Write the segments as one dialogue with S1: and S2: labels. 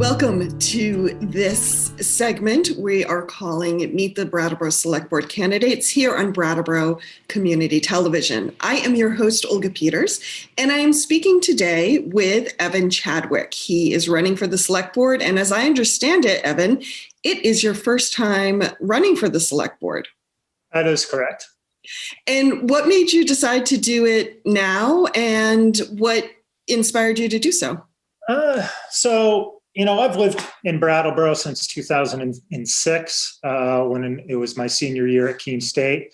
S1: Welcome to this segment we are calling Meet the Brattleboro Selectboard Candidates here on Brattleboro Community Television. I am your host, Olga Peters, and I am speaking today with Evan Chadwick. He is running for the Select Board, and as I understand it, Evan, it is your first time running for the Select Board.
S2: That is correct.
S1: And what made you decide to do it now, and what inspired you to do so?
S2: I've lived in Brattleboro since 2006, when it was my senior year at Keene State.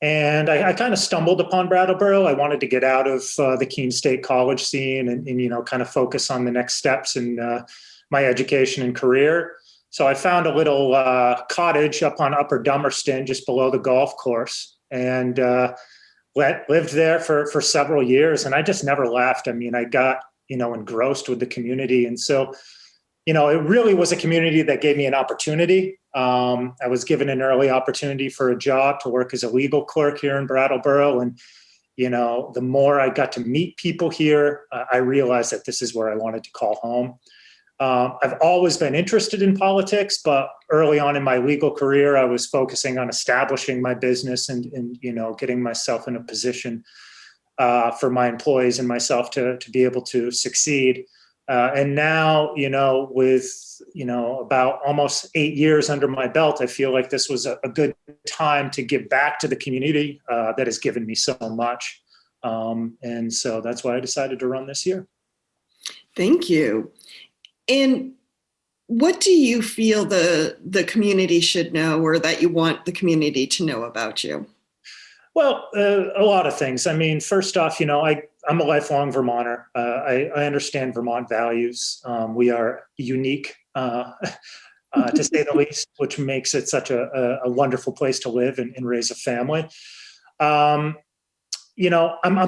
S2: And I kind of stumbled upon Brattleboro. I wanted to get out of the Keene State college scene and kind of focus on the next steps in my education and career. So I found a little cottage up on Upper Dummerston, just below the golf course, and lived there for several years. And I just never left. I mean, I got engrossed with the community. And so, it really was a community that gave me an opportunity. I was given an early opportunity for a job to work as a legal clerk here in Brattleboro. And, the more I got to meet people here, I realized that this is where I wanted to call home. I've always been interested in politics, but early on in my legal career, I was focusing on establishing my business and getting myself in a position for my employees and myself to be able to succeed. And now, with, about almost 8 years under my belt, I feel like this was a good time to give back to the community that has given me so much. And so that's why I decided to run this year.
S1: Thank you. And what do you feel the community should know, or that you want the community to know about you?
S2: Well, a lot of things. I mean, first off, I'm a lifelong Vermonter. I understand Vermont values. We are unique, to say the least, which makes it such a wonderful place to live and raise a family. I'm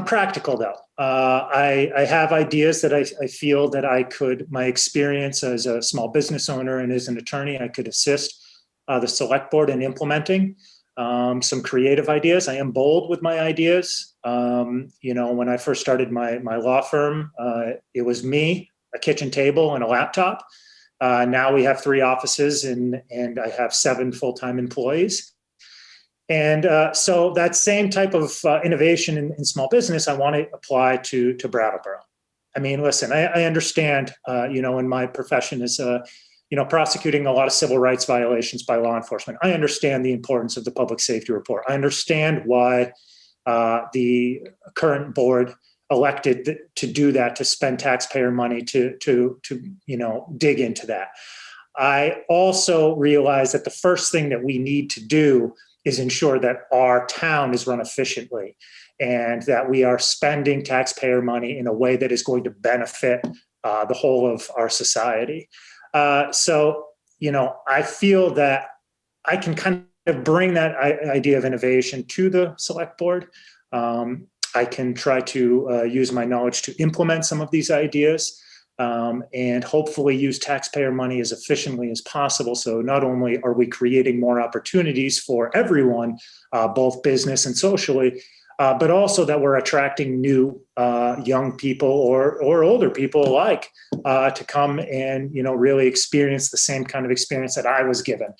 S2: practical, though. I have ideas that I feel that my experience as a small business owner and as an attorney, I could assist the Select Board in implementing. Some creative ideas. I am bold with my ideas. When I first started my law firm, it was me, a kitchen table, and a laptop. Now we have 3 offices and I have 7 full-time employees. And so that same type of innovation in small business, I want to apply to Brattleboro. I mean, listen, I understand, in my profession is prosecuting a lot of civil rights violations by law enforcement. I understand the importance of the public safety report. I understand why the current board elected to do that, to spend taxpayer money to dig into that. I also realize that the first thing that we need to do is ensure that our town is run efficiently and that we are spending taxpayer money in a way that is going to benefit the whole of our society. So I feel that I can kind of bring that idea of innovation to the Select Board. I can try to use my knowledge to implement some of these ideas and hopefully use taxpayer money as efficiently as possible. So not only are we creating more opportunities for everyone, both business and socially, but also that we're attracting new young people or older people alike to come and really experience the same kind of experience that I was given.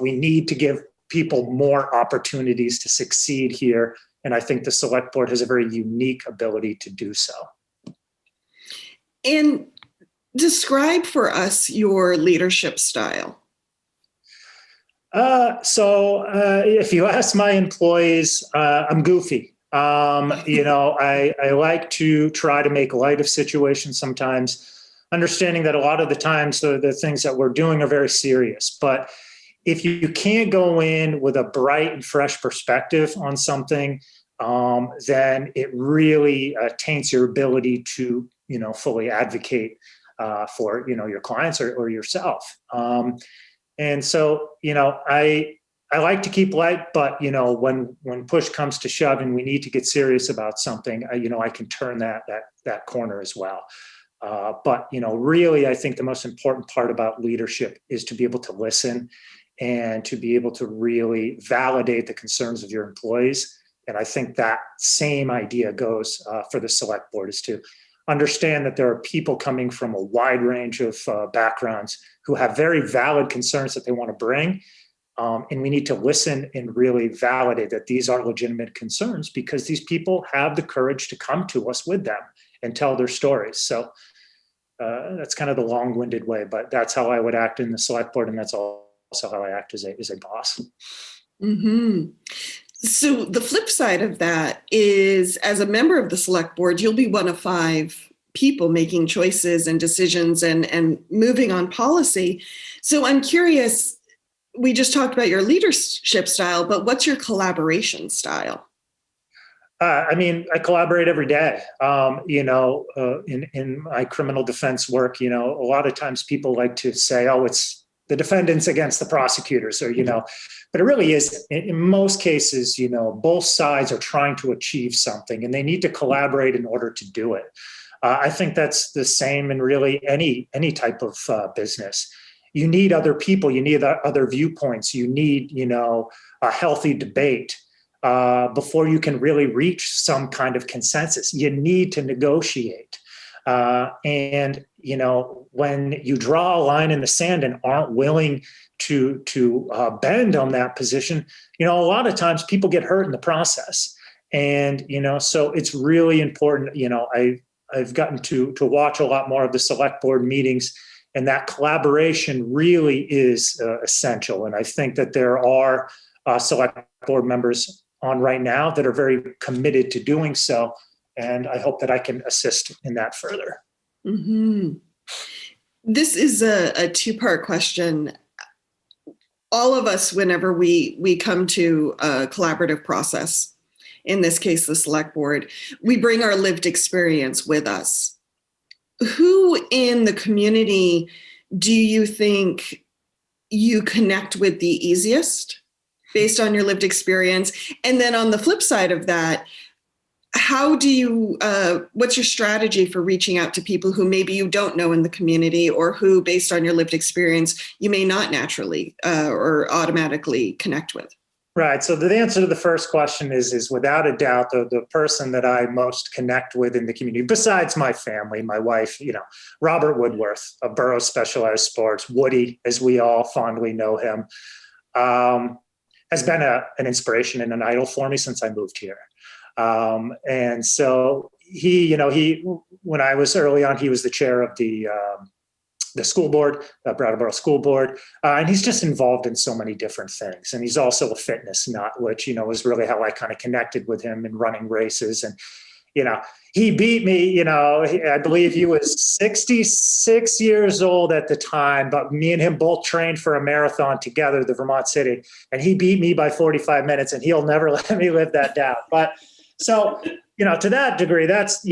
S2: We need to give people more opportunities to succeed here, and I think the Select Board has a very unique ability to do so.
S1: And describe for us your leadership style.
S2: If you ask my employees, I'm goofy. I like to try to make light of situations sometimes, understanding that a lot of the times the things that we're doing are very serious. But if you can't go in with a bright and fresh perspective on something, then it really taints your ability to, fully advocate for, your clients or yourself. And so, I like to keep light, but when push comes to shove and we need to get serious about something, I can turn that corner as well. But really, I think the most important part about leadership is to be able to listen and to be able to really validate the concerns of your employees. And I think that same idea goes for the Select Board, is to understand that there are people coming from a wide range of backgrounds who have very valid concerns that they want to bring. And we need to listen and really validate that these are legitimate concerns, because these people have the courage to come to us with them and tell their stories. So that's kind of the long-winded way, but that's how I would act in the select board. And that's also how I act as a boss.
S1: Mm-hmm. So the flip side of that is, as a member of the select board, you'll be one of 5 people making choices and decisions and moving on policy. So I'm curious, we just talked about your leadership style, but what's your collaboration style?
S2: I mean, I collaborate every day. In my criminal defense work, a lot of times people like to say, oh, it's the defendants against the prosecutors, or, but it really is, in most cases, both sides are trying to achieve something and they need to collaborate in order to do it. I think that's the same in really any type of business. You need other people, you need other viewpoints, you need, a healthy debate before you can really reach some kind of consensus. You need to negotiate. And when you draw a line in the sand and aren't willing to bend on that position, a lot of times people get hurt in the process. And, so it's really important. I've gotten to watch a lot more of the select board meetings, and that collaboration really is essential. And I think that there are select board members on right now that are very committed to doing so. And I hope that I can assist in that further.
S1: Mm-hmm. This is a 2-part question. All of us, whenever we come to a collaborative process, in this case, the select board, we bring our lived experience with us. Who in the community do you think you connect with the easiest based on your lived experience? And then on the flip side of that, how do you, what's your strategy for reaching out to people who maybe you don't know in the community, or who, based on your lived experience, you may not naturally or automatically connect with?
S2: Right. So the answer to the first question is without a doubt, the person that I most connect with in the community, besides my family, my wife, Robert Woodworth of Borough Specialized Sports, Woody, as we all fondly know him, has been an inspiration and an idol for me since I moved here. And so he, when I was early on, he was the chair of the school board, Brattleboro School Board, and he's just involved in so many different things. And he's also a fitness nut, which, was really how I kind of connected with him in running races. And, he beat me, I believe he was 66 years old at the time, but me and him both trained for a marathon together, the Vermont City, and he beat me by 45 minutes, and he'll never let me live that down. But so, to that degree, that's,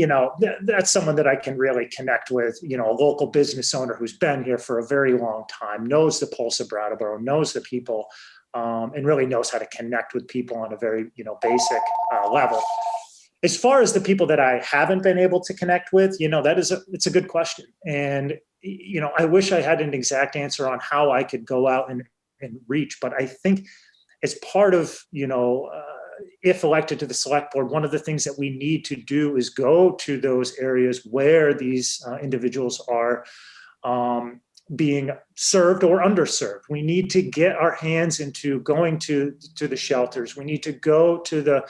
S2: that's someone that I can really connect with, a local business owner who's been here for a very long time, knows the pulse of Brattleboro, knows the people, and really knows how to connect with people on a very, basic level. As far as the people that I haven't been able to connect with, it's a good question. And, I wish I had an exact answer on how I could go out and reach, but I think as part of, if elected to the select board, one of the things that we need to do is go to those areas where these individuals are being served or underserved. We need to get our hands into going to the shelters. We need to go to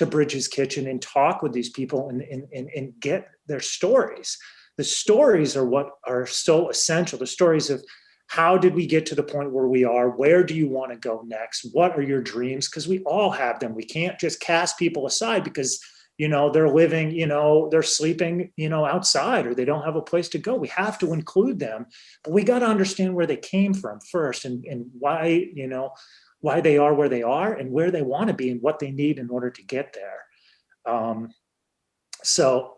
S2: Bridges Kitchen and talk with these people and get their stories. The stories are what are so essential. The stories of how did we get to the point where we are? Where do you want to go next? What are your dreams? Because we all have them. We can't just cast people aside because, they're living, they're sleeping, outside, or they don't have a place to go. We have to include them, but we got to understand where they came from first, and why, why they are where they are and where they want to be and what they need in order to get there. So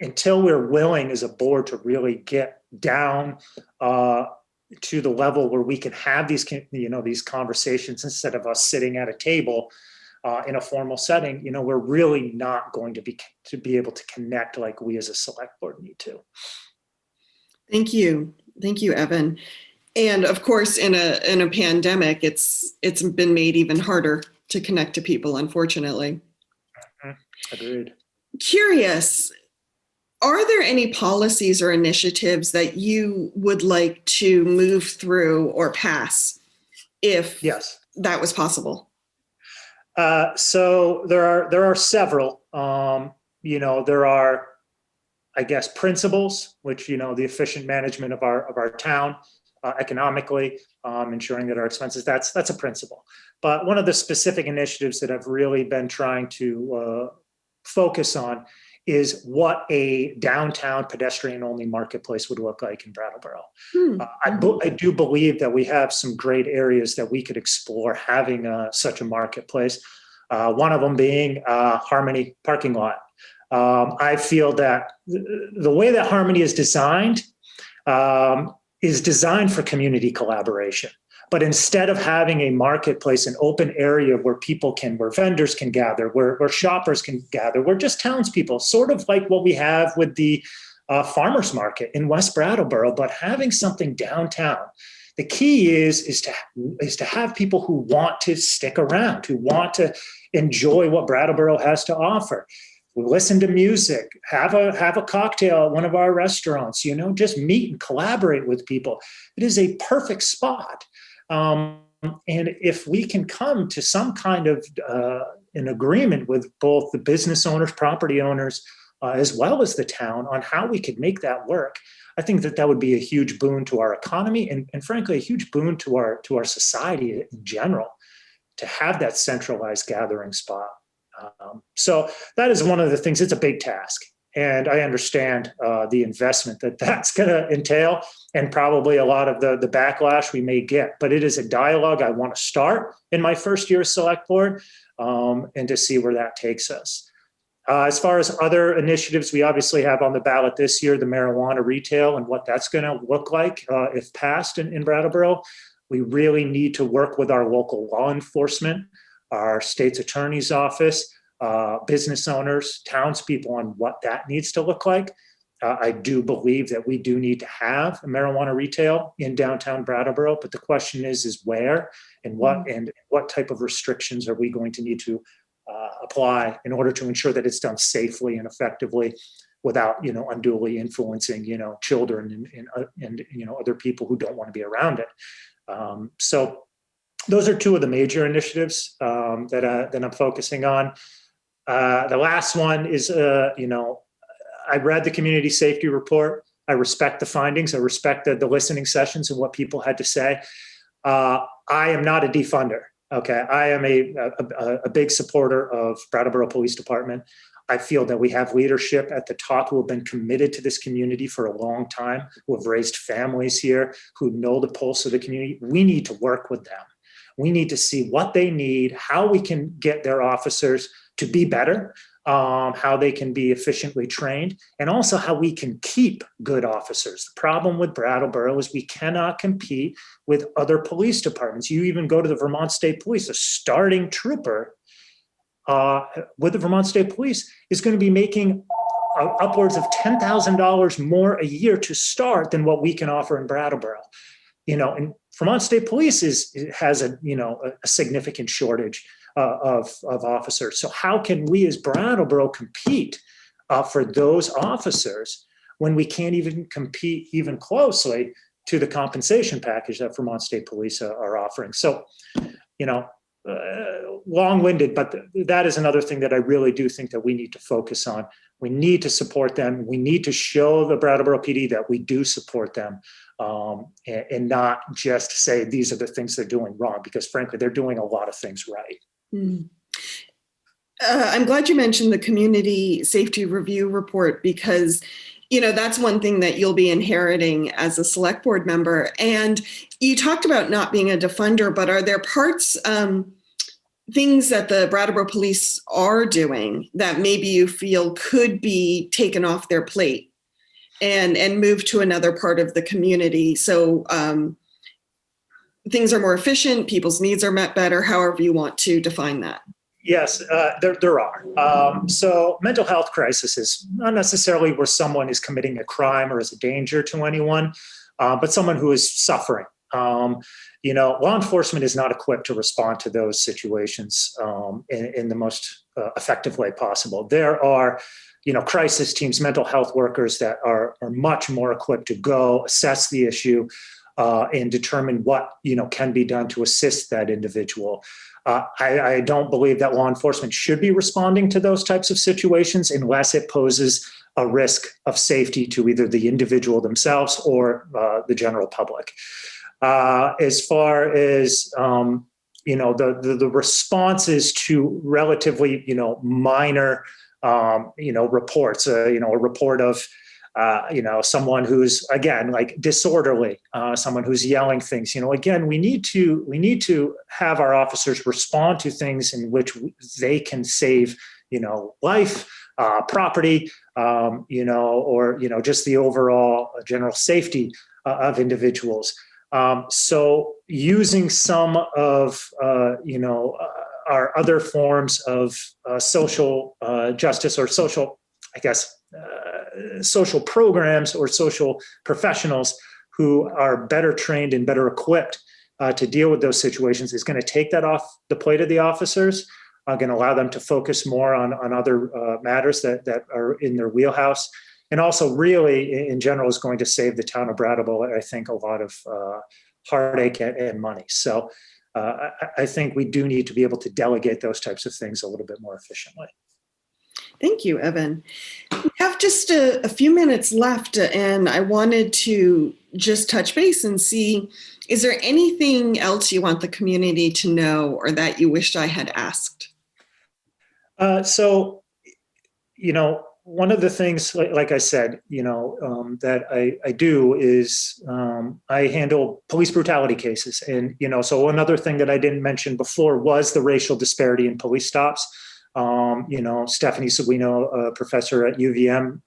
S2: until we're willing as a board to really get down to the level where we can have these, these conversations instead of us sitting at a table in a formal setting, we're really not going to be able to connect like we as a select board need to.
S1: Thank you, Evan. And of course, in a pandemic, it's been made even harder to connect to people, unfortunately.
S2: Agreed.
S1: Curious, Are there any policies or initiatives that you would like to move through or pass if
S2: Yes.
S1: that was possible?
S2: So there are several. There are, I guess, principles, which, the efficient management of our town economically, ensuring that our expenses, that's a principle. But one of the specific initiatives that I've really been trying to focus on is what a downtown pedestrian-only marketplace would look like in Brattleboro. I do believe that we have some great areas that we could explore having such a marketplace. One of them being Harmony parking lot. I feel that the way that Harmony is designed for community collaboration. But instead of having a marketplace, an open area where vendors can gather, where shoppers can gather, where just townspeople, sort of like what we have with the farmers market in West Brattleboro, but having something downtown. The key is to have people who want to stick around, who want to enjoy what Brattleboro has to offer. Listen to music, have a cocktail at one of our restaurants, just meet and collaborate with people. It is a perfect spot. And if we can come to some kind of an agreement with both the business owners, property owners, as well as the town on how we could make that work, I think that would be a huge boon to our economy and frankly, a huge boon to our society in general, to have that centralized gathering spot. So that is one of the things. It's a big task. And I understand the investment that's going to entail and probably a lot of the backlash we may get. But it is a dialogue I want to start in my first year as select board and to see where that takes us. As far as other initiatives, we obviously have on the ballot this year, the marijuana retail and what that's going to look like if passed in Brattleboro. We really need to work with our local law enforcement, our state's attorney's office, business owners, townspeople on what that needs to look like. I do believe that we do need to have a marijuana retail in downtown Brattleboro, but the question is where and what type of restrictions are we going to need to apply in order to ensure that it's done safely and effectively without, unduly influencing, children and other people who don't want to be around it. So those are two of the major initiatives that I'm focusing on. The last one is, I read the community safety report. I respect the findings. I respect the listening sessions and what people had to say. I am not a defunder. Okay, I am a big supporter of Brattleboro Police Department. I feel that we have leadership at the top who have been committed to this community for a long time, who have raised families here, who know the pulse of the community. We need to work with them. We need to see what they need, how we can get their officers to be better, how they can be efficiently trained, and also how we can keep good officers. The problem with Brattleboro is we cannot compete with other police departments. You even go to the Vermont State Police, a starting trooper with the Vermont State Police is going to be making upwards of $10,000 more a year to start than what we can offer in Brattleboro. And Vermont State Police has a significant shortage of officers. So how can we as Brattleboro compete for those officers when we can't even compete even closely to the compensation package that Vermont State Police are offering? So, long-winded, but that is another thing that I really do think that we need to focus on. We need to support them. We need to show the Brattleboro PD that we do support them and not just say these are the things they're doing wrong, because frankly, they're doing a lot of things right.
S1: I'm glad you mentioned the community safety review report because that's one thing that you'll be inheriting as a select board member. And you talked about not being a defunder, but are there parts, things that the Brattleboro police are doing that maybe you feel could be taken off their plate and moved to another part of the community? So things are more efficient, people's needs are met better, however you want to define that.
S2: Yes, there are. So mental health crisis is not necessarily where someone is committing a crime or is a danger to anyone, but someone who is suffering Law enforcement is not equipped to respond to those situations in the most effective way possible. There are, crisis teams, mental health workers that are much more equipped to go assess the issue and determine what, can be done to assist that individual. I don't believe that law enforcement should be responding to those types of situations unless it poses a risk of safety to either the individual themselves or the general public. As far as the responses to relatively minor reports, a report of someone who's, again, like disorderly, someone who's yelling things, again, we need to have our officers respond to things in which they can save, life, property, or, just the overall general safety of individuals. So using some of, our other forms of social justice or social, social programs or social professionals who are better trained and better equipped to deal with those situations is going to take that off the plate of the officers, going to allow them to focus more on other matters that are in their wheelhouse. And also really, in general, is going to save the town of Brattleboro, I think, a lot of heartache and money. So I think we do need to be able to delegate those types of things a little bit more efficiently.
S1: Thank you, Evan. We have just a few minutes left, and I wanted to just touch base and see, is there anything else you want the community to know or that you wished I had asked? One of the things, like I said, that I do is I handle police brutality cases. And, so another thing that I didn't mention before was the racial disparity in police stops. Stephanie Seguino, a professor at UVM,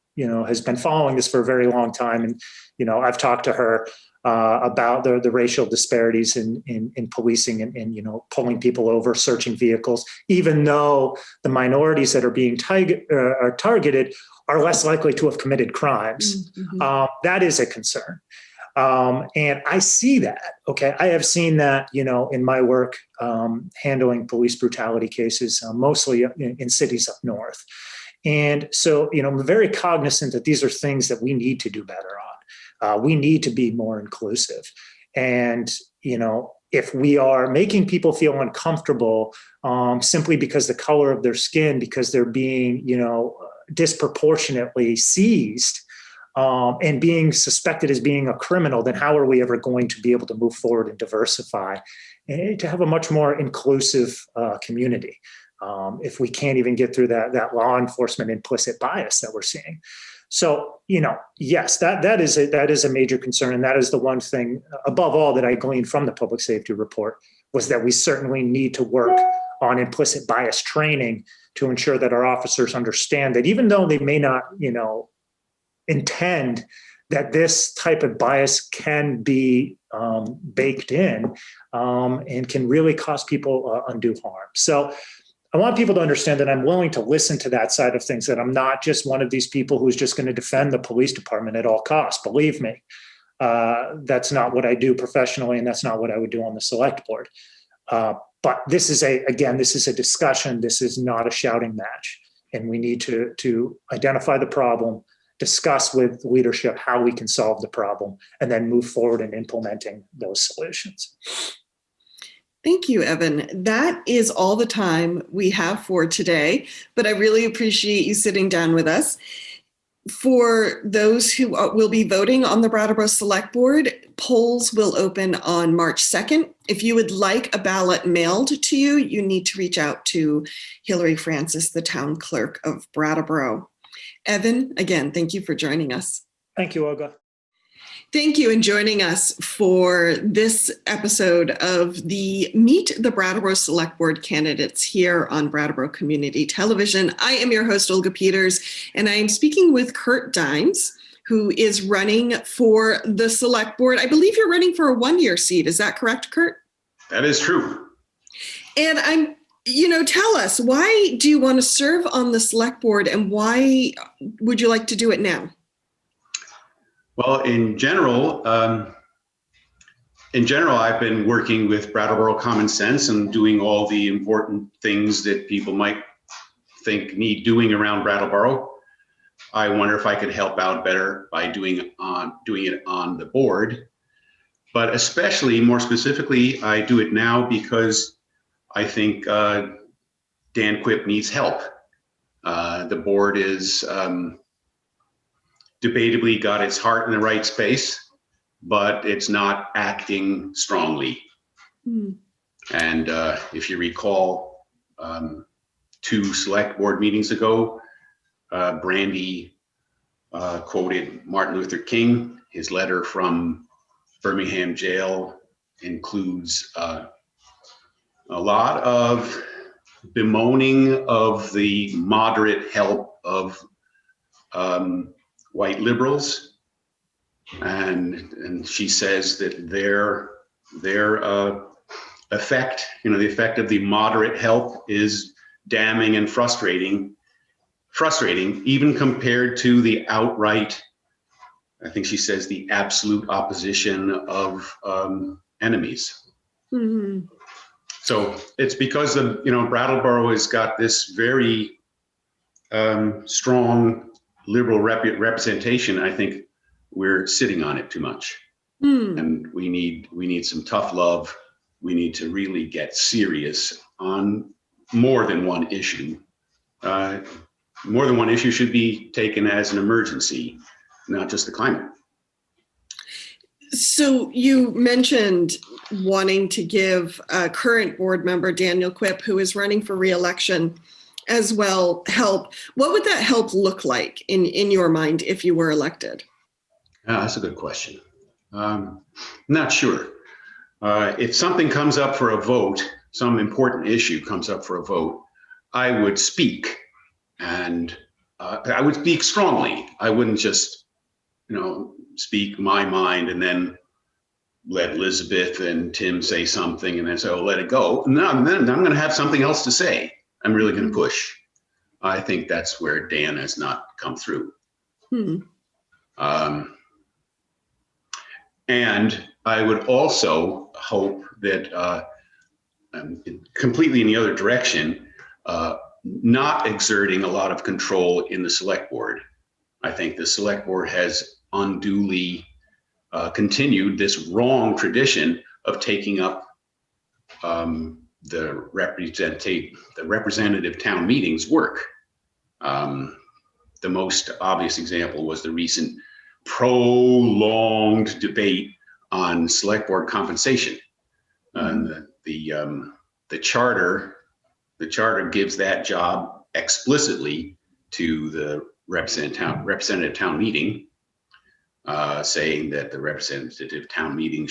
S1: has been following this for a very long time. And, I've talked to her about the racial disparities in policing and pulling people over, searching vehicles, even though the minorities that are being targeted are less likely to have committed crimes. Mm-hmm. That is a concern. And I see that, okay? I have seen that, in my work handling police brutality cases, mostly in cities up north. And so, I'm very cognizant that these are things that we need to do better on. We need to be more inclusive. And, if we are making people feel uncomfortable simply because the color of their skin, because they're being, disproportionately seized and being suspected as being a criminal, then how are we ever going to be able to move forward and diversify and to have a much more inclusive community if we can't even get through that law enforcement implicit bias that we're seeing? So, yes, that is a major concern. And that is the one thing above all that I gleaned from the public safety report was that we certainly need to work on implicit bias training to ensure that our officers understand that even though they may not, intend, that this type of bias can be baked in and can really cause people undue harm. So I want people to understand that I'm willing to listen to that side of things, that I'm not just one of these people who's just going to defend the police department at all costs. Believe me, that's not what I do professionally, and that's not what I would do on the select board. But this is a discussion. This is not a shouting match. And we need to identify the problem, discuss with leadership how we can solve the problem, and then move forward in implementing those solutions. Thank you, Evan. That is all the time we have for today, but I really appreciate you sitting down with us. For those who will be voting on the Brattleboro Select Board, polls will open on March 2nd. If you would like a ballot mailed to you, you need to reach out to Hillary Francis, the town clerk of Brattleboro. Evan, again, thank you for joining us.
S2: Thank you, Olga.
S1: Thank you for joining us for this episode of the Meet the Brattleboro Select Board candidates here on Brattleboro Community Television. I am your host, Olga Peters, and I am speaking with Kurt Daims, who is running for the Select Board. I believe you're running for a one-year seat. Is that correct, Kurt?
S3: That is true.
S1: And tell us, why do you want to serve on the Select Board, and why would you like to do it now?
S3: Well, in general, in general, I've been working with Brattleboro Common Sense and doing all the important things that people might think need doing around Brattleboro. I wonder if I could help out better by doing it on the board. But especially, more specifically, I do it now because I think Dan Quipp needs help. The board is debatably got its heart in the right space, but it's not acting strongly. And if you recall, 2 select board meetings ago, Brandy quoted Martin Luther King. His letter from Birmingham jail includes a lot of bemoaning of the moderate help of white liberals, and she says that their effect, the effect of the moderate help is damning and frustrating, even compared to the outright, I think she says, the absolute opposition of enemies.
S1: Mm-hmm.
S3: So it's because of, Brattleboro has got this very strong liberal representation. I think we're sitting on it too much. And we need some tough love. We need to really get serious on more than one issue. More than one issue should be taken as an emergency, not just the climate.
S1: So you mentioned wanting to give current board member Daniel Quipp, who is running for re-election as well, help. What would that help look like in your mind if you were elected?
S3: That's a good question. Not sure. If something comes up for a vote, some important issue comes up for a vote, I would speak, and I would speak strongly. I wouldn't just, speak my mind and then let Elizabeth and Tim say something and then say, oh, let it go. No, then I'm going to have something else to say. I'm really going to push. I think that's where Dan has not come through. And I would also hope that completely in the other direction, not exerting a lot of control in the select board. I think the select board has unduly continued this wrong tradition of taking up the representative town meetings work. The most obvious example was the recent prolonged debate on select board compensation. The charter gives that job explicitly to the representative town meeting, saying that the representative town meeting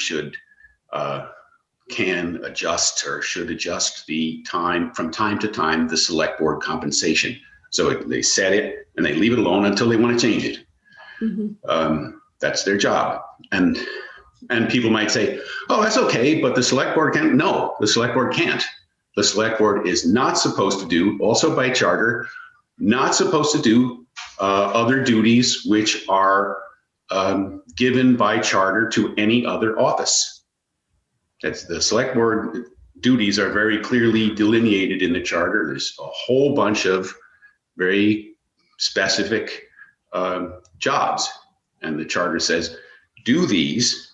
S3: can adjust or should adjust the time from time to time the select board compensation. So they set it and they leave it alone until they want to change it. That's their job. And people might say, oh, that's okay, but the select board can't. No, the select board can't. The select board is not supposed to do, also by charter, not supposed to do other duties which are given by charter to any other office. That's the select board duties are very clearly delineated in the charter. There's a whole bunch of very specific jobs. And the charter says, do these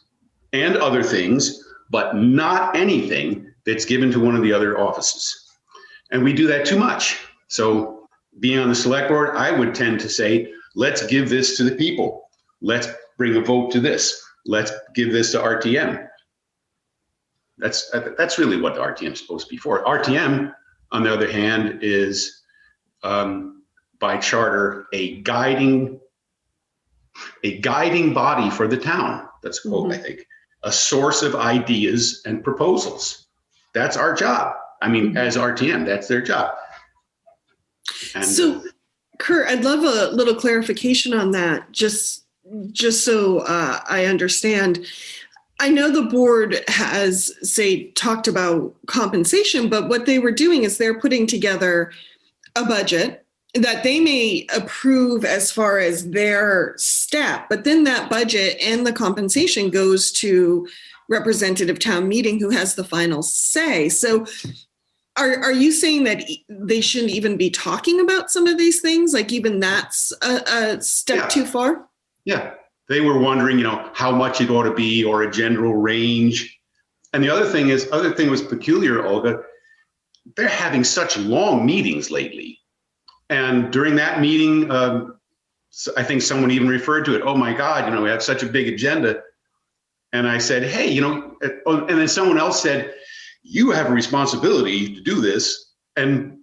S3: and other things, but not anything that's given to one of the other offices. And we do that too much. So being on the select board, I would tend to say, let's give this to the people. Let's bring a vote to this. Let's give this to RTM. That's really what the RTM is supposed to be for. RTM, on the other hand, is by charter a guiding body for the town. That's a quote, I think. A source of ideas and proposals. That's our job. I mean, as RTM, that's their job. And,
S1: so, Kurt, I'd love a little clarification on that, just so I understand. I know the board has, talked about compensation, but what they were doing is they're putting together a budget that they may approve as far as their step, but then that budget and the compensation goes to representative town meeting who has the final say. So are you saying that they shouldn't even be talking about some of these things? Like even that's a step too far?
S3: Yeah. They were wondering, how much it ought to be or a general range. And the other thing was peculiar, Olga. They're having such long meetings lately. And during that meeting, I think someone even referred to it. Oh my God, we have such a big agenda. And I said, hey, and then someone else said, you have a responsibility to do this. And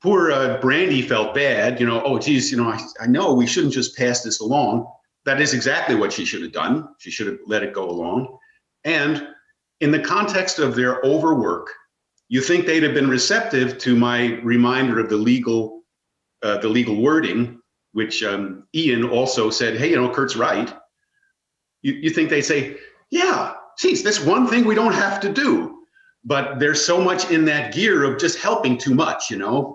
S3: poor Brandy felt bad, oh geez, I know we shouldn't just pass this along. That is exactly what she should have done. She should have let it go along. And in the context of their overwork, you think they'd have been receptive to my reminder of the legal wording, which Ian also said, hey, Kurt's right. You think they'd say, yeah, geez, that's one thing we don't have to do. But there's so much in that gear of just helping too much,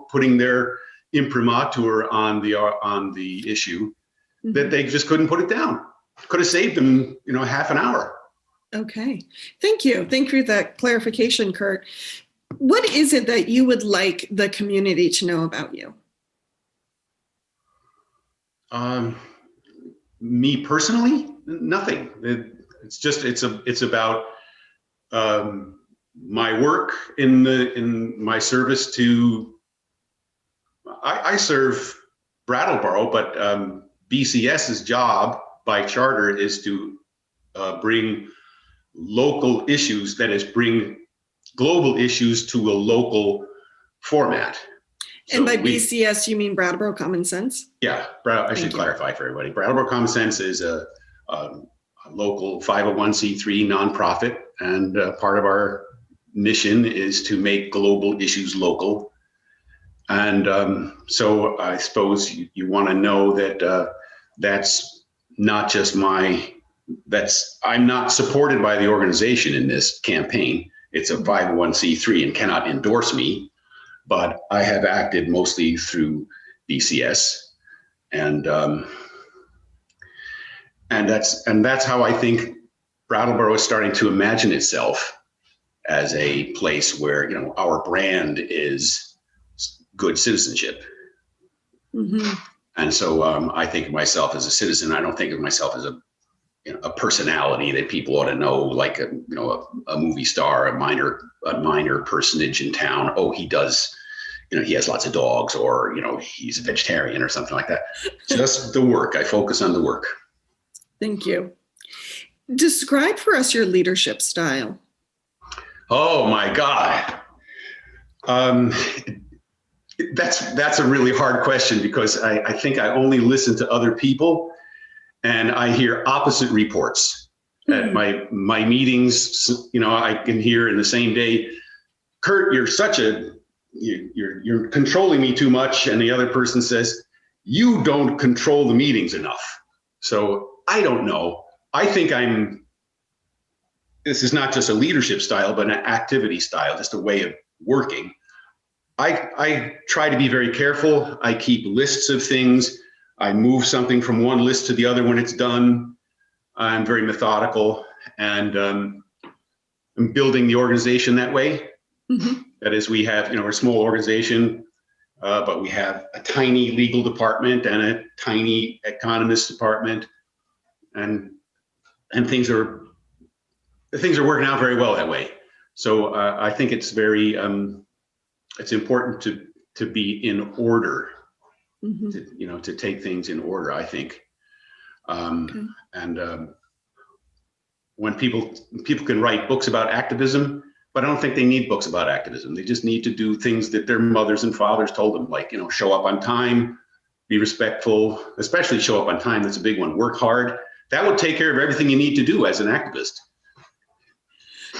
S3: putting their imprimatur on the issue, that they just couldn't put it down. Could have saved them, half an hour.
S1: Okay. Thank you. Thank you for that clarification, Kurt. What is it that you would like the community to know about you?
S3: Me personally, nothing. It's about my work in my service to. I serve Brattleboro, but BCS's job by charter is to bring local issues, that is, bring global issues to a local format.
S1: And by BCS, you mean Brattleboro Common Sense?
S3: Yeah, I should clarify for everybody. Brattleboro Common Sense is a local 501c3 nonprofit, and part of our mission is to make global issues local. And so I suppose you want to know that that's not just I'm not supported by the organization in this campaign. It's a 501c3 and cannot endorse me, but I have acted mostly through BCS, and that's how I think Brattleboro is starting to imagine itself as a place where our brand is good citizenship.
S1: Mm-hmm.
S3: And so I think of myself as a citizen. I don't think of myself as a personality that people ought to know, like a movie star, a minor personage in town. Oh, he does, he has lots of dogs, or he's a vegetarian or something like that. Just the work. I focus on the work.
S1: Thank you. Describe for us your leadership style.
S3: Oh my God. That's a really hard question, because I think I only listen to other people, and I hear opposite reports at my meetings. I can hear in the same day, Kurt, you're controlling me too much. And the other person says, you don't control the meetings enough. So I don't know. I think this is not just a leadership style, but an activity style, just a way of working. I try to be very careful. I keep lists of things. I move something from one list to the other when it's done. I'm very methodical, and I'm building the organization that way. Mm-hmm. That is, we have, we're a small organization, but we have a tiny legal department and a tiny economist department, and things are working out very well that way. So I think it's very it's important to be in order, mm-hmm. to take things in order, I think. Okay. And when people can write books about activism, but I don't think they need books about activism. They just need to do things that their mothers and fathers told them, like, show up on time, be respectful, especially show up on time. That's a big one. Work hard. That will take care of everything you need to do as an activist.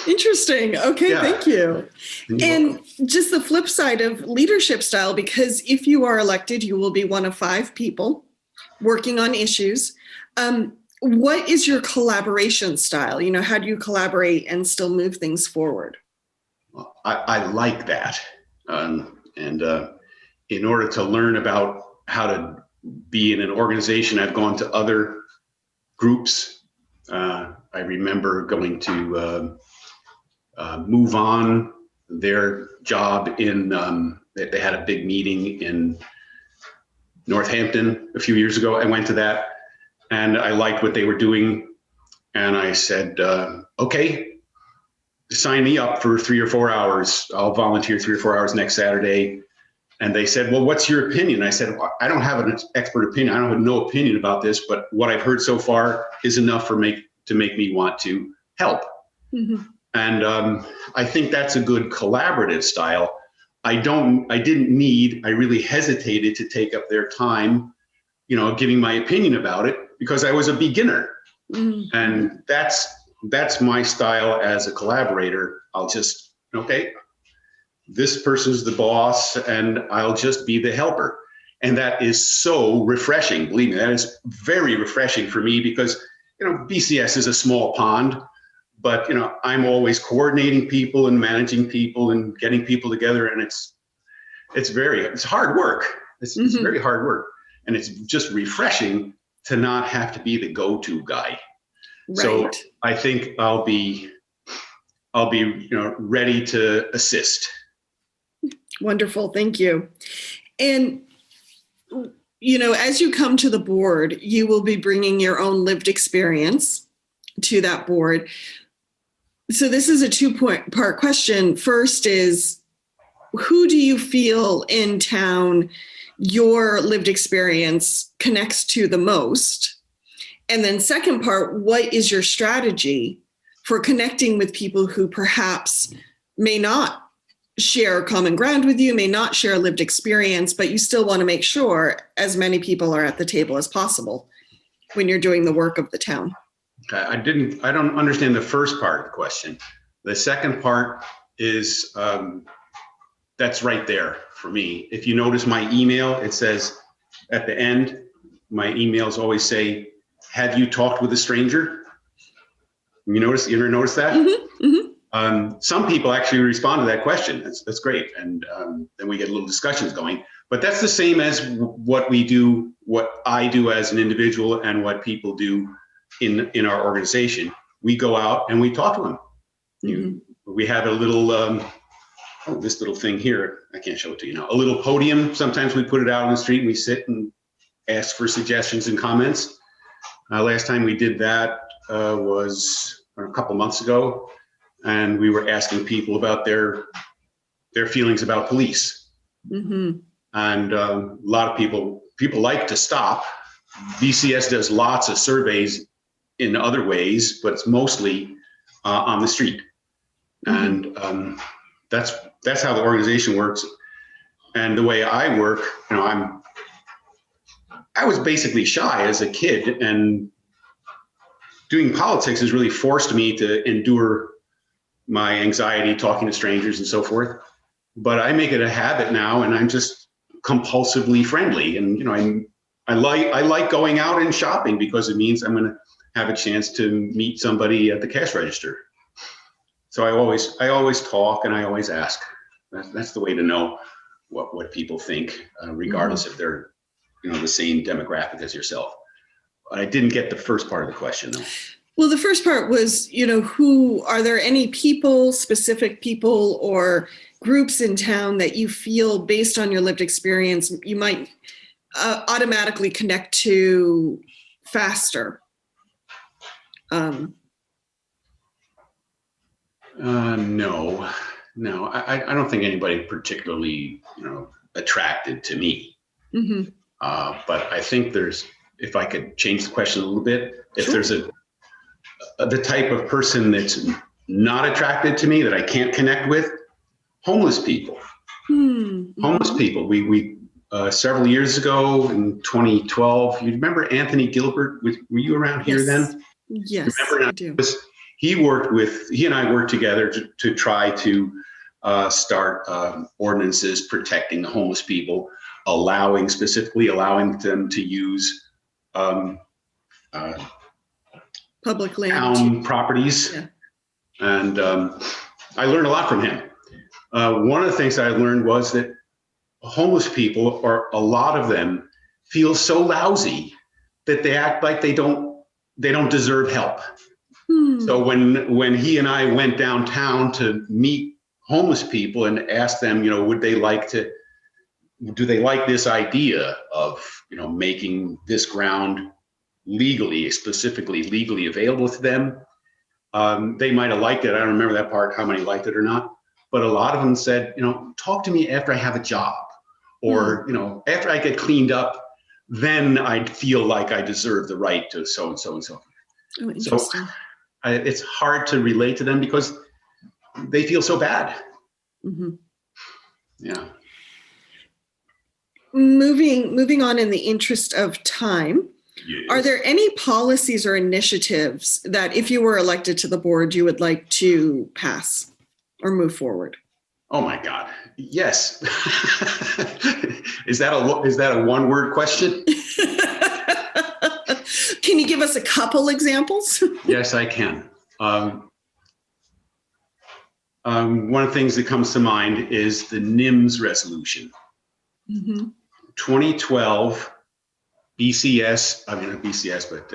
S1: Interesting. Okay, yeah. Thank you. And just the flip side of leadership style, because if you are elected, you will be one of 5 people working on issues. What is your collaboration style? How do you collaborate and still move things forward?
S3: Well, I like that. And in order to learn about how to be in an organization, I've gone to other groups I remember going to Move On, their job in, they had a big meeting in Northampton a few years ago. I went to that and I liked what they were doing. And I said, okay, sign me up for 3 or 4 hours. I'll volunteer 3 or 4 hours next Saturday. And they said, well, what's your opinion? I said, well, I don't have an expert opinion. I don't have no opinion about this, but what I've heard so far is enough to make me want to help.
S1: Mm-hmm.
S3: And I think that's a good collaborative style. I really hesitated to take up their time, giving my opinion about it because I was a beginner. Mm-hmm. And that's my style as a collaborator. I'll just, okay, this person's the boss and I'll just be the helper. And that is so refreshing. Believe me, that is very refreshing for me because, BCS is a small pond, but, I'm always coordinating people and managing people and getting people together. And it's hard work. It's very hard work. And it's just refreshing to not have to be the go-to guy. Right. So I think I'll be ready to assist.
S1: Wonderful. Thank you. And, as you come to the board, you will be bringing your own lived experience to that board. So this is a two-part question. First is, who do you feel in town your lived experience connects to the most? And then second part, what is your strategy for connecting with people who perhaps may not share common ground with you, may not share lived experience, but you still want to make sure as many people are at the table as possible when you're doing the work of the town?
S3: I don't understand the first part of the question. The second part is, that's right there for me. If you notice my email, it says at the end, my emails always say, have you talked with a stranger? You ever notice that? Mm-hmm. Mm-hmm. Some people actually respond to that question. That's great. And then we get little discussions going, but that's the same as what I do as an individual and what people do in our organization. We go out and we talk to them. Mm-hmm. We have a little, this little thing here, I can't show it to you now, a little podium. Sometimes we put it out on the street and we sit and ask for suggestions and comments. Last time we did that was a couple months ago, and we were asking people about their feelings about police. Mm-hmm. And a lot of people like to stop. BCS does lots of surveys in other ways, but it's mostly on the street. Mm-hmm. And that's how the organization works. And the way I work, I was basically shy as a kid, and doing politics has really forced me to endure my anxiety talking to strangers and so forth. But I make it a habit now, and I'm just compulsively friendly. And I like going out and shopping because it means I'm going to have a chance to meet somebody at the cash register. So I always talk and I always ask. That's the way to know what people think, regardless if they're the same demographic as yourself. But I didn't get the first part of the question though.
S1: Well, the first part was, who are there any specific people or groups in town that you feel based on your lived experience, you might automatically connect to faster?
S3: No, I don't think anybody particularly, attracted to me. Mm-hmm. But I think if I could change the question a little bit, if Sure. There's the type of person that's not attracted to me that I can't connect with, homeless people. Mm-hmm. Homeless people. We several years ago in 2012, you remember Anthony Gilbert? Were you around here then?
S1: Yes,
S3: remember?
S1: I do.
S3: He and I worked together to try to start ordinances protecting the homeless people, specifically allowing them to use
S1: public land,
S3: town properties. Yeah. And I learned a lot from him. One of the things I learned was that homeless people, or a lot of them, feel so lousy that they act like they don't they don't deserve help.
S1: Hmm.
S3: So when he and I went downtown to meet homeless people and asked them, you know, do they like this idea of, you know, making this ground specifically legally available to them? They might have liked it. I don't remember that part, how many liked it or not. But a lot of them said, you know, talk to me after I have a job, or, you know, after I get cleaned up, then I'd feel like I deserve the right to so and so and so.
S1: Oh, interesting.
S3: So it's hard to relate to them because they feel so bad.
S1: Mm-hmm.
S3: Yeah.
S1: Moving on in the interest of time,
S3: Yes.
S1: are there any policies or initiatives that if you were elected to the board, you would like to pass or move forward?
S3: Oh my God. Yes. Is that a one-word question?
S1: Can you give us a couple examples?
S3: Yes, I can. One of the things that comes to mind is the NIMS resolution.
S1: Mm-hmm.
S3: 2012 BCS, I mean, not BCS, but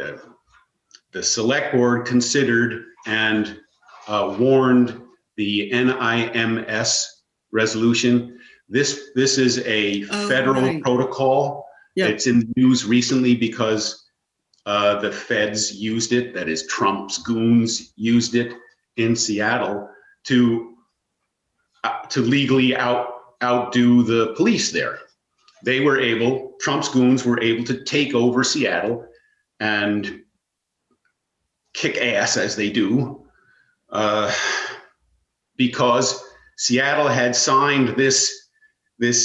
S3: the select board considered and warned the NIMS resolution. This is a federal protocol.
S1: Yep.
S3: It's in the news recently because the feds used it, that is Trump's goons used it in Seattle to legally outdo the police there. Trump's goons were able to take over Seattle and kick ass as they do, because Seattle had signed this deal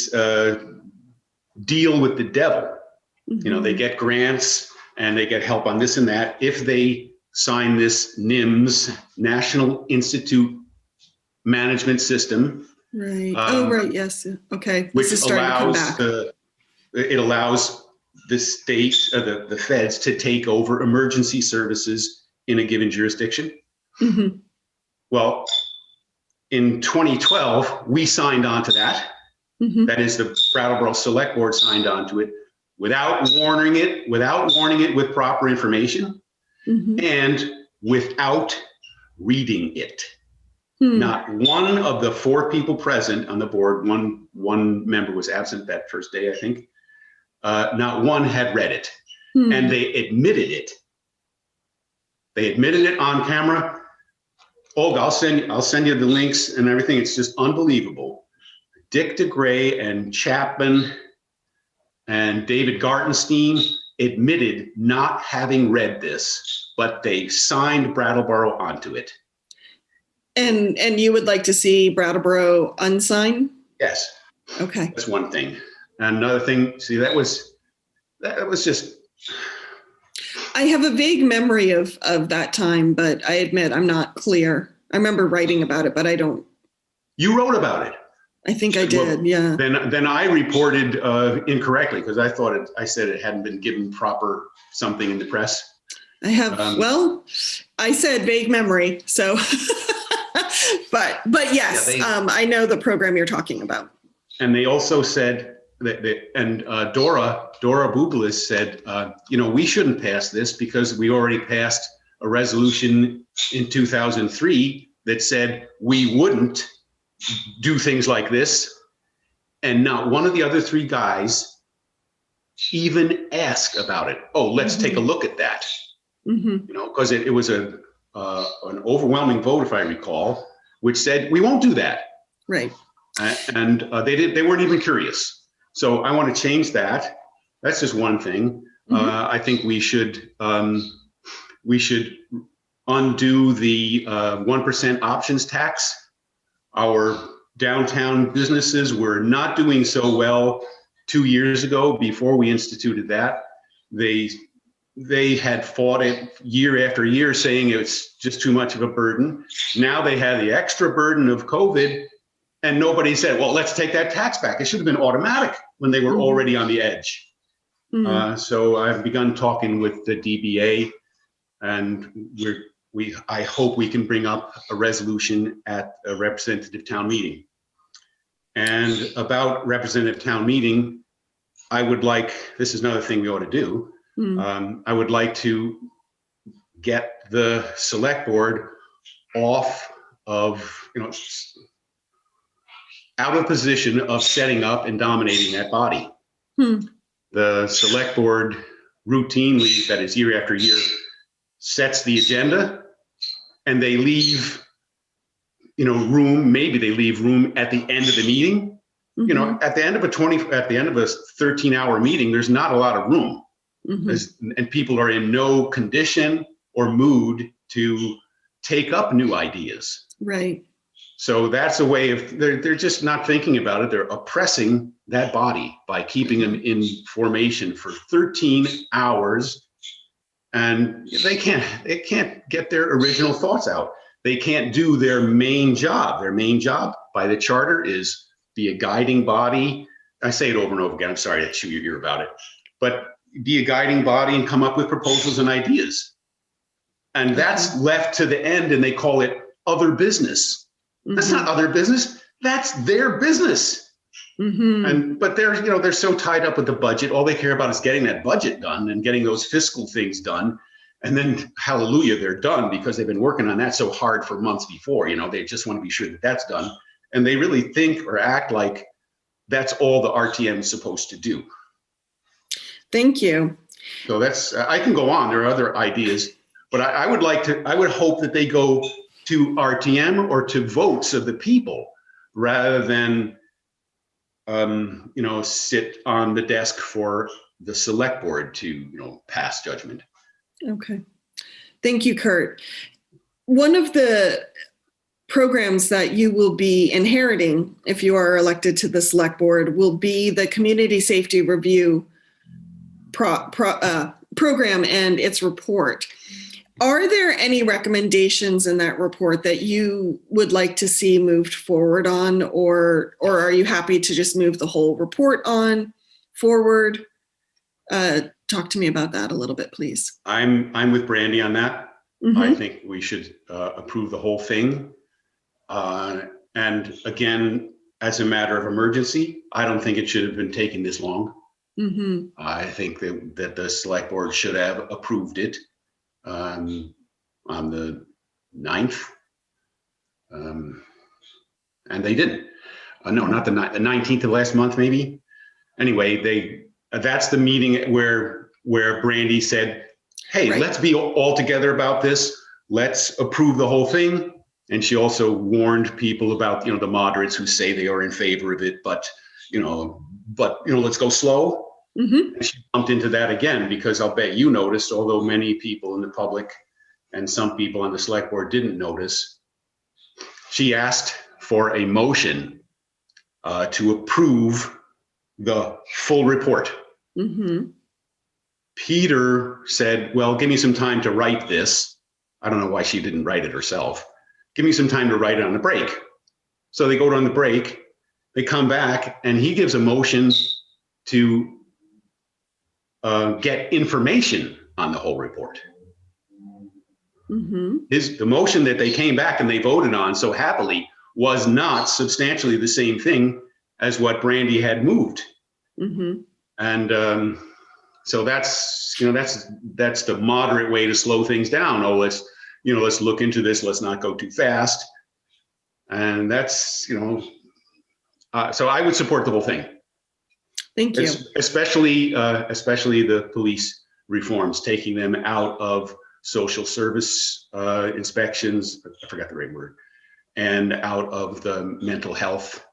S3: with the devil.
S1: Mm-hmm.
S3: You know, they get grants and they get help on this and that if they sign this NIMS, National Institute Management System.
S1: Right. Right. Yes. Okay.
S3: Which
S1: this is starting to come back.
S3: It allows the state, the feds, to take over emergency services in a given jurisdiction.
S1: Mm-hmm.
S3: Well, in 2012, we signed on to that.
S1: Mm-hmm.
S3: That is, the Brattleboro Selectboard signed on to it without warning it with proper information,
S1: Mm-hmm.
S3: and without reading it.
S1: Hmm.
S3: Not one of the 4 people present on the board, one member was absent that first day, I think. Not one had read it, and they admitted it. They admitted it on camera. Olga, I'll send you the links and everything. It's just unbelievable. Dick DeGray and Chapman and David Gartenstein admitted not having read this, but they signed Brattleboro onto it.
S1: And you would like to see Brattleboro unsign?
S3: Yes.
S1: Okay.
S3: That's one thing. And another thing, see, that was just.
S1: I have a vague memory of that time, but I admit I'm not clear. I remember writing about it, but I don't.
S3: You wrote about it.
S1: I think I did. Yeah.
S3: Then I reported incorrectly because I said it hadn't been given proper something in the press.
S1: I have. Well, I said vague memory, so. but yes, I know the program you're talking about.
S3: And they also said that Dora Boubalis said, we shouldn't pass this because we already passed a resolution in 2003 that said we wouldn't do things like this. And not one of the other 3 guys even asked about it. Oh, let's take a look at that. Mm-hmm. Because it was an overwhelming vote, if I recall, which said we won't do that.
S1: Right.
S3: And they weren't even curious. So I want to change that. That's just one thing. Mm-hmm. I think we should undo the 1% options tax. Our downtown businesses were not doing so well 2 years ago before we instituted that. They had fought it year after year, saying it's just too much of a burden. Now they had the extra burden of COVID, and nobody said, well, let's take that tax back. It should have been automatic when they were already on the edge. Mm-hmm. So I've begun talking with the DBA, and I hope we can bring up a resolution at a representative town meeting. And about representative town meeting, I would like, this is another thing we ought to do. I would like to get the select board off of, out of position of setting up and dominating that body. The select board routinely, that is year after year, sets the agenda, and they leave, room. Maybe they leave room at the end of the meeting. At the end of a 13-hour meeting, there's not a lot of room, and people are in no condition or mood to take up new ideas.
S1: Right.
S3: So that's a way of, they're just not thinking about it. They're oppressing that body by keeping them in formation for 13 hours, and they can't get their original thoughts out. They can't do their main job. Their main job by the charter is be a guiding body. I say it over and over again. I'm sorry to chew your ear about it, but be a guiding body and come up with proposals and ideas. And that's left to the end, and they call it other business. That's not other business. That's their business. But they're so tied up with the budget. All they care about is getting that budget done and getting those fiscal things done. And then, hallelujah, they're done because they've been working on that so hard for months before. They just want to be sure that that's done. And they really think or act like that's all the RTM is supposed to do.
S1: Thank you.
S3: So that's, I can go on. There are other ideas, but I would hope that they go to RTM or to votes of the people rather than, sit on the desk for the select board to, pass judgment.
S1: Okay. Thank you, Kurt. One of the programs that you will be inheriting if you are elected to the select board will be the Community Safety Review program and its report. Are there any recommendations in that report that you would like to see moved forward on, or are you happy to just move the whole report on forward? Talk to me about that a little bit, please.
S3: I'm with Brandy on that. I think we should approve the whole thing. And again, as a matter of emergency, I don't think it should have been taking this long. I think that the select board should have approved it on the 9th. And they didn't. No, not the 19th of last month, maybe. Anyway, that's the meeting where Brandy said, hey, let's be all together about this. Let's approve the whole thing. And she also warned people about, the moderates who say they are in favor of it, but let's go slow. And she bumped into that again, because I'll bet you noticed, although many people in the public and some people on the select board didn't notice, she asked for a motion to approve the full report. Peter said, well, give me some time to write this. I don't know why she didn't write it herself. Give me some time to write it on the break. So they go on the break, they come back, and he gives a motion to get information on the whole report. The motion that they came back and they voted on so happily was not substantially the same thing as what Brandy had moved. And so that's the moderate way to slow things down. Oh, let's look into this. Let's not go too fast. And that's, so I would support the whole thing.
S1: Thank you.
S3: Especially the police reforms, taking them out of social service inspections. I forgot the right word, and out of the mental health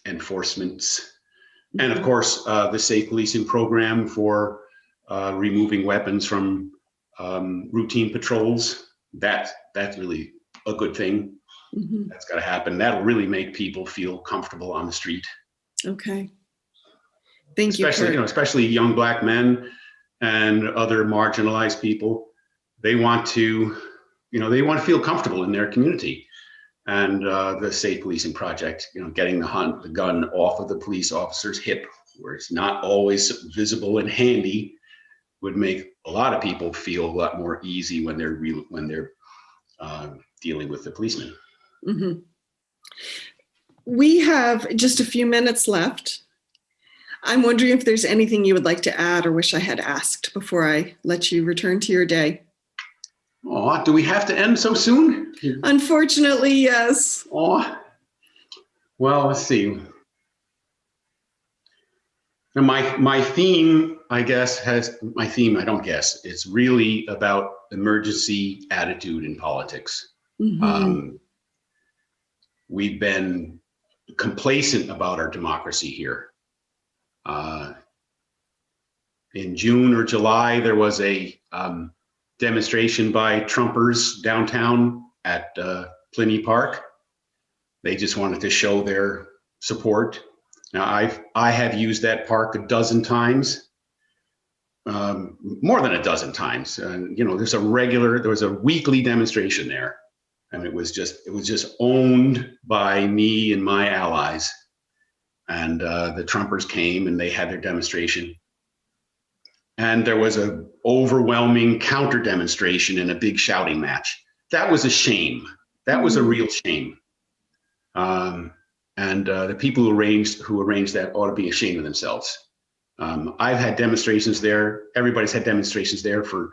S3: enforcements. And of course, the safe policing program for removing weapons from routine patrols. That's really a good thing. That's got to happen. That'll really make people feel comfortable on the street.
S1: Okay. Thank you.
S3: Especially young Black men and other marginalized people. They want to feel comfortable in their community. And the Safe Policing Project, getting the gun off of the police officer's hip, where it's not always visible and handy, would make a lot of people feel a lot more easy when they're dealing with the policeman. We
S1: have just a few minutes left. I'm wondering if there's anything you would like to add or wish I had asked before I let you return to your day.
S3: Oh, do we have to end so soon?
S1: Unfortunately, yes.
S3: Oh, well, let's see. And my theme, I guess, it's really about emergency attitude in politics.
S1: Mm-hmm.
S3: We've been complacent about our democracy here. In June or July, there was a demonstration by Trumpers downtown at Pliny Park. They just wanted to show their support. Now, I have used that park a dozen times, more than a dozen times. You know, there was a weekly demonstration there, and it was just owned by me and my allies. And the Trumpers came and they had their demonstration. And there was an overwhelming counter demonstration and a big shouting match. That was a shame. That was a real shame. And the people who arranged that ought to be ashamed of themselves. I've had demonstrations there. Everybody's had demonstrations there for,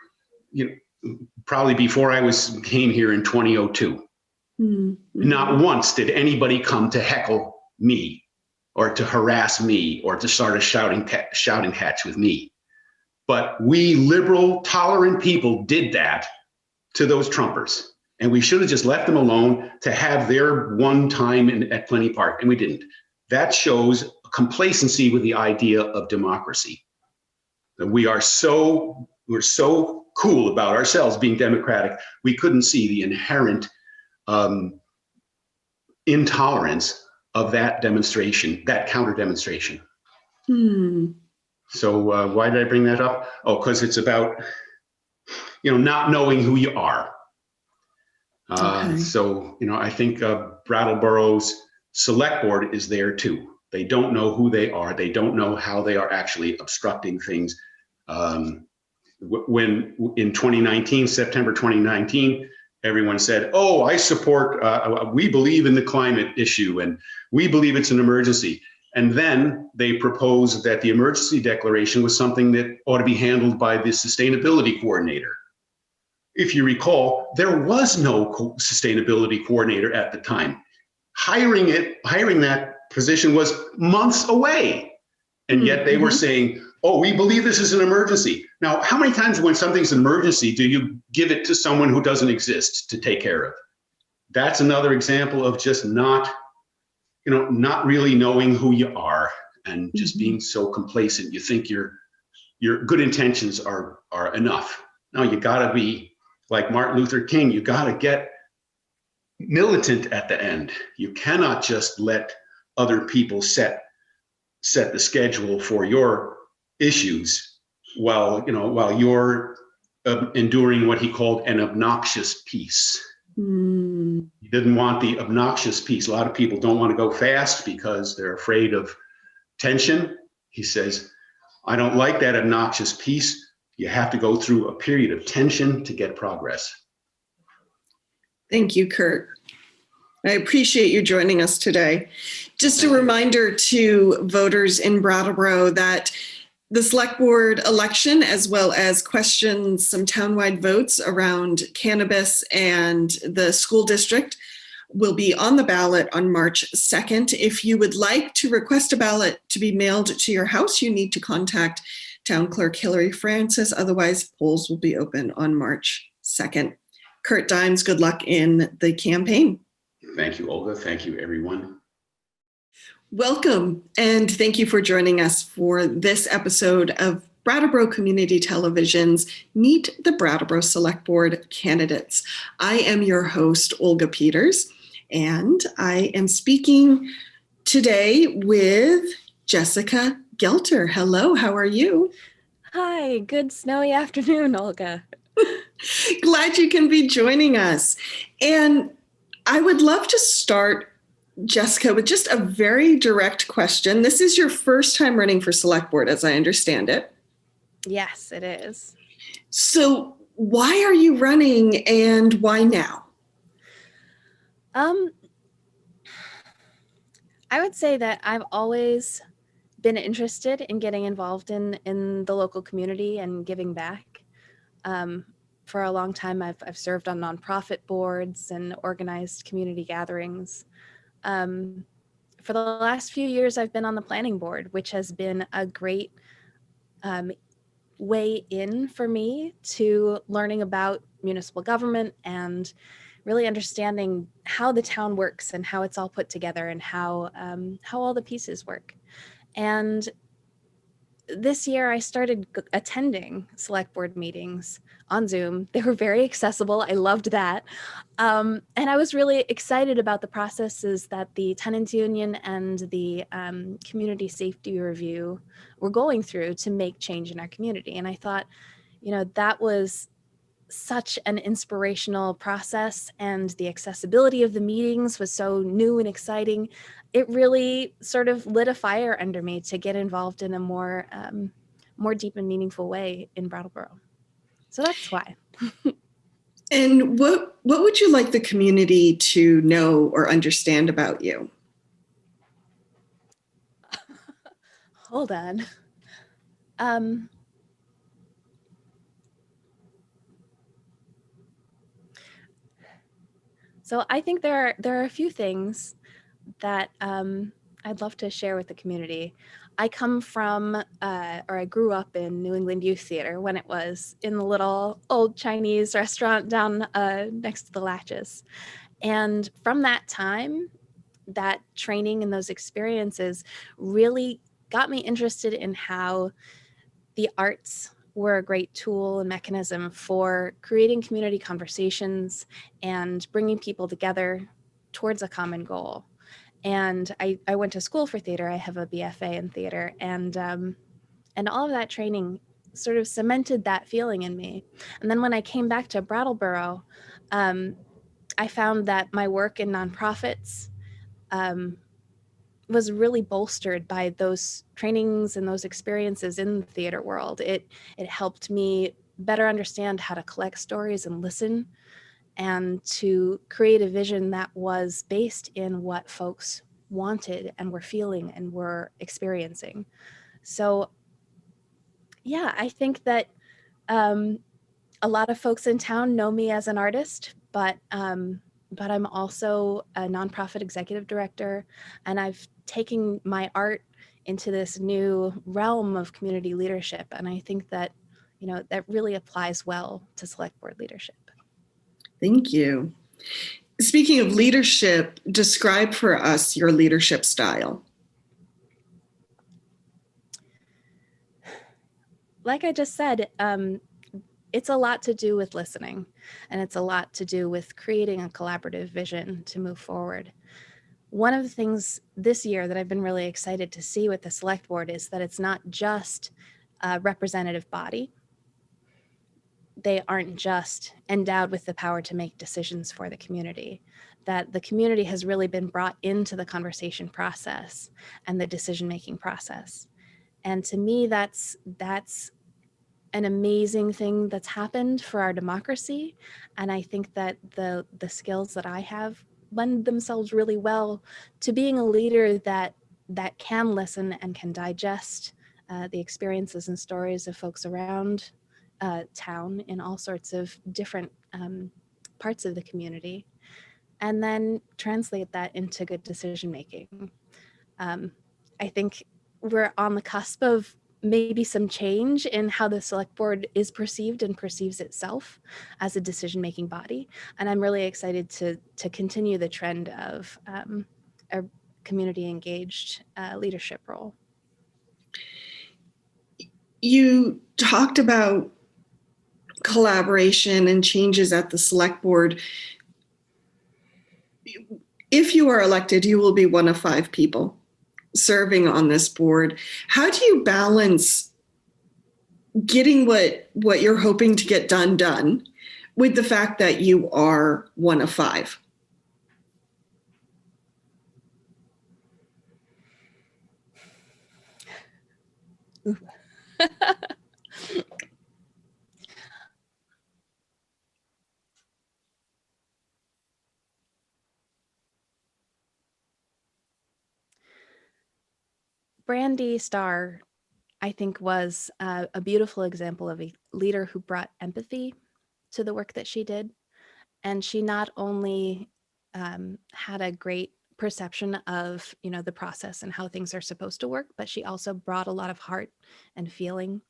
S3: probably before I came here in 2002. Mm-hmm. Not once did anybody come to heckle me or to harass me or to start a shouting match with me. But we liberal, tolerant people did that to those Trumpers. And we should have just left them alone to have their one time at Pliny Park, and we didn't. That shows complacency with the idea of democracy. That we're so cool about ourselves being democratic, we couldn't see the inherent intolerance of that demonstration, that counter demonstration. So why did I bring that up? Oh, because it's about, not knowing who you are. Okay. So, I think Brattleboro's Selectboard is there too. They don't know who they are. They don't know how they are actually obstructing things. When in 2019, September 2019, everyone said, oh, I support, we believe in the climate issue and we believe it's an emergency. And then they proposed that the emergency declaration was something that ought to be handled by the sustainability coordinator. If you recall, there was no sustainability coordinator at the time. Hiring that position was months away. And yet they were saying, oh, we believe this is an emergency. Now, how many times when something's an emergency do you give it to someone who doesn't exist to take care of? That's another example of just not really knowing who you are and just being so complacent. You think your good intentions are enough. No, you gotta be like Martin Luther King, you gotta get militant at the end. You cannot just let other people set the schedule for your issues while you're enduring what he called an obnoxious peace. He didn't want the obnoxious peace. A lot of people don't want to go fast because they're afraid of tension. He says, I don't like that obnoxious peace. You have to go through a period of tension to get progress.
S1: Thank you, Kurt. I appreciate you joining us today. Just a reminder to voters in Brattleboro that the select board election, as well as questions, some townwide votes around cannabis and the school district, will be on the ballot on March 2nd. If you would like to request a ballot to be mailed to your house, you need to contact Town Clerk Hillary Francis. Otherwise, polls will be open on March 2nd. Kurt Daims, good luck in the campaign.
S3: Thank you, Olga. Thank you, everyone.
S1: Welcome, and thank you for joining us for this episode of Brattleboro Community Television's Meet the Brattleboro Selectboard Candidates. I am your host, Olga Peters, and I am speaking today with Jessica Gelter. Hello, how are you?
S4: Hi, good snowy afternoon, Olga.
S1: Glad you can be joining us. And I would love to start, Jessica, with just a very direct question. This is your first time running for Select Board, as I understand it.
S4: Yes, it is.
S1: So why are you running and why now?
S4: I would say that I've always been interested in getting involved in the local community and giving back. For a long time, I've served on nonprofit boards and organized community gatherings. For the last few years, I've been on the planning board, which has been a great way in for me to learning about municipal government and really understanding how the town works and how it's all put together and how all the pieces work. And this year I started attending select board meetings on Zoom. They were very accessible. I loved that. And I was really excited about the processes that the tenants union and the community safety review were going through to make change in our community. And I thought, that was such an inspirational process, and the accessibility of the meetings was so new and exciting. It really sort of lit a fire under me to get involved in a more deep and meaningful way in Brattleboro. So that's why.
S1: And what would you like the community to know or understand about you?
S4: Hold on. So I think there are a few things that I'd love to share with the community. I come from, or I grew up in New England Youth Theater when it was in the little old Chinese restaurant down next to the Latches. And from that time, that training and those experiences really got me interested in how the arts were a great tool and mechanism for creating community conversations and bringing people together towards a common goal. And I went to school for theater. I have a BFA in theater, and all of that training sort of cemented that feeling in me. And then when I came back to Brattleboro, I found that my work in nonprofits was really bolstered by those trainings and those experiences in the theater world. It helped me better understand how to collect stories and listen, and to create a vision that was based in what folks wanted and were feeling and were experiencing. So yeah, I think that a lot of folks in town know me as an artist, but I'm also a nonprofit executive director, and I've taken my art into this new realm of community leadership. And I think that, that really applies well to select board leadership.
S1: Thank you. Speaking of leadership, describe for us your leadership style.
S4: Like I just said, it's a lot to do with listening, and it's a lot to do with creating a collaborative vision to move forward. One of the things this year that I've been really excited to see with the select board is that it's not just a representative body. They aren't just endowed with the power to make decisions for the community, that the community has really been brought into the conversation process and the decision-making process. And to me, that's an amazing thing that's happened for our democracy. And I think that the skills that I have lend themselves really well to being a leader that can listen and can digest the experiences and stories of folks around town in all sorts of different parts of the community, and then translate that into good decision making. I think we're on the cusp of maybe some change in how the select board is perceived and perceives itself as a decision-making body. And I'm really excited to continue the trend of a community engaged leadership role.
S1: You talked about collaboration and changes at the select board. If you are elected, you will be one of 5 people serving on this board. How do you balance getting what you're hoping to get done with the fact that you are one of 5?
S4: Brandy Starr, I think, was a beautiful example of a leader who brought empathy to the work that she did. And she not only had a great perception of, the process and how things are supposed to work, but she also brought a lot of heart and feeling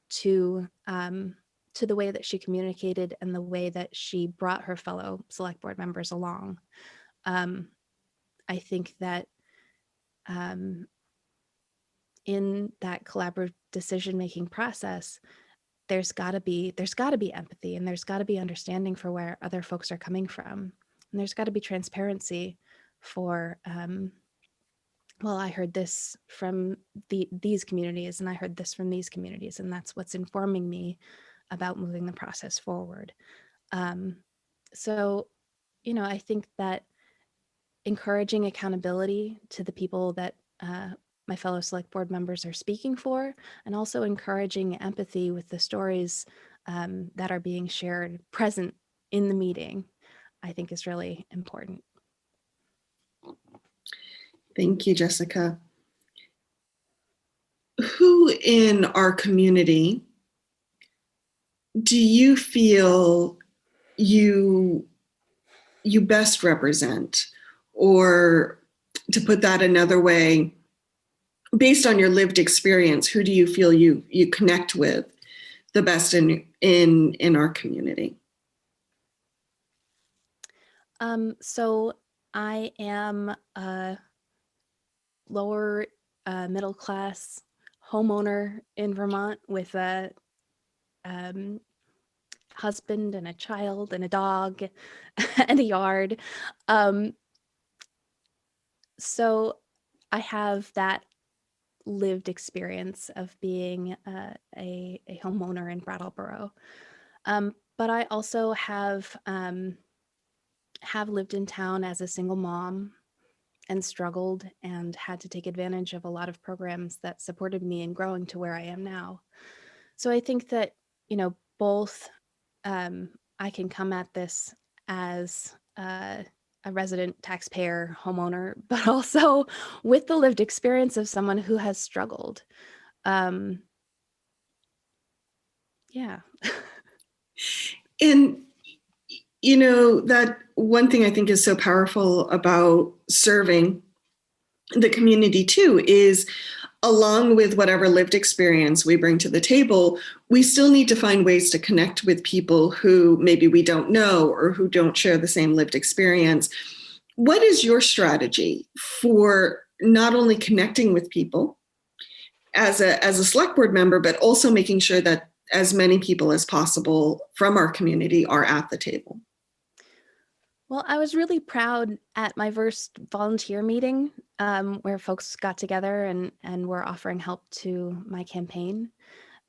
S4: to the way that she communicated and the way that she brought her fellow select board members along. I think that in that collaborative decision-making process, there's got to be empathy, and there's got to be understanding for where other folks are coming from, and there's got to be transparency for well, I heard this from these communities, and I heard this from these communities, and that's what's informing me about moving the process forward. So, I think that encouraging accountability to the people that my fellow select board members are speaking for, and also encouraging empathy with the stories that are being shared present in the meeting, I think is really important.
S1: Thank you, Jessica. Who in our community do you feel you best represent? Or to put that another way, based on your lived experience, who do you feel you connect with the best in our community?
S4: So I am a lower middle class homeowner in Vermont with a husband and a child and a dog and a yard. So I have that lived experience of being a homeowner in Brattleboro. But I also have lived in town as a single mom and struggled and had to take advantage of a lot of programs that supported me in growing to where I am now. So I think that, both I can come at this as a resident taxpayer homeowner, but also with the lived experience of someone who has struggled. Yeah.
S1: And, that one thing I think is so powerful about serving the community too is, along with whatever lived experience we bring to the table, we still need to find ways to connect with people who maybe we don't know or who don't share the same lived experience. What is your strategy for not only connecting with people as a select board member, but also making sure that as many people as possible from our community are at the table?
S4: Well, I was really proud at my first volunteer meeting where folks got together and were offering help to my campaign,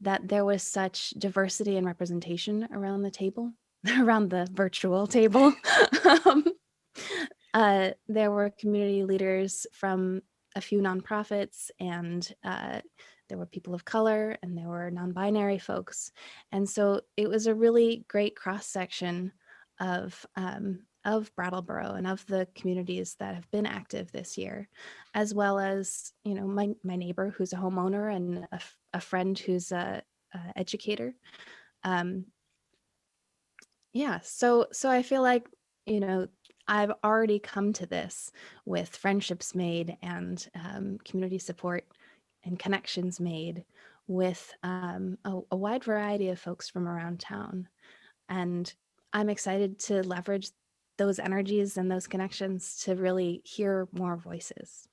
S4: that there was such diversity and representation around the table, around the virtual table. There were community leaders from a few nonprofits, and there were people of color, and there were non-binary folks. And so it was a really great cross-section of Brattleboro and of the communities that have been active this year, as well as, my neighbor who's a homeowner and a friend who's a educator. Yeah, so I feel like, I've already come to this with friendships made and community support and connections made with a wide variety of folks from around town. And I'm excited to leverage those energies and those connections to really hear more voices.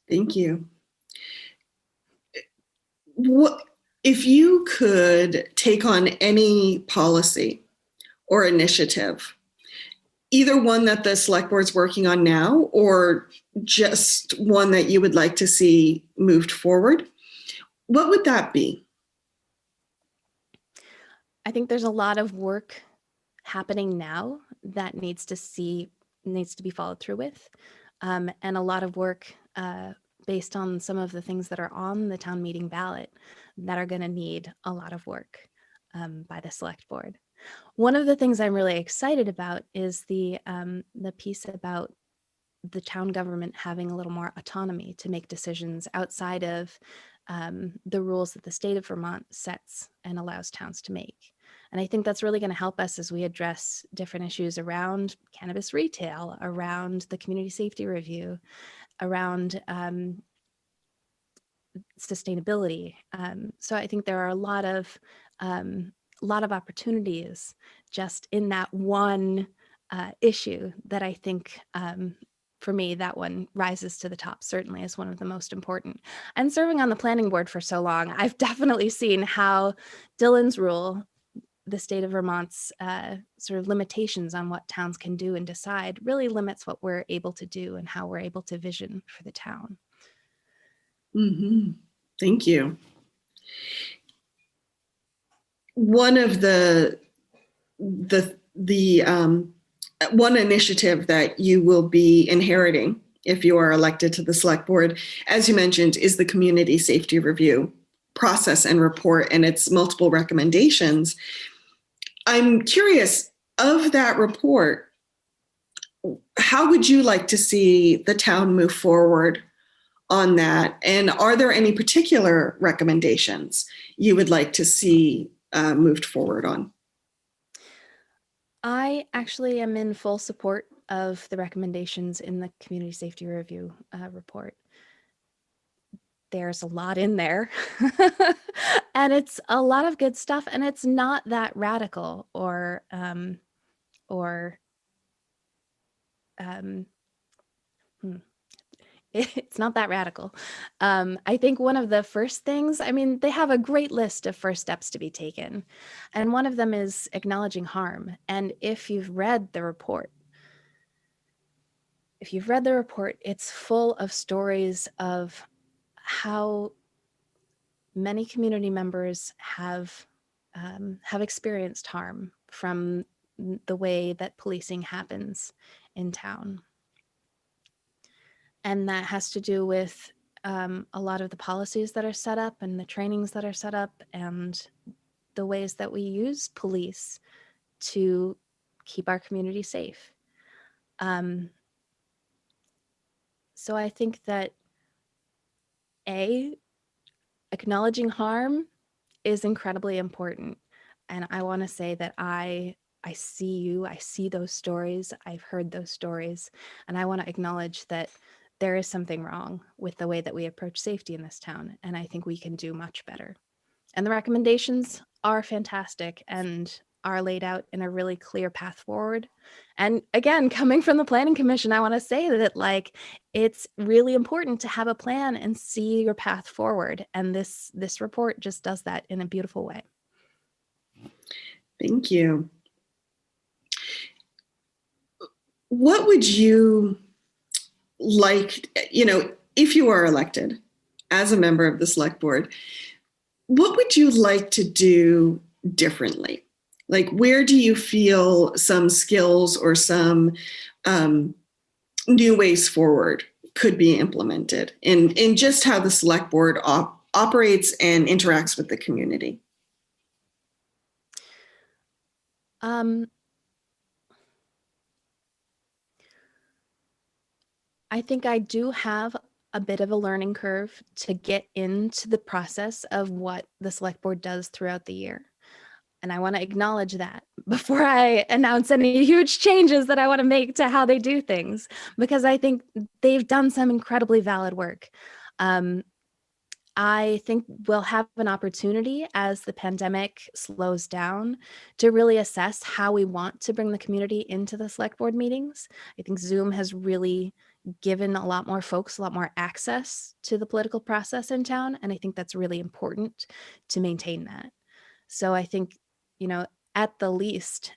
S1: Thank you. What, if you could take on any policy or initiative, either one that the select board's working on now or just one that you would like to see moved forward, what would that be?
S4: I think there's a lot of work happening now that needs to be followed through with, and a lot of work based on some of the things that are on the town meeting ballot that are going to need a lot of work by the select board. One of the things I'm really excited about is the piece about the town government having a little more autonomy to make decisions outside of the rules that the state of Vermont sets and allows towns to make. And I think that's really going to help us as we address different issues around cannabis retail, around the community safety review, around sustainability. So I think there are a lot of opportunities just in that one issue that I think, for me, that one rises to the top, certainly as one of the most important. And serving on the planning board for so long, I've definitely seen how Dillon's rule, the state of Vermont's sort of limitations on what towns can do and decide, really limits what we're able to do and how we're able to vision for the town.
S1: Mm-hmm. Thank you. One of the one initiative that you will be inheriting if you are elected to the select board, as you mentioned, is the community safety review process and report and its multiple recommendations. I'm curious, of that report, how would you like to see the town move forward on that? And are there any particular recommendations you would like to see moved forward on?
S4: I actually am in full support of the recommendations in the community safety review report. There's a lot in there and it's a lot of good stuff, and it's not that radical or it's not that radical. I think one of the first things, I mean, they have a great list of first steps to be taken. And one of them is acknowledging harm. And if you've read the report, it's full of stories of how many community members have experienced harm from the way that policing happens in town. And that has to do with a lot of the policies that are set up and the trainings that are set up and the ways that we use police to keep our community safe. So I think that acknowledging harm is incredibly important. And I want to say that I see those stories, I've heard those stories, and I want to acknowledge that there is something wrong with the way that we approach safety in this town, and I think we can do much better. And the recommendations are fantastic and are laid out in a really clear path forward. And again, coming from the Planning Commission, I want to say that it's really important to have a plan and see your path forward. And this report just does that in a beautiful way.
S1: Thank you. What would you like, if you are elected as a member of the select board, what would you like to do differently? Like, where do you feel some skills or some new ways forward could be implemented in just how the select board operates and interacts with the community?
S4: I think I do have a bit of a learning curve to get into the process of what the select board does throughout the year. And I want to acknowledge that before I announce any huge changes that I want to make to how they do things, because I think they've done some incredibly valid work. I think we'll have an opportunity as the pandemic slows down to really assess how we want to bring the community into the select board meetings. I think Zoom has really given a lot more folks a lot more access to the political process in town. And I think that's really important to maintain that. So I think, at the least,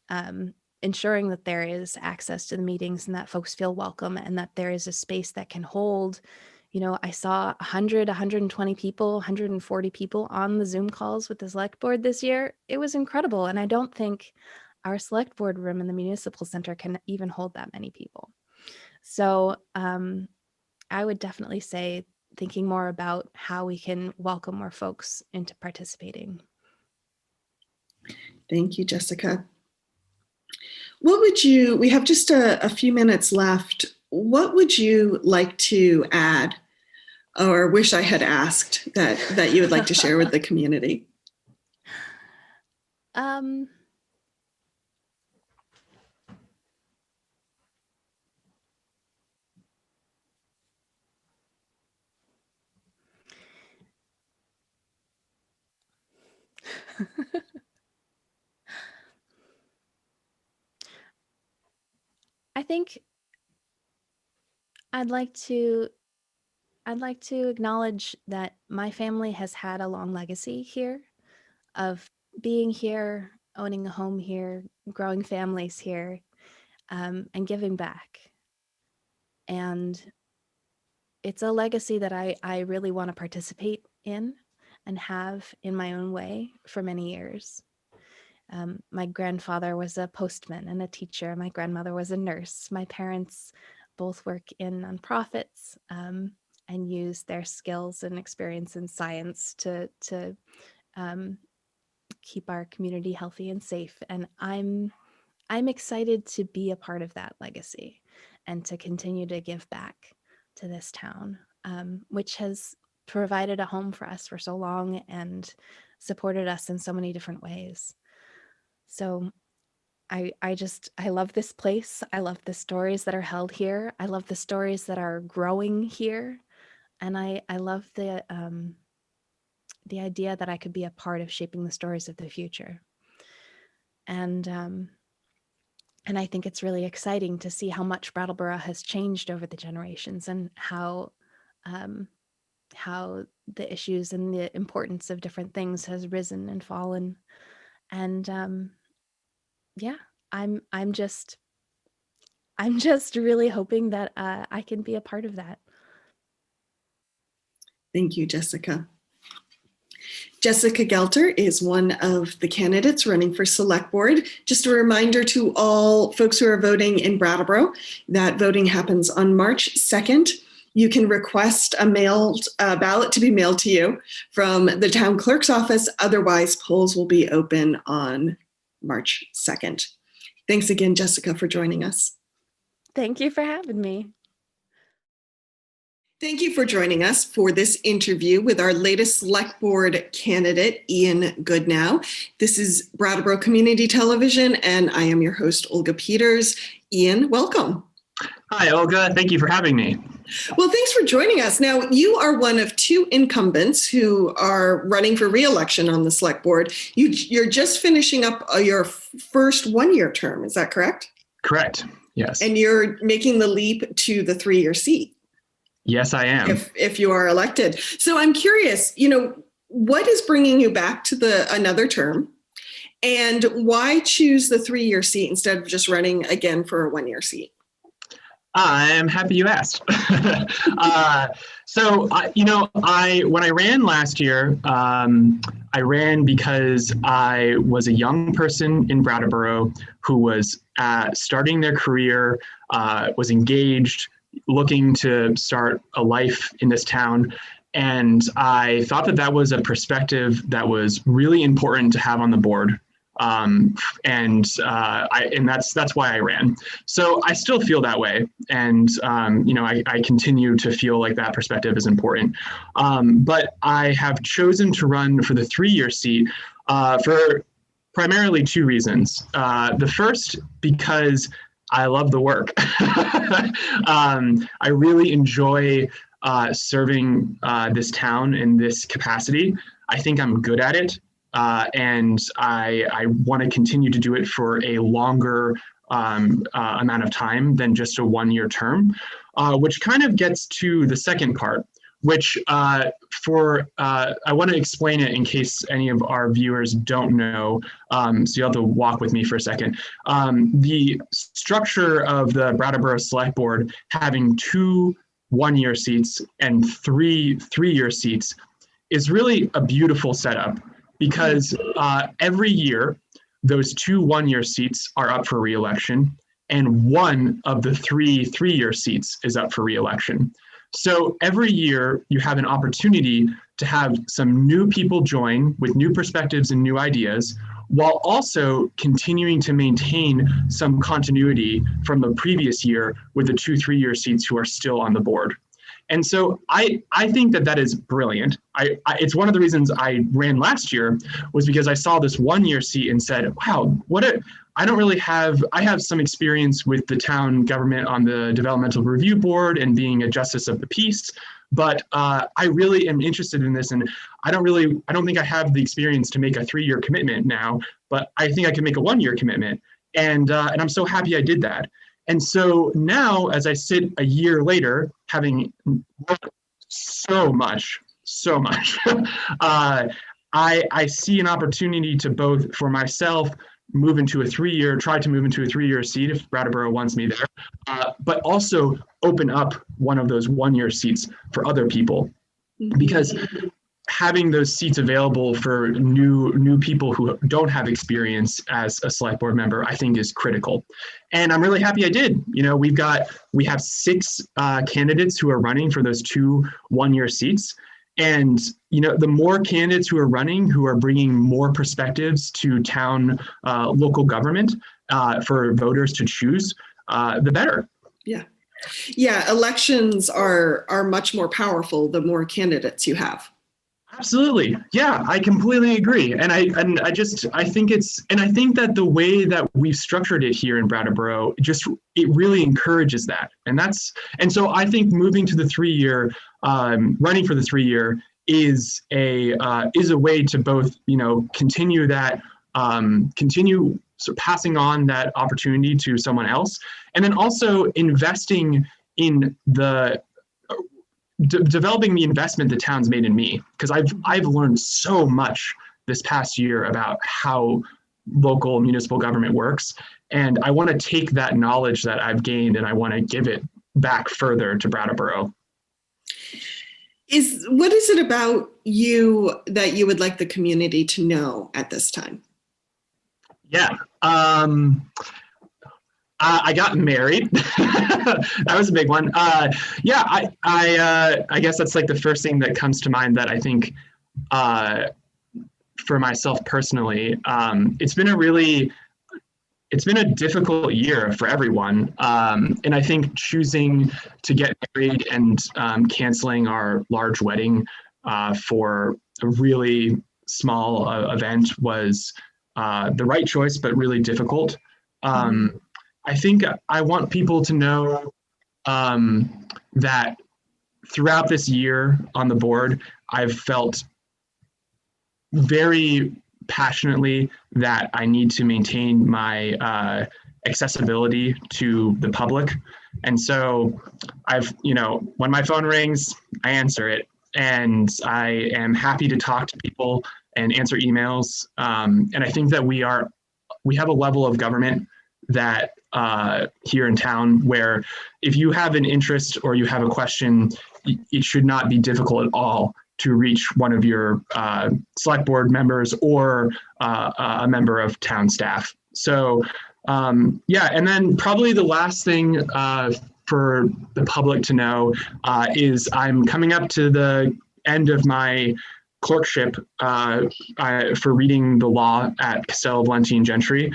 S4: ensuring that there is access to the meetings and that folks feel welcome and that there is a space that can hold, I saw 100, 120 people, 140 people on the Zoom calls with the select board this year. It was incredible. And I don't think our select board room in the municipal center can even hold that many people. So I would definitely say thinking more about how we can welcome more folks into participating.
S1: Thank you, Jessica. We have just a few minutes left. what would you like to add or wish I had asked that you would like to share with the community?
S4: I think I'd like to acknowledge that my family has had a long legacy here of being here, owning a home here, growing families here, and giving back. And it's a legacy that I really want to participate in and have in my own way for many years. My grandfather was a postman and a teacher. My grandmother was a nurse. My parents both work in nonprofits and use their skills and experience in science to keep our community healthy and safe. And I'm excited to be a part of that legacy and to continue to give back to this town, which has provided a home for us for so long and supported us in so many different ways. So I love this place. I love the stories that are held here. I love the stories that are growing here. And I love the idea that I could be a part of shaping the stories of the future. And I think it's really exciting to see how much Brattleboro has changed over the generations and how the issues and the importance of different things has risen and fallen. And yeah, I'm just really hoping that I can be a part of that.
S1: Thank you, Jessica. Jessica Gelter is one of the candidates running for Select Board. Just a reminder to all folks who are voting in Brattleboro that voting happens on March 2nd. You can request a ballot to be mailed to you from the town clerk's office. Otherwise, polls will be open on March 2nd. Thanks again, Jessica, for joining us.
S4: Thank you for having me.
S1: Thank you for joining us for this interview with our latest Select Board candidate, Ian Goodnow. This is Brattleboro Community Television, and I am your host, Olga Peters. Ian, welcome.
S5: Hi, Olga. Thank you for having me.
S1: Well, thanks for joining us. Now, you are one of two incumbents who are running for re-election on the Select Board. You're just finishing up your first one-year term, is that correct?
S5: Correct, yes.
S1: And you're making the leap to the 3-year seat.
S5: Yes, I am.
S1: If you are elected. So I'm curious, what is bringing you back to another term, and why choose the 3-year seat instead of just running again for a 1-year seat?
S5: I'm happy you asked. So when I ran last year, I ran because I was a young person in Brattleboro who was starting their career, was engaged, looking to start a life in this town. And I thought that was a perspective that was really important to have on the board. And that's why I ran. So I still feel that way. And, I continue to feel like that perspective is important. But I have chosen to run for the 3-year seat for primarily 2 reasons. The first, because I love the work. I really enjoy serving this town in this capacity. I think I'm good at it. And I want to continue to do it for a longer amount of time than just a 1-year term, which kind of gets to the second part, which I want to explain it in case any of our viewers don't know, so you'll have to walk with me for a second. The structure of the Brattleboro Selectboard having 2 1-year seats and 3 3-year seats is really a beautiful setup, because every year those 2 1-year seats are up for re-election, and 1 of the 3 3-year seats is up for re-election. So every year you have an opportunity to have some new people join with new perspectives and new ideas, while also continuing to maintain some continuity from the previous year with the 2 3-year seats who are still on the board. And so I think that is brilliant. It's one of the reasons I ran last year was because I saw this 1-year seat and said, wow, I have some experience with the town government on the developmental review board and being a justice of the peace, but I really am interested in this. And I don't think I have the experience to make a 3-year commitment now, but I think I can make a 1-year commitment. And I'm so happy I did that. And so now, as I sit a year later, having worked so much, I see an opportunity to both, for myself, try to move into a 3-year seat if Brattleboro wants me there, but also open up one of those 1-year seats for other people. Because having those seats available for new people who don't have experience as a select board member, I think is critical. And I'm really happy I did. We have 6 candidates who are running for those 2 1-year seats. And, the more candidates who are running, who are bringing more perspectives to town, local government for voters to choose, the better.
S1: Yeah. Elections are much more powerful the more candidates you have.
S5: Absolutely. Yeah, I completely agree. And I think that the way that we've structured it here in Brattleboro, it really encourages that. And so I think moving to the 3-year, running for the 3-year is a way to both, continue that, continue passing on that opportunity to someone else, and then also investing in developing the investment the town's made in me, because I've learned so much this past year about how local municipal government works, and I want to take that knowledge that I've gained and I want to give it back further to Brattleboro.
S1: What is it about you that you would like the community to know at this time?
S5: Yeah. I got married. That was a big one. I guess that's like the first thing that comes to mind that I think for myself personally, it's been a difficult year for everyone. And I think choosing to get married and canceling our large wedding for a really small event was the right choice, but really difficult. I think I want people to know that throughout this year on the board, I've felt very passionately that I need to maintain my accessibility to the public. And so when my phone rings, I answer it, and I am happy to talk to people and answer emails. And I think that we have a level of government that here in town where if you have an interest or you have a question, it should not be difficult at all to reach one of your select board members or a member of town staff. So and then probably the last thing for the public to know is I'm coming up to the end of my clerkship for reading the law at Castello, Valenti, and Gentry.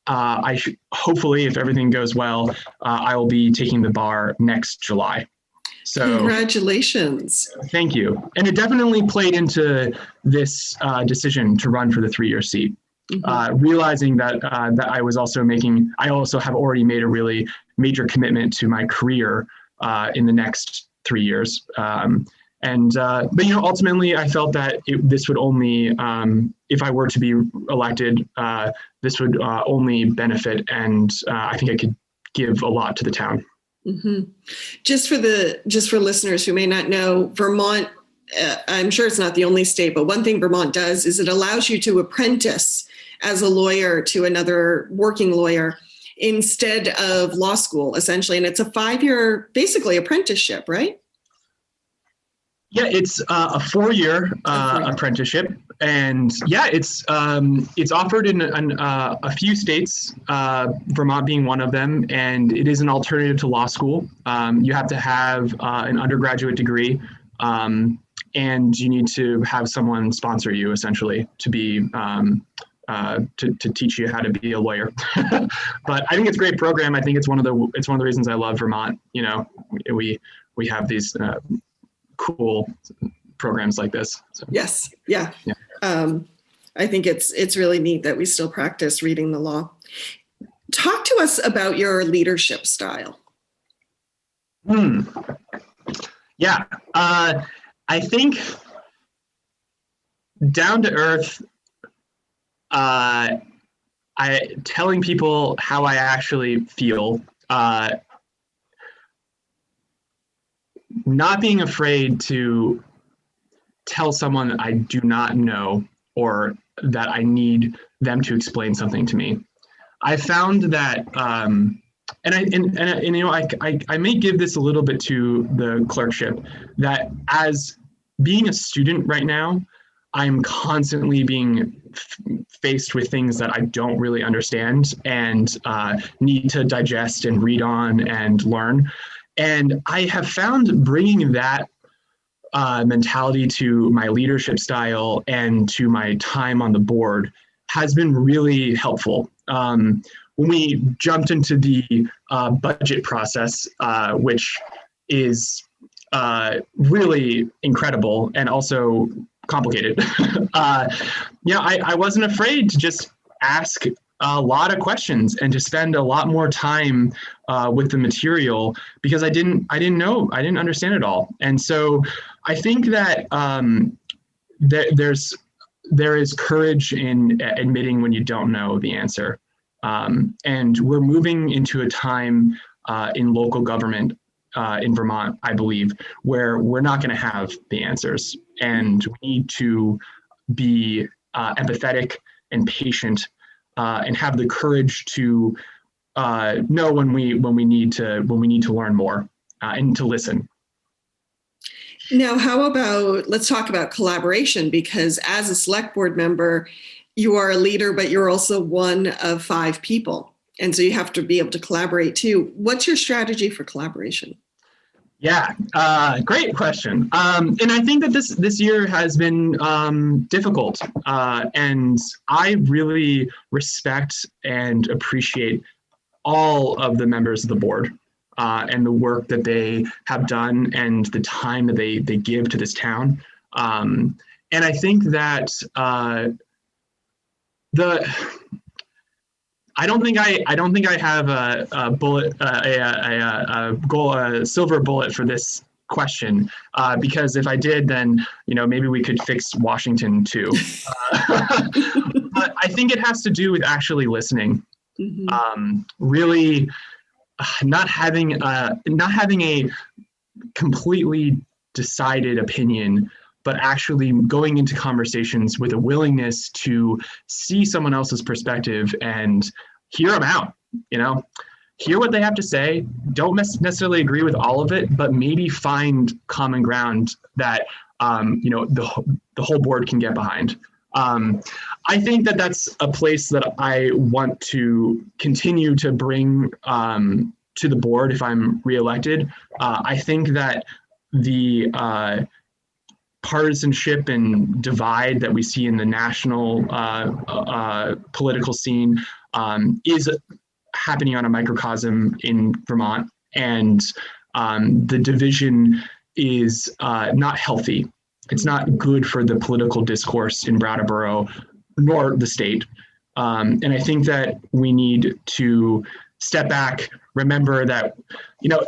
S5: I should, hopefully, if everything goes well, I will be taking the bar next July. So
S1: congratulations. Thank
S5: you. And it definitely played into this decision to run for the 3-year seat. Realizing that I also have already made a really major commitment to my career in the next 3 years. But ultimately, I felt that this would only, if I were to be elected, this would only benefit, and I think I could give a lot to the town. Just for listeners who may not know, Vermont, I'm sure it's not the only state, but one thing Vermont does is it allows you to apprentice as a lawyer to another working lawyer instead of law school, essentially, and it's a 5-year, basically, apprenticeship, right? Yeah, it's a 4-year apprenticeship, and it's offered in a few states, Vermont being one of them, and it is an alternative to law school. You have to have an undergraduate degree, and you need to have someone sponsor you essentially to be to teach you how to be a lawyer. But I think it's a great program. I think it's one of the reasons I love Vermont. You know, we have these cool programs like this. So,
S1: yes. Yeah.
S5: Yeah.
S1: I think it's really neat that we still practice reading the law. Talk to us about your leadership style.
S5: Yeah. I think down to earth, telling people how I actually feel, not being afraid to tell someone that I do not know or that I need them to explain something to me. I found that, and you know, I may give this a little bit to the clerkship, that as being a student right now, I'm constantly being faced with things that I don't really understand and need to digest and read on and learn. And I have found bringing that mentality to my leadership style and to my time on the board has been really helpful. When we jumped into the budget process, which is really incredible and also complicated, I wasn't afraid to just ask a lot of questions and to spend a lot more time with the material because I didn't understand it all. And so I think that there is courage in admitting when you don't know the answer. And we're moving into a time in local government in Vermont, I believe, where we're not going to have the answers, and we need to be empathetic and patient, and have the courage to know when we need to learn more and to listen.
S1: Now, let's talk about collaboration, because as a select board member, you are a leader, but you're also one of 5 people. And so you have to be able to collaborate too. What's your strategy for collaboration?
S5: Yeah, great question. And I think that this year has been difficult. And I really respect and appreciate all of the members of the board and the work that they have done and the time that they give to this town. And I think that I don't think I have a bullet, a silver bullet for this question, because if I did, then maybe we could fix Washington too. But I think it has to do with actually listening, really not having a completely decided opinion, but actually going into conversations with a willingness to see someone else's perspective and hear them out, hear what they have to say. Don't necessarily agree with all of it, but maybe find common ground that, the whole board can get behind. I think that that's a place that I want to continue to bring to the board if I'm reelected. I think that the partisanship and divide that we see in the national political scene is happening on a microcosm in Vermont, and the division is not healthy. It's not good for the political discourse in Brattleboro nor the state. And I think that we need to step back, remember that,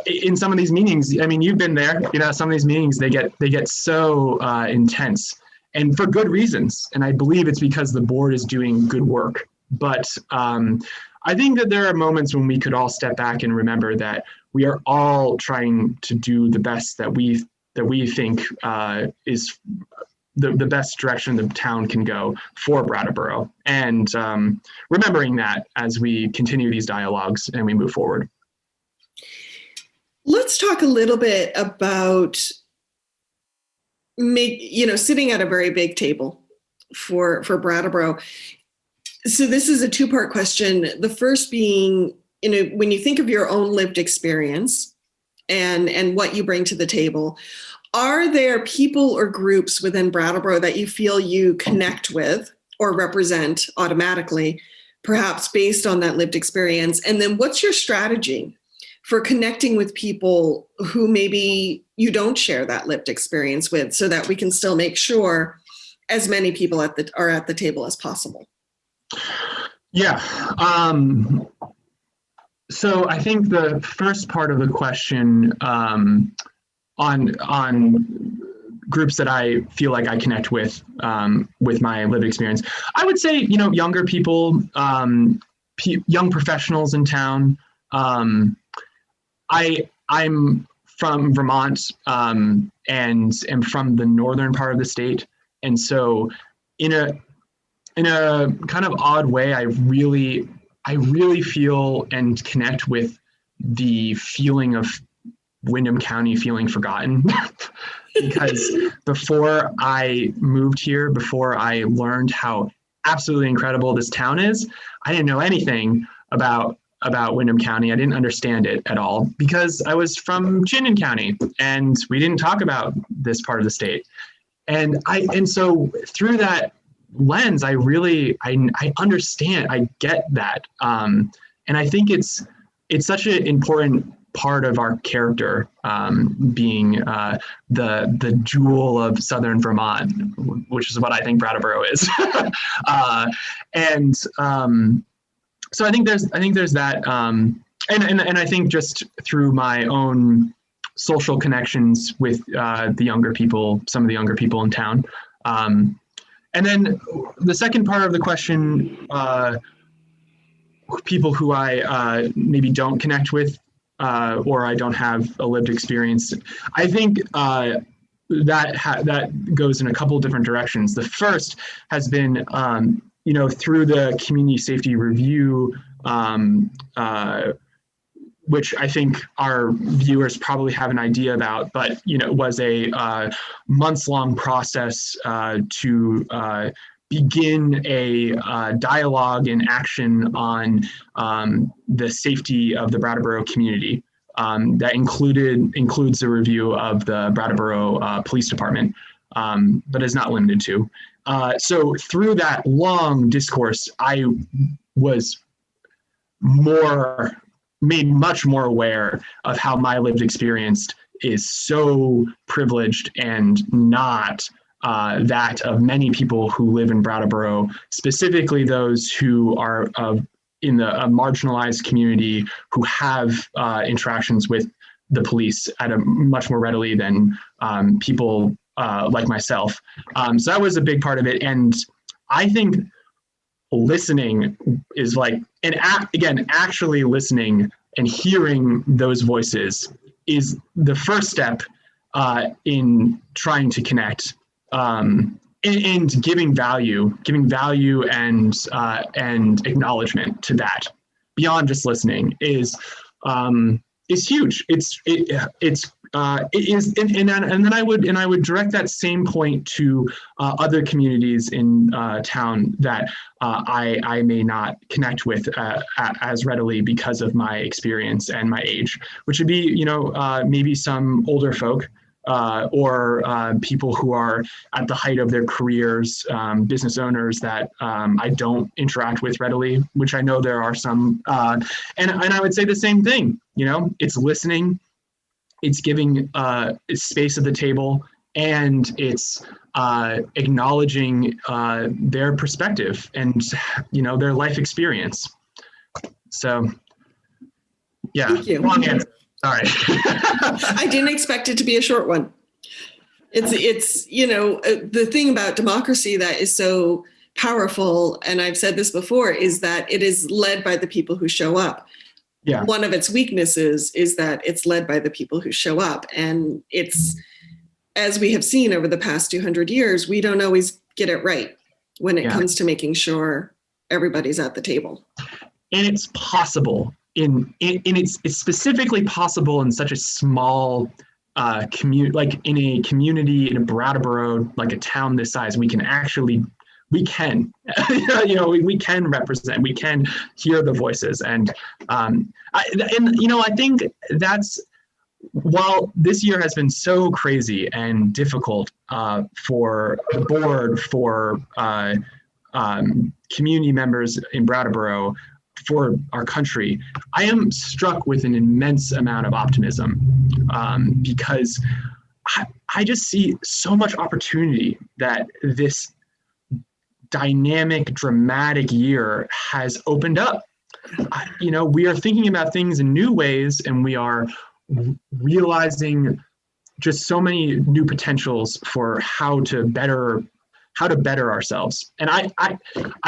S5: in some of these meetings, I mean, you've been there, some of these meetings, they get so intense, and for good reasons. And I believe it's because the board is doing good work. But I think that there are moments when we could all step back and remember that we are all trying to do the best that we think is the best direction the town can go for Brattleboro, and remembering that as we continue these dialogues and we move forward.
S1: Let's talk a little bit about sitting at a very big table for Brattleboro. So this is a 2-part question. The first being, when you think of your own lived experience and what you bring to the table, Are there people or groups within Brattleboro that you feel you connect with or represent automatically, perhaps based on that lived experience? And then what's your strategy for connecting with people who maybe you don't share that lived experience with, so that we can still make sure as many people are at the table as possible?
S5: Yeah. So I think the first part of the question on groups that I feel like I connect with my lived experience, I would say, younger people, young professionals in town. I'm from Vermont and am from the northern part of the state, and so in a kind of odd way, I really feel and connect with the feeling of Windham County feeling forgotten. Because before I moved here, before I learned how absolutely incredible this town is, I didn't know anything about Windham County. I didn't understand it at all because I was from Chittenden County and we didn't talk about this part of the state. And so through that lens, I understand, I get that. And I think it's such an important part of our character, being the jewel of Southern Vermont, which is what I think Brattleboro is. So I think there's that, and I think just through my own social connections with some of the younger people in town. And then the second part of the question, people who I maybe don't connect with, or I don't have a lived experience. I think that goes in a couple of different directions. The first has been, through the community safety review, which I think our viewers probably have an idea about, but was a months-long process to begin a dialogue and action on the safety of the Brattleboro community. That includes a review of the Brattleboro Police Department, but is not limited to. So through that long discourse, I was made much more aware of how my lived experience is so privileged and not that of many people who live in Brattleboro, specifically those who are in a marginalized community who have interactions with the police at a much more readily than people like myself. So that was a big part of it. And I think listening is actually listening and hearing those voices is the first step in trying to connect, and giving value and acknowledgement to that beyond just listening is huge. And then I would direct that same point to other communities in town that I may not connect with as readily because of my experience and my age, which would be maybe some older folk or people who are at the height of their careers, business owners that I don't interact with readily, which I know there are some. And I would say the same thing. It's listening. It's giving space at the table, and it's acknowledging their perspective and their life experience. So, yeah,
S1: Thank you.
S5: Long answer. Sorry.
S1: I didn't expect it to be a short one. It's the thing about democracy that is so powerful, and I've said this before, is that it is led by the people who show up. Yeah. One of its weaknesses is that it's led by the people who show up. And it's, as we have seen over the past 200 years, we don't always get it right when it comes to making sure everybody's at the table.
S5: And it's possible it's specifically possible in such a small community, like in a community in a Brattleboro, like a town this size, we can represent, we can hear the voices. And I think that's while this year has been so crazy and difficult for the board, for community members in Brattleboro, for our country, I am struck with an immense amount of optimism because I just see so much opportunity that this dynamic, dramatic year has opened up. We are thinking about things in new ways, and we are realizing just so many new potentials for how to better ourselves. And I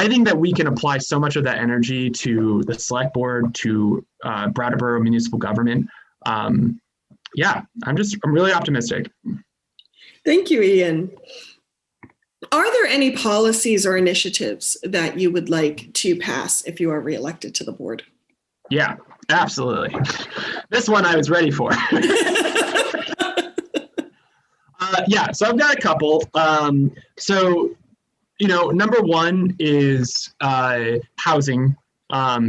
S5: think that we can apply so much of that energy to the select board, to Brattleboro municipal government. I'm really optimistic.
S1: Thank you, Ian. Are there any policies or initiatives that you would like to pass if you are reelected to the board?
S5: Yeah, absolutely. This one I was ready for. So I've got a couple. Number one is housing.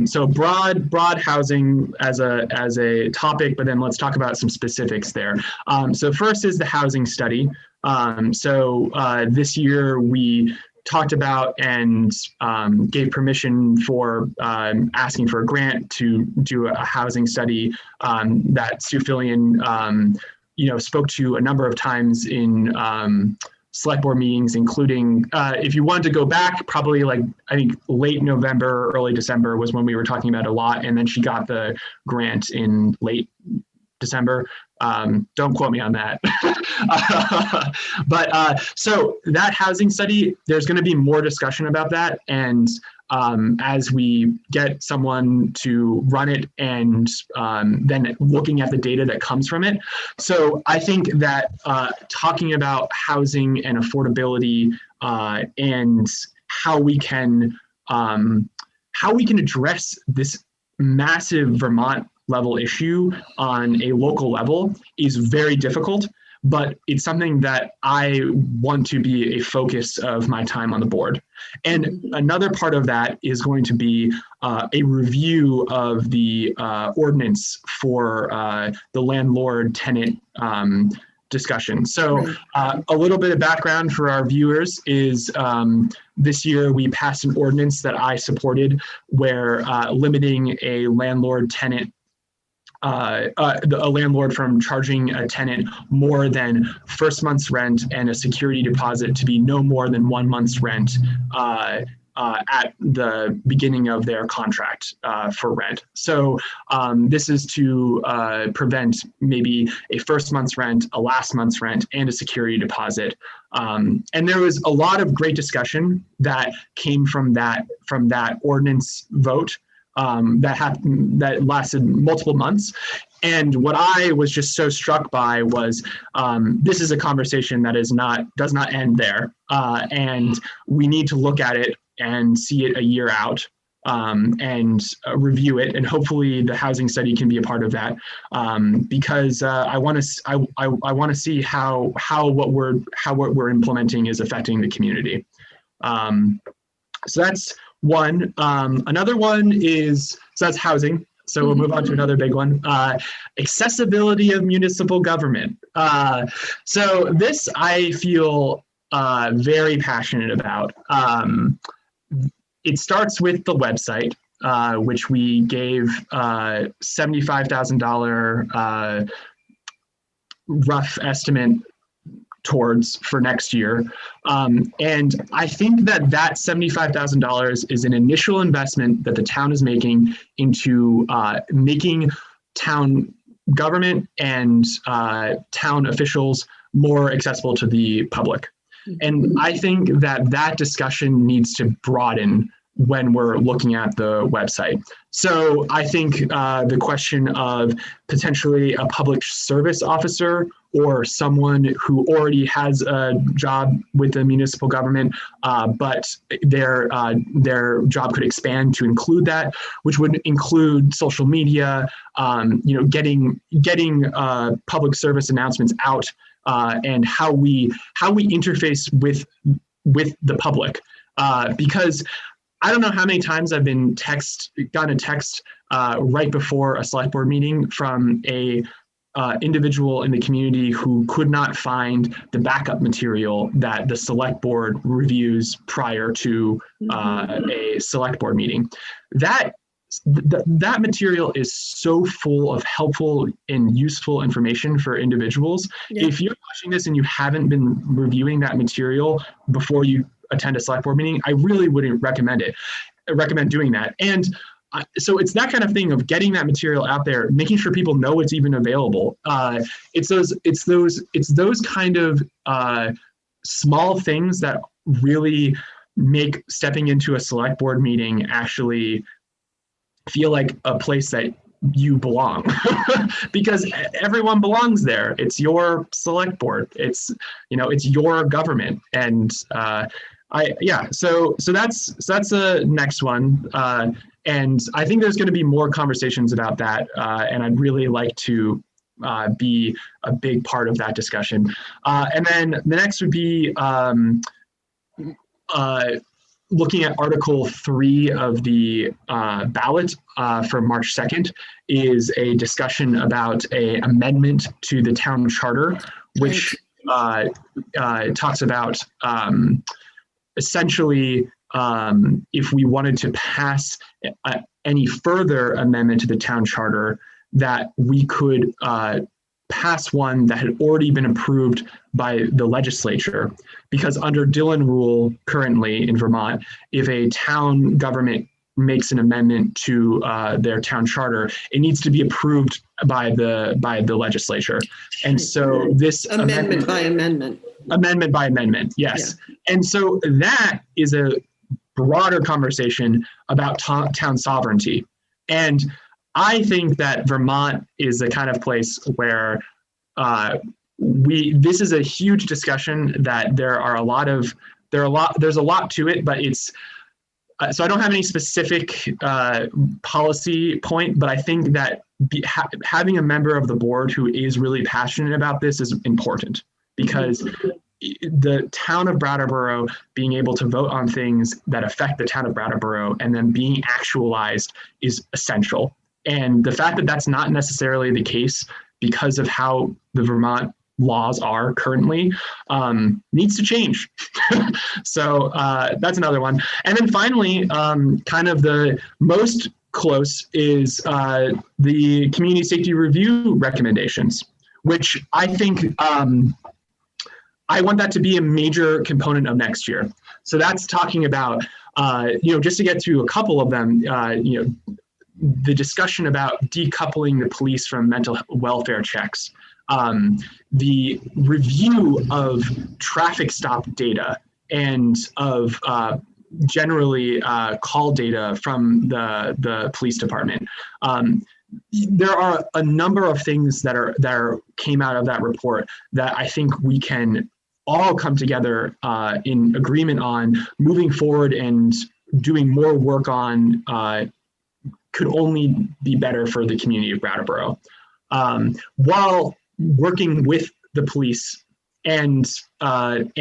S5: So broad housing as a topic, but then let's talk about some specifics there. So first is the housing study. This year we talked about and gave permission for asking for a grant to do a housing study that Sue Fillion spoke to a number of times in select board meetings, including if you wanted to go back, probably I think late November, early December was when we were talking about a lot, and then she got the grant in late December. Don't quote me on that. So that housing study, there's going to be more discussion about that. And as we get someone to run it and then looking at the data that comes from it. So I think that talking about housing and affordability and how we can address this massive Vermont level issue on a local level is very difficult, but it's something that I want to be a focus of my time on the board. And another part of that is going to be a review of the ordinance for the landlord-tenant discussion. So a little bit of background for our viewers is this year we passed an ordinance that I supported where limiting a landlord-tenant a landlord from charging a tenant more than first month's rent and a security deposit to be no more than 1 month's rent at the beginning of their contract for rent. So this is to prevent maybe a first month's rent, a last month's rent, and a security deposit. And there was a lot of great discussion that came from that ordinance vote. That lasted multiple months. And what I was just so struck by was this is a conversation that does not end there. And we need to look at it and see it a year out and review it. And hopefully the housing study can be a part of that because I want to see how what we're implementing is affecting the community. So that's one. Another one is, so that's housing. So we'll move on to another big one, accessibility of municipal government. So this I feel very passionate about. It starts with the website, which we gave $75,000 rough estimate towards for next year. And I think that $75,000 is an initial investment that the town is making into making town government and town officials more accessible to the public. And I think that discussion needs to broaden when we're looking at the website. So I think the question of potentially a public service officer or someone who already has a job with the municipal government, but their job could expand to include that, which would include social media, getting public service announcements out, and how we interface with the public, because I don't know how many times I've gotten a text right before a select board meeting from a individual in the community who could not find the backup material that the select board reviews prior to a select board meeting. That material is so full of helpful and useful information for individuals. Yeah. If you're watching this and you haven't been reviewing that material before you attend a select board meeting, I really wouldn't recommend doing that. And so it's that kind of thing of getting that material out there, making sure people know it's even available. It's those kind of small things that really make stepping into a select board meeting actually feel like a place that you belong, because everyone belongs there. It's your select board. It's your government, and so that's the next one. And I think there's going to be more conversations about that, and I'd really like to be a big part of that discussion. And then the next would be looking at Article 3 of the ballot for March 2nd is a discussion about an amendment to the town charter, which talks about essentially if we wanted to pass any further amendment to the town charter, that we could pass one that had already been approved by the legislature. Because under Dillon rule currently in Vermont, if a town government makes an amendment to their town charter, it needs to be approved by the legislature. And so this
S1: amendment by amendment,
S5: yes. Yeah. And so that is a broader conversation about town sovereignty. And I think that Vermont is the kind of place where this is a huge discussion that there's a lot to it, but it's, so I don't have any specific policy point, but I think that having a member of the board who is really passionate about this is important, because the town of Brattleboro being able to vote on things that affect the town of Brattleboro and then being actualized is essential. And the fact that that's not necessarily the case because of how the Vermont laws are currently needs to change. So that's another one. And then finally, kind of the most close is the community safety review recommendations, which I think I want that to be a major component of next year. So that's talking about, just to get through a couple of them, the discussion about decoupling the police from mental welfare checks, the review of traffic stop data and of generally call data from the police department. There are a number of things that came out of that report that I think we can all come together in agreement on moving forward and doing more work on could only be better for the community of Brattleboro, while working with the police and on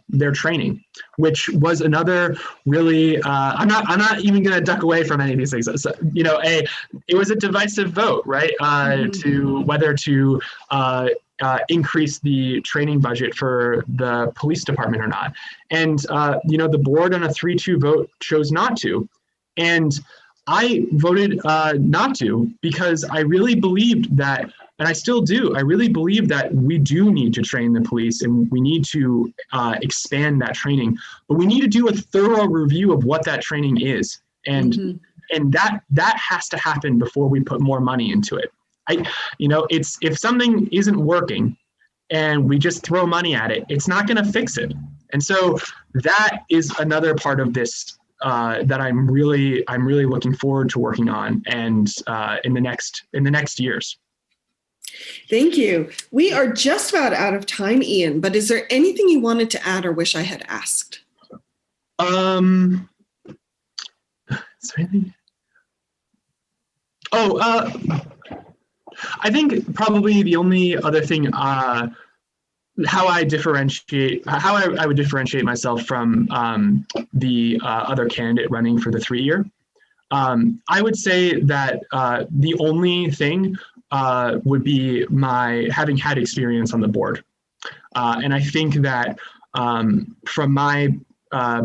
S5: their training, which was another really. I'm not even going to duck away from any of these things. So, it was a divisive vote, right? To whether to increase the training budget for the police department or not, and the board on a 3-2 vote chose not to. And I voted not to, because I really believed that, and I still do, I really believe that we do need to train the police and we need to expand that training, but we need to do a thorough review of what that training is. And and that has to happen before we put more money into it. It's, if something isn't working and we just throw money at it, it's not going to fix it. And so that is another part of this that I'm really looking forward to working on, and in the next years.
S1: Thank you. We are just about out of time, Ian, but is there anything you wanted to add or wish I had asked?
S5: Is there anything? I think probably the only other thing, how I would differentiate myself from the other candidate running for the 3-year. I would say that the only thing would be my having had experience on the board. And I think that from my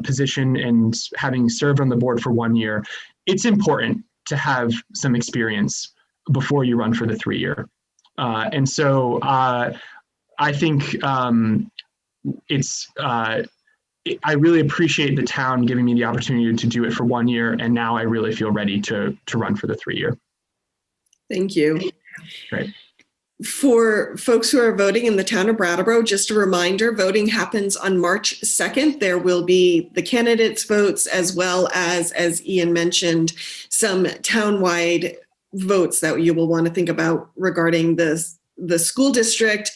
S5: position and having served on the board for 1 year, it's important to have some experience before you run for the 3-year. And so I think I really appreciate the town giving me the opportunity to do it for 1 year, and now I really feel ready to run for the 3-year.
S1: Thank you.
S5: Great.
S1: For folks who are voting in the town of Brattleboro, just a reminder, voting happens on March 2nd. There will be the candidates' votes as well as Ian mentioned, some townwide votes that you will want to think about regarding the school district,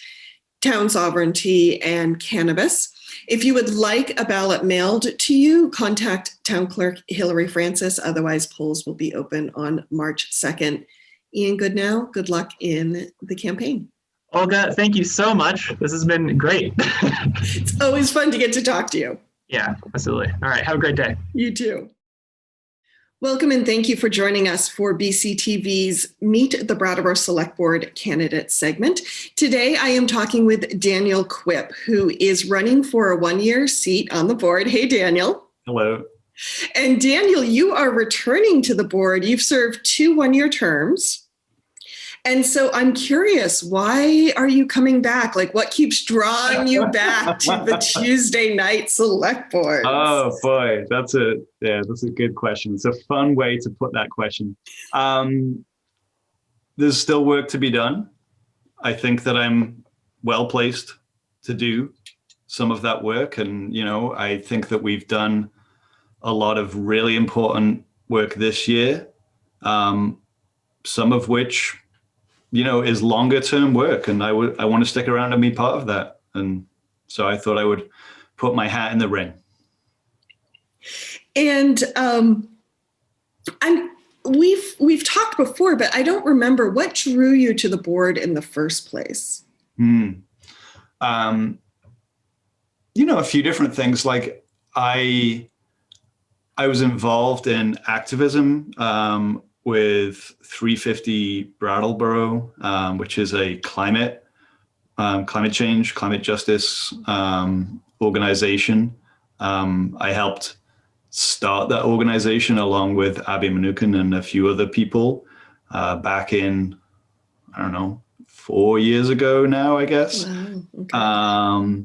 S1: town sovereignty, and cannabis. If you would like a ballot mailed to you, contact Town Clerk Hillary Francis. Otherwise, polls will be open on March 2nd. Ian Goodnow, good luck in the campaign.
S5: Olga, thank you so much. This has been great.
S1: It's always fun to get to talk to you.
S5: Yeah, absolutely. All right, have a great day.
S1: You too. Welcome and thank you for joining us for BCTV's Meet the Brattleboro Selectboard candidate segment. Today, I am talking with Daniel Quipp, who is running for a 1-year seat on the board. Hey, Daniel.
S6: Hello.
S1: And Daniel, you are returning to the board. You've served 2 1-year terms. And so I'm curious, why are you coming back? Like, what keeps drawing you back to the Tuesday night select board?
S6: Oh boy, that's a good question. It's a fun way to put that question. There's still work to be done. I think that I'm well placed to do some of that work. And, I think that we've done a lot of really important work this year, some of which, is longer term work. And I want to stick around and be part of that. And so I thought I would put my hat in the ring.
S1: And we've talked before, but I don't remember what drew you to the board in the first place.
S6: A few different things. Like I was involved in activism with 350 Brattleboro, which is a climate change, climate justice organization. I helped start that organization along with Abby Manukin and a few other people back in, 4 years ago now, I guess.
S1: Wow. Okay.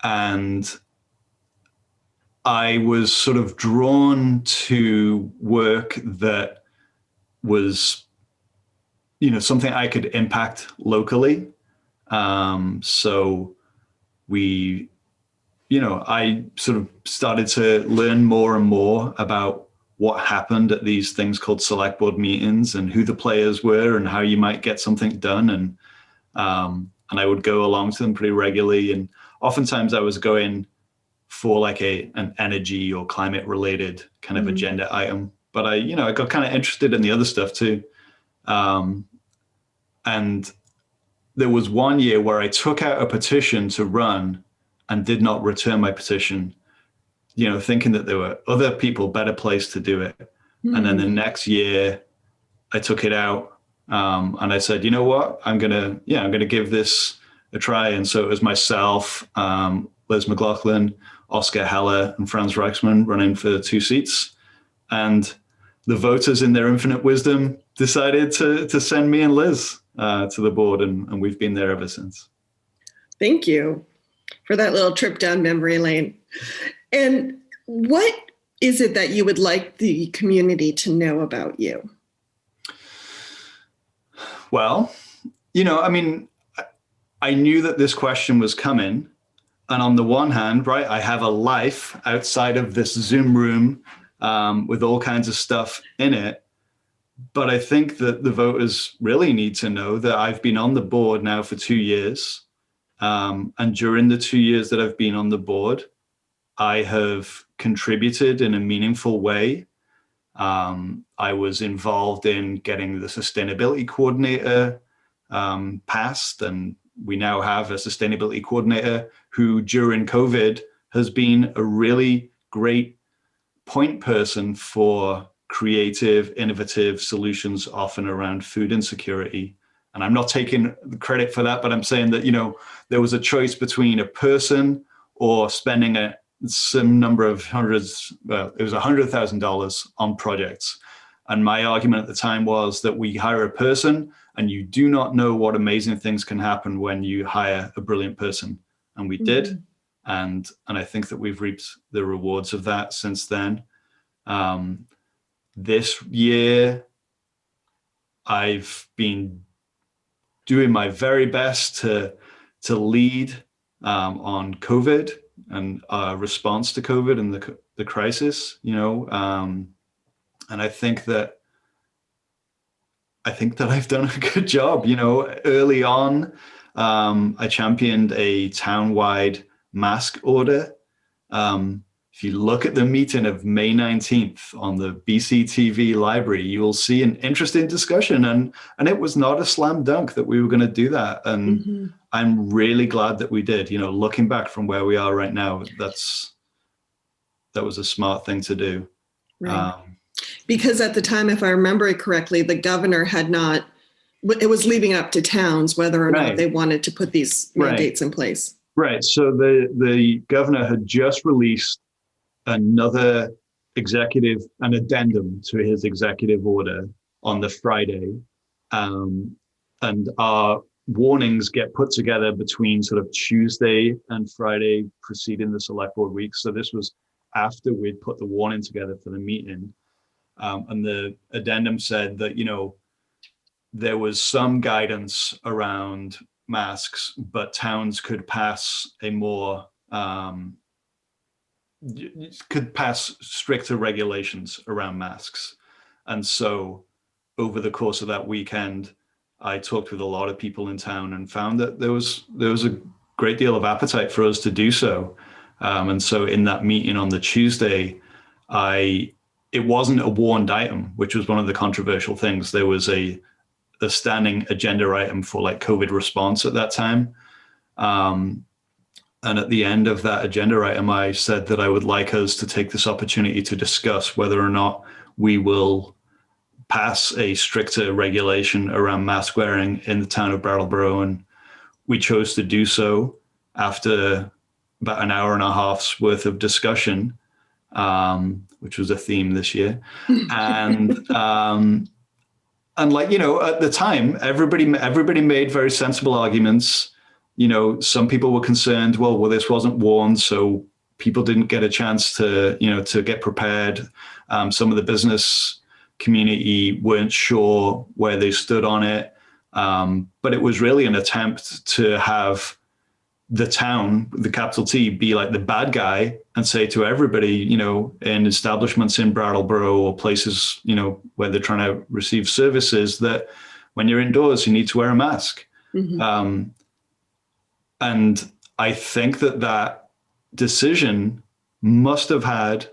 S6: And I was sort of drawn to work that was, something I could impact locally. So we, I sort of started to learn more and more about what happened at these things called select board meetings and who the players were and how you might get something done. And I would go along to them pretty regularly. And oftentimes I was going for like an energy or climate related kind of agenda item. But I got kind of interested in the other stuff too. And there was 1 year where I took out a petition to run and did not return my petition, thinking that there were other people better placed to do it. And then the next year I took it out and I said, you know what, I'm going to give this a try. And so it was myself, Liz McLaughlin, Oscar Heller, and Franz Reichsmann running for 2 seats. And the voters in their infinite wisdom decided to send me and Liz to the board. And we've been there ever since.
S1: Thank you for that little trip down memory lane. And what is it that you would like the community to know about you?
S6: Well, I knew that this question was coming. And on the one hand, right, I have a life outside of this Zoom room with all kinds of stuff in it. But I think that the voters really need to know that I've been on the board now for 2 years. And during the 2 years that I've been on the board, I have contributed in a meaningful way. I was involved in getting the sustainability coordinator passed, and we now have a sustainability coordinator who during COVID has been a really great point person for creative, innovative solutions, often around food insecurity. and I'm not taking the credit for that, but I'm saying that, there was a choice between a person or spending some number of hundreds, well, it was $100,000 on projects. And my argument at the time was that we hire a person, and you do not know what amazing things can happen when you hire a brilliant person. And we did. And I think that we've reaped the rewards of that since then. This year, I've been doing my very best to lead on COVID and response to COVID and the crisis, and I think that I've done a good job. Early on, I championed a town-wide mask order. If you look at the meeting of May 19th on the BCTV library, you will see an interesting discussion. And it was not a slam dunk that we were going to do that. And I'm really glad that we did. Looking back from where we are right now, that was a smart thing to do.
S1: Right. Because at the time, if I remember it correctly, the governor it was leaving up to towns whether or not they wanted to put these mandates in place.
S6: Right. So the governor had just released another an addendum to his executive order on the Friday. And our warnings get put together between sort of Tuesday and Friday preceding the select board week. So this was after we'd put the warning together for the meeting. And the addendum said that, there was some guidance around masks, but towns could pass stricter regulations around masks. And so over the course of that weekend, I talked with a lot of people in town and found that there was a great deal of appetite for us to do so. And so in that meeting on the Tuesday, it wasn't a warned item, which was one of the controversial things. There was a standing agenda item for COVID response at that time. And at the end of that agenda item, I said that I would like us to take this opportunity to discuss whether or not we will pass a stricter regulation around mask wearing in the town of Brattleboro. And we chose to do so after about an hour and a half's worth of discussion, which was a theme this year. And at the time, everybody made very sensible arguments. Some people were concerned, well, this wasn't warned, so people didn't get a chance to get prepared. Some of the business community weren't sure where they stood on it. But it was really an attempt to have the town, the capital T, be like the bad guy and say to everybody, in establishments in Brattleboro or places, where they're trying to receive services, that when you're indoors, you need to wear a mask. And I think that decision must have had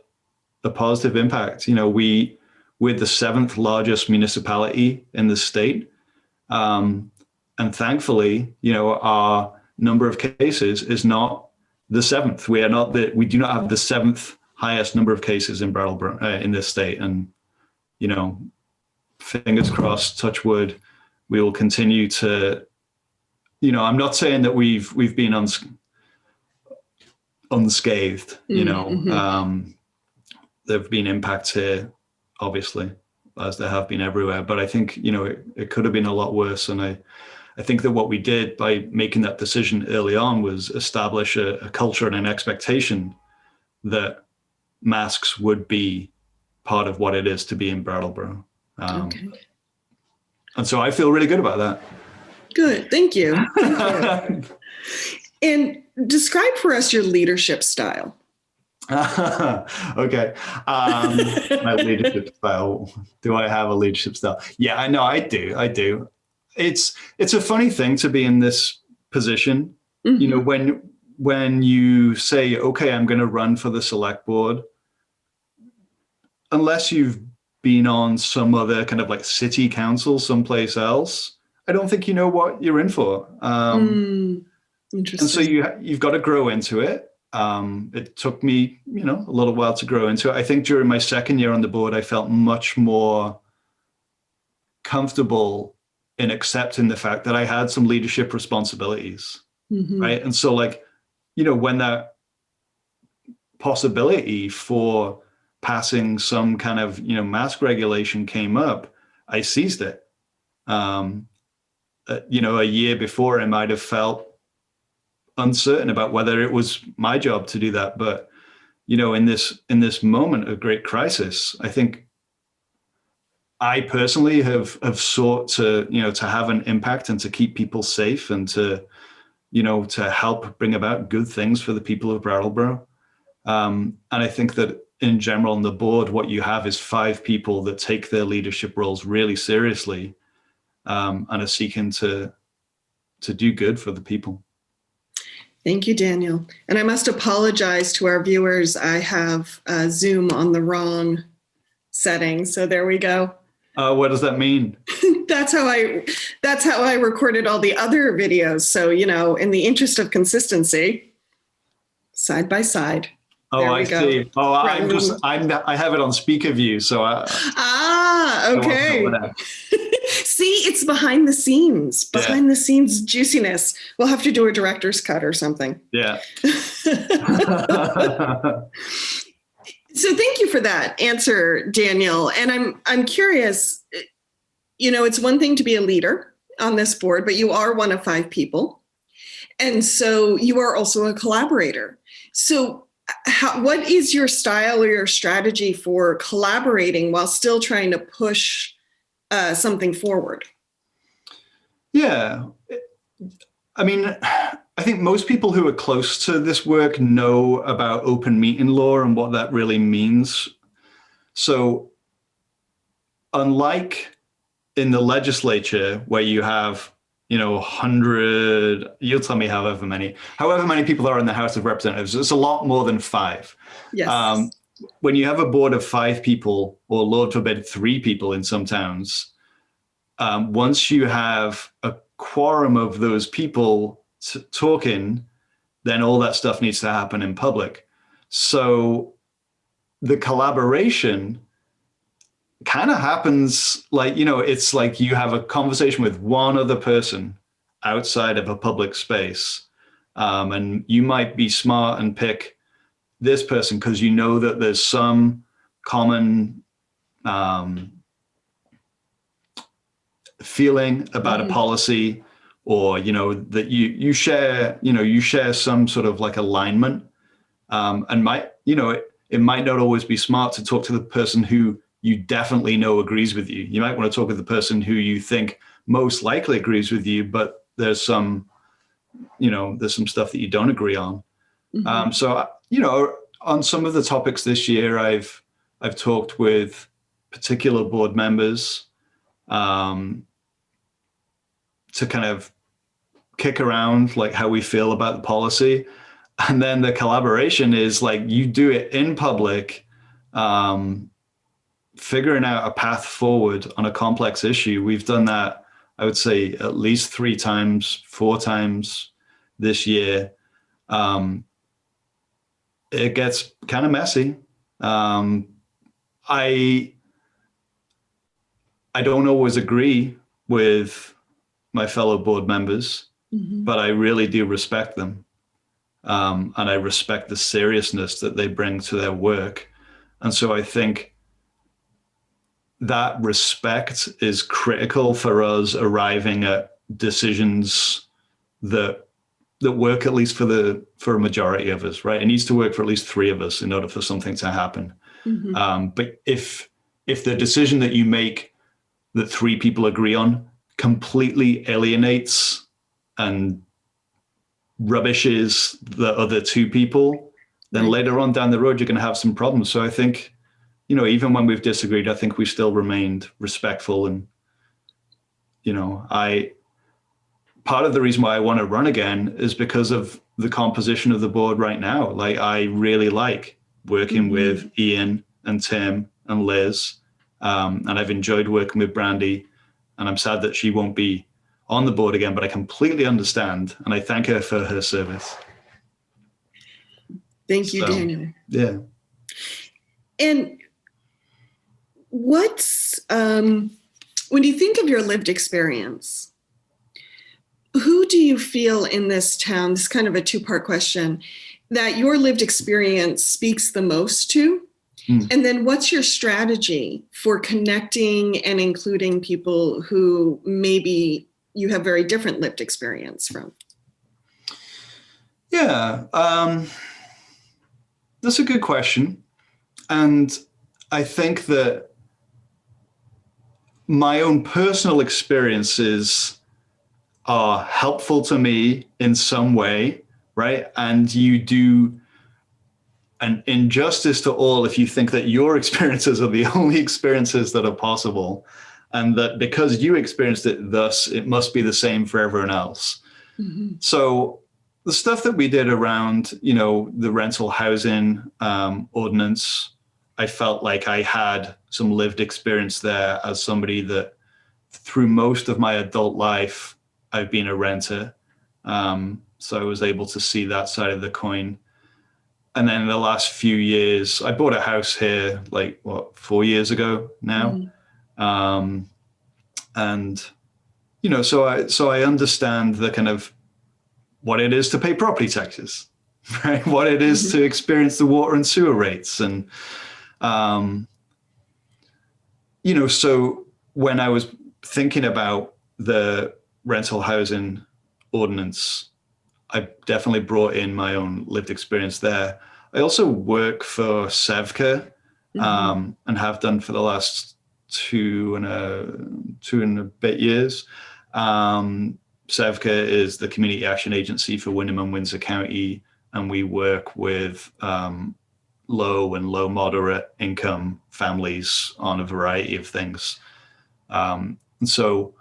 S6: a positive impact. We're the 7th largest municipality in the state. And thankfully, our number of cases is not the 7th. We do not have the 7th highest number of cases in Brattleboro in this state. And, fingers crossed, touch wood, we will continue to, I'm not saying that we've been unscathed, there've been impacts here, obviously, as there have been everywhere. But I think, it could have been a lot worse. And I think that what we did by making that decision early on was establish a culture and an expectation that masks would be part of what it is to be in Brattleboro. And so I feel really good about that.
S1: Good. Thank you. And describe for us your leadership style.
S6: Okay. My leadership style. Do I have a leadership style? Yeah, I know I do. It's a funny thing to be in this position. When you say, okay, I'm going to run for the select board, unless you've been on some other kind of city council someplace else, I don't think you know what you're in for.
S1: Interesting.
S6: And so you've got to grow into it. It took me, a little while to grow into it. I think during my second year on the board, I felt much more comfortable in accepting the fact that I had some leadership responsibilities, right? And so like, when that possibility for passing some kind of, mask regulation came up, I seized it. A year before, I might have felt uncertain about whether it was my job to do that. But, in this moment of great crisis, I think I personally have sought to, to have an impact and to keep people safe and to, to help bring about good things for the people of Brattleboro. And I think that in general on the board, what you have is 5 people that take their leadership roles really seriously, and are seeking to do good for the people.
S1: Thank you, Daniel. And I must apologize to our viewers. I have Zoom on the wrong setting. So there we go.
S6: What does that mean?
S1: That's how I recorded all the other videos. So, in the interest of consistency, side by side.
S6: Oh, I see. Oh, I have it on speaker view. So
S1: okay. See, it's behind the scenes, the scenes juiciness. We'll have to do a director's cut or something.
S6: Yeah.
S1: So thank you for that answer, Daniel. And I'm curious, it's one thing to be a leader on this board, but you are one of 5 people. And so you are also a collaborator. So what is your style or your strategy for collaborating while still trying to push something forward?
S6: Yeah. I mean, I think most people who are close to this work know about open meeting law and what that really means. So unlike in the legislature where you have, 100, you'll tell me however many people are in the House of Representatives, it's a lot more than 5.
S1: Yes.
S6: When you have a board of 5 people, or Lord forbid 3 people in some towns, once you have a quorum of those people talking, then all that stuff needs to happen in public. So the collaboration kind of happens like, it's like you have a conversation with one other person outside of a public space. And you might be smart and pick this person because that there's some common feeling about a policy, or that you share some sort of like alignment, and it might not always be smart to talk to the person who you definitely know agrees with you. You might want to talk with the person who you think most likely agrees with you, but there's some stuff that you don't agree on. So on some of the topics this year, I've talked with particular board members to kind of kick around like how we feel about the policy. And then the collaboration is like you do it in public, figuring out a path forward on a complex issue. We've done that, I would say, at least 3 times, 4 times this year. It gets kind of messy. I don't always agree with my fellow board members, but I really do respect them. And I respect the seriousness that they bring to their work. And so I think that respect is critical for us arriving at decisions that work at least for a majority of us, right? It needs to work for at least 3 of us in order for something to happen. But if the decision that you make that 3 people agree on completely alienates and rubbishes the other 2 people, then later on down the road, you're going to have some problems. So I think, even when we've disagreed, I think we still remained respectful. And, part of the reason why I want to run again is because of the composition of the board right now. Like, I really like working with Ian and Tim and Liz. And I've enjoyed working with Brandy, and I'm sad that she won't be on the board again, but I completely understand. And I thank her for her service.
S1: Thank you, Daniel.
S6: Yeah.
S1: And what's When you think of your lived experience, who do you feel in this town, this is kind of a two-part question, that your lived experience speaks the most to? And then what's your strategy for connecting and including people who maybe you have very different lived experience from?
S6: Yeah, that's a good question. And I think that my own personal experiences are helpful to me in some way, right? And you do an injustice to all if you think that your experiences are the only experiences that are possible, and that because you experienced it, thus it must be the same for everyone else. Mm-hmm. So the stuff that we did around, the rental housing ordinance, I felt like I had some lived experience there as somebody that through most of my adult life, I've been a renter. So I was able to see that side of the coin. And then in the last few years, I bought a house here, 4 years ago now. Mm. And, so I understand the kind of what it is to pay property taxes, right? What it is to experience the water and sewer rates. And, so when I was thinking about the rental housing ordinance, I definitely brought in my own lived experience there. I also work for Sevca and have done for the last two and a bit years. Sevca is the community action agency for Windham and Windsor County, and we work with low and low moderate income families on a variety of things. And so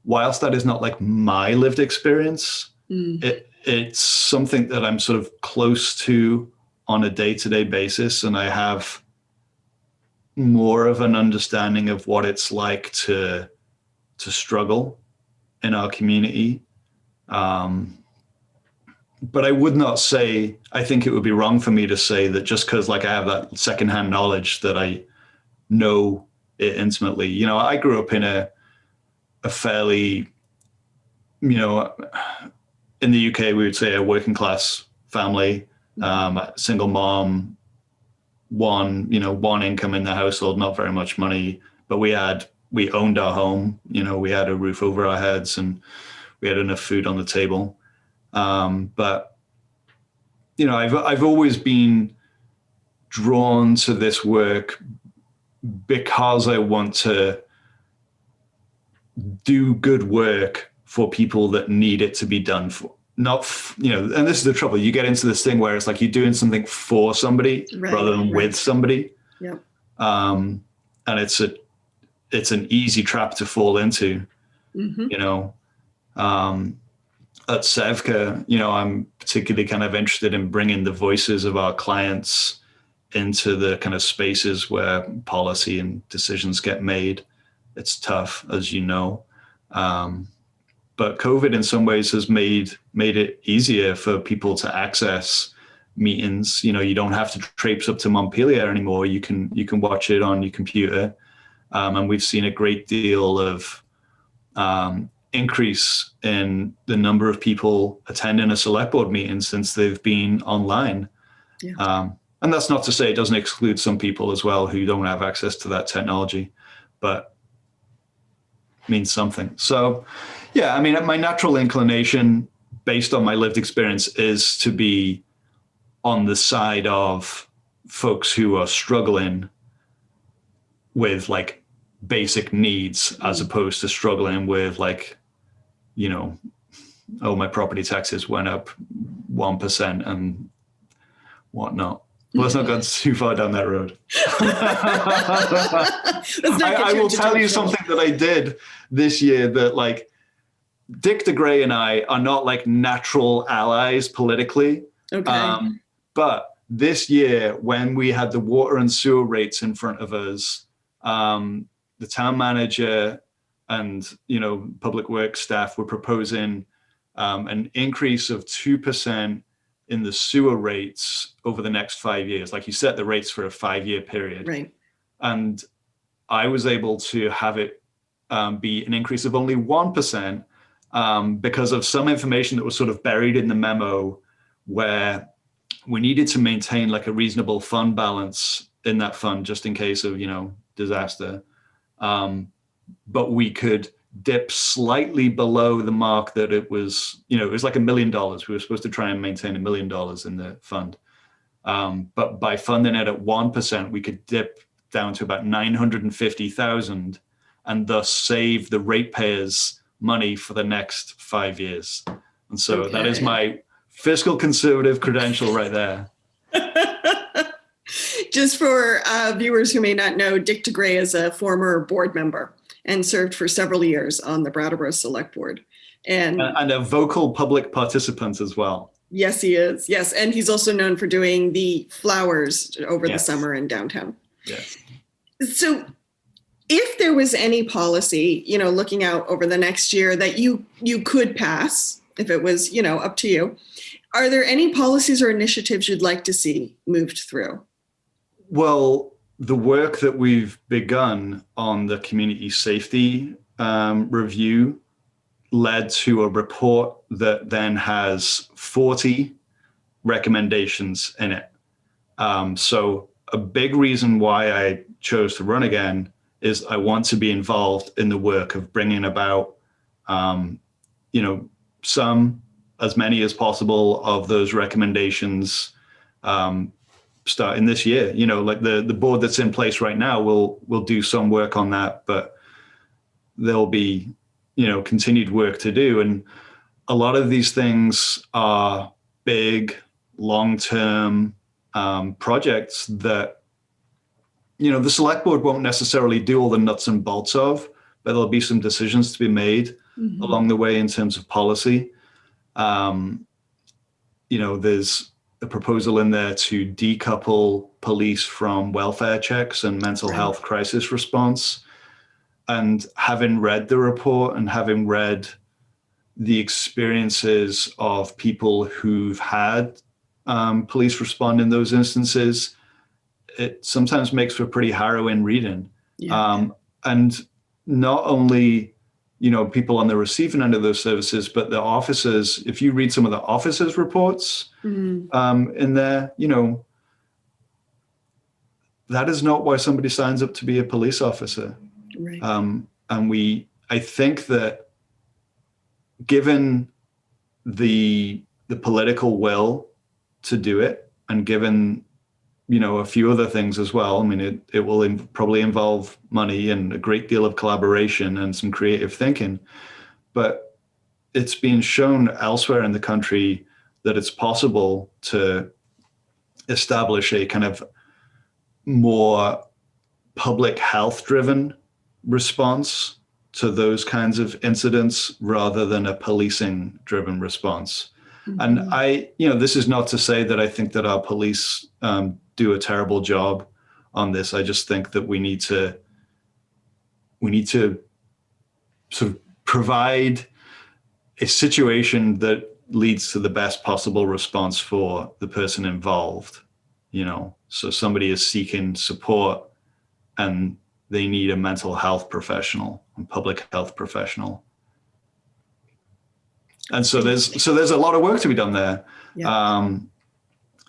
S6: whilst that is not like my lived experience, it's something that I'm sort of close to on a day-to-day basis, and I have more of an understanding of what it's like to struggle in our community. But I would not say, I think it would be wrong for me to say that just because I have that secondhand knowledge that I know it intimately. I grew up in a fairly, in the UK, we would say a working class family, single mom, one income in the household, not very much money, but we owned our home, we had a roof over our heads and we had enough food on the table. But, I've always been drawn to this work because I want to do good work for people that need it to be done for. Not, and this is the trouble. You get into this thing where it's like you're doing something for somebody rather than with somebody.
S1: Yeah.
S6: And it's an easy trap to fall into, At Sevca, I'm particularly kind of interested in bringing the voices of our clients into the kind of spaces where policy and decisions get made. It's tough, as you know. But COVID in some ways has made it easier for people to access meetings. You don't have to traipse up to Montpelier anymore. You can watch it on your computer. And we've seen a great deal of increase in the number of people attending a select board meeting since they've been online. Yeah. And that's not to say it doesn't exclude some people as well who don't have access to that technology, but means something. So, yeah, my natural inclination based on my lived experience is to be on the side of folks who are struggling with basic needs as opposed to struggling with my property taxes went up 1% and whatnot. Let's not go too far down that road. I will tell you something that I did this year that Dick DeGray and I are not natural allies politically. Okay. But this year, when we had the water and sewer rates in front of us, the town manager and public works staff were proposing an increase of 2% in the sewer rates over the next 5 years. You set the rates for a 5-year period.
S1: Right.
S6: And I was able to have it be an increase of only 1% because of some information that was sort of buried in the memo where we needed to maintain like a reasonable fund balance in that fund just in case of, disaster. But we could dip slightly below the mark that it was, it was like $1 million. We were supposed to try and maintain $1 million in the fund. But by funding it at 1%, we could dip down to about 950,000 and thus save the ratepayers money for the next 5 years. And so that is my fiscal conservative credential right there.
S1: Just for viewers who may not know, Dick DeGray is a former board member and served for several years on the Brattleboro Selectboard. And
S6: a vocal public participant as well.
S1: Yes, he is. Yes. And he's also known for doing the flowers over the summer in downtown.
S6: Yes.
S1: So if there was any policy, looking out over the next year that you could pass, if it was, up to you, are there any policies or initiatives you'd like to see moved through?
S6: Well, the work that we've begun on the community safety review led to a report that then has 40 recommendations in it. So a big reason why I chose to run again is I want to be involved in the work of bringing about, as many as possible of those recommendations starting this year. Like the board that's in place right now will do some work on that, but there'll be, continued work to do. And a lot of these things are big, long-term projects that, the select board won't necessarily do all the nuts and bolts of, but there'll be some decisions to be made along the way in terms of policy. There's a proposal in there to decouple police from welfare checks and mental health crisis response. And having read the report and having read the experiences of people who've had police respond in those instances, it sometimes makes for pretty harrowing reading. Yeah. And not only people on the receiving end of those services, but the officers, if you read some of the officers' reports in there, that is not why somebody signs up to be a police officer. Right. And I think that given the political will to do it, and given, a few other things as well, it will probably involve money and a great deal of collaboration and some creative thinking, but it's been shown elsewhere in the country that it's possible to establish a kind of more public health driven response to those kinds of incidents rather than a policing driven response. And this is not to say that I think that our police do a terrible job on this. I just think that we need to sort of provide a situation that leads to the best possible response for the person involved. So somebody is seeking support and they need a mental health professional and public health professional. And so there's a lot of work to be done there. Yeah.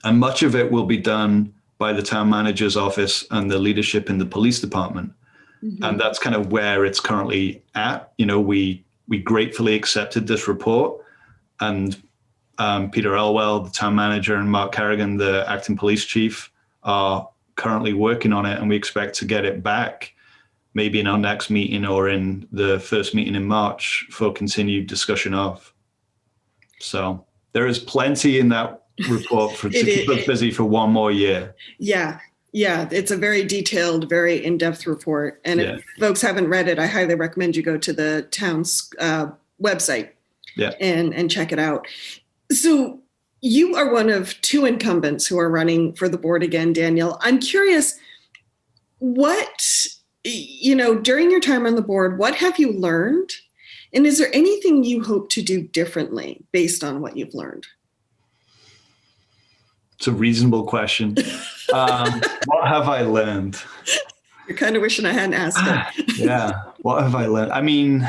S6: And much of it will be done by the town manager's office and the leadership in the police department. And that's kind of where it's currently at. We gratefully accepted this report, and Peter Elwell, the town manager, and Mark Carrigan, the acting police chief, are currently working on it, and we expect to get it back maybe in our next meeting or in the first meeting in March for continued discussion of. So there is plenty in that report to keep us busy for one more year. Yeah. It's a very detailed, very in-depth report. And if folks haven't read it, I highly recommend you go to the town's website and check it out. So you are one of two incumbents who are running for the board again, Daniel. I'm curious, during your time on the board, what have you learned? And is there anything you hope to do differently based on what you've learned? It's a reasonable question. What have I learned? You're kind of wishing I hadn't asked it. Yeah. What have I learned? I mean,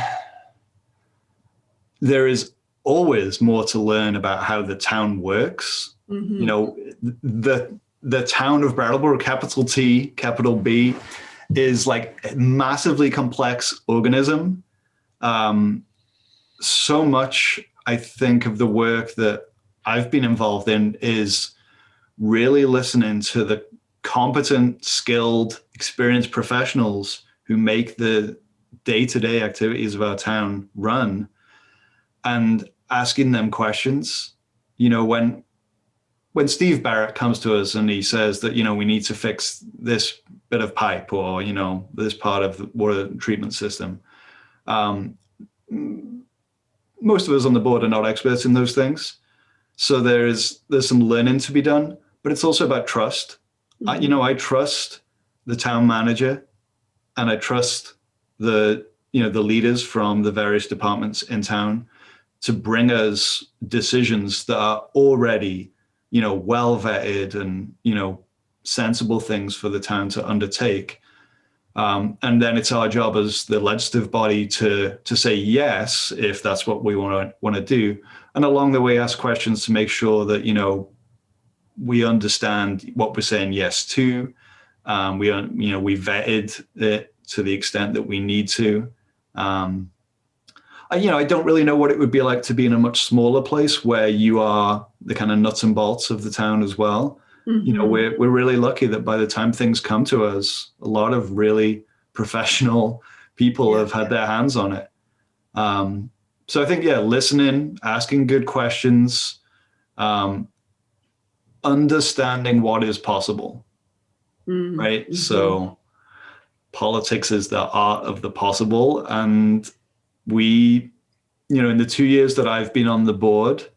S6: there is always more to learn about how the town works.
S1: Mm-hmm.
S6: You know, the town of Brattleboro, capital T, capital B, is like a massively complex organism. So much, I think, of the work that I've been involved in is really listening to the competent, skilled, experienced professionals who make the day-to-day activities of our town run, and asking them questions. You know, when Steve Barrett comes to us and he says that, you know, we need to fix this bit of pipe, or, you know, this part of the water treatment system, most of us on the board are not experts in those things. So there's some learning to be done, but it's also about trust.
S1: Mm-hmm.
S6: You know, I trust the town manager, and I trust the leaders from the various departments in town to bring us decisions that are already, you know, well vetted and, you know, sensible things for the town to undertake. And then it's our job as the legislative body to say yes, if that's what we want to do. And along the way, ask questions to make sure that, you know, we understand what we're saying yes to. We vetted it to the extent that we need to. I don't really know what it would be like to be in a much smaller place where you are the kind of nuts and bolts of the town as well. Mm-hmm. You know, we're really lucky that by the time things come to us, a lot of really professional people have had their hands on it. So I think, listening, asking good questions, understanding what is possible, right? Mm-hmm. So politics is the art of the possible. And we, you know, in the 2 years that I've been on the board,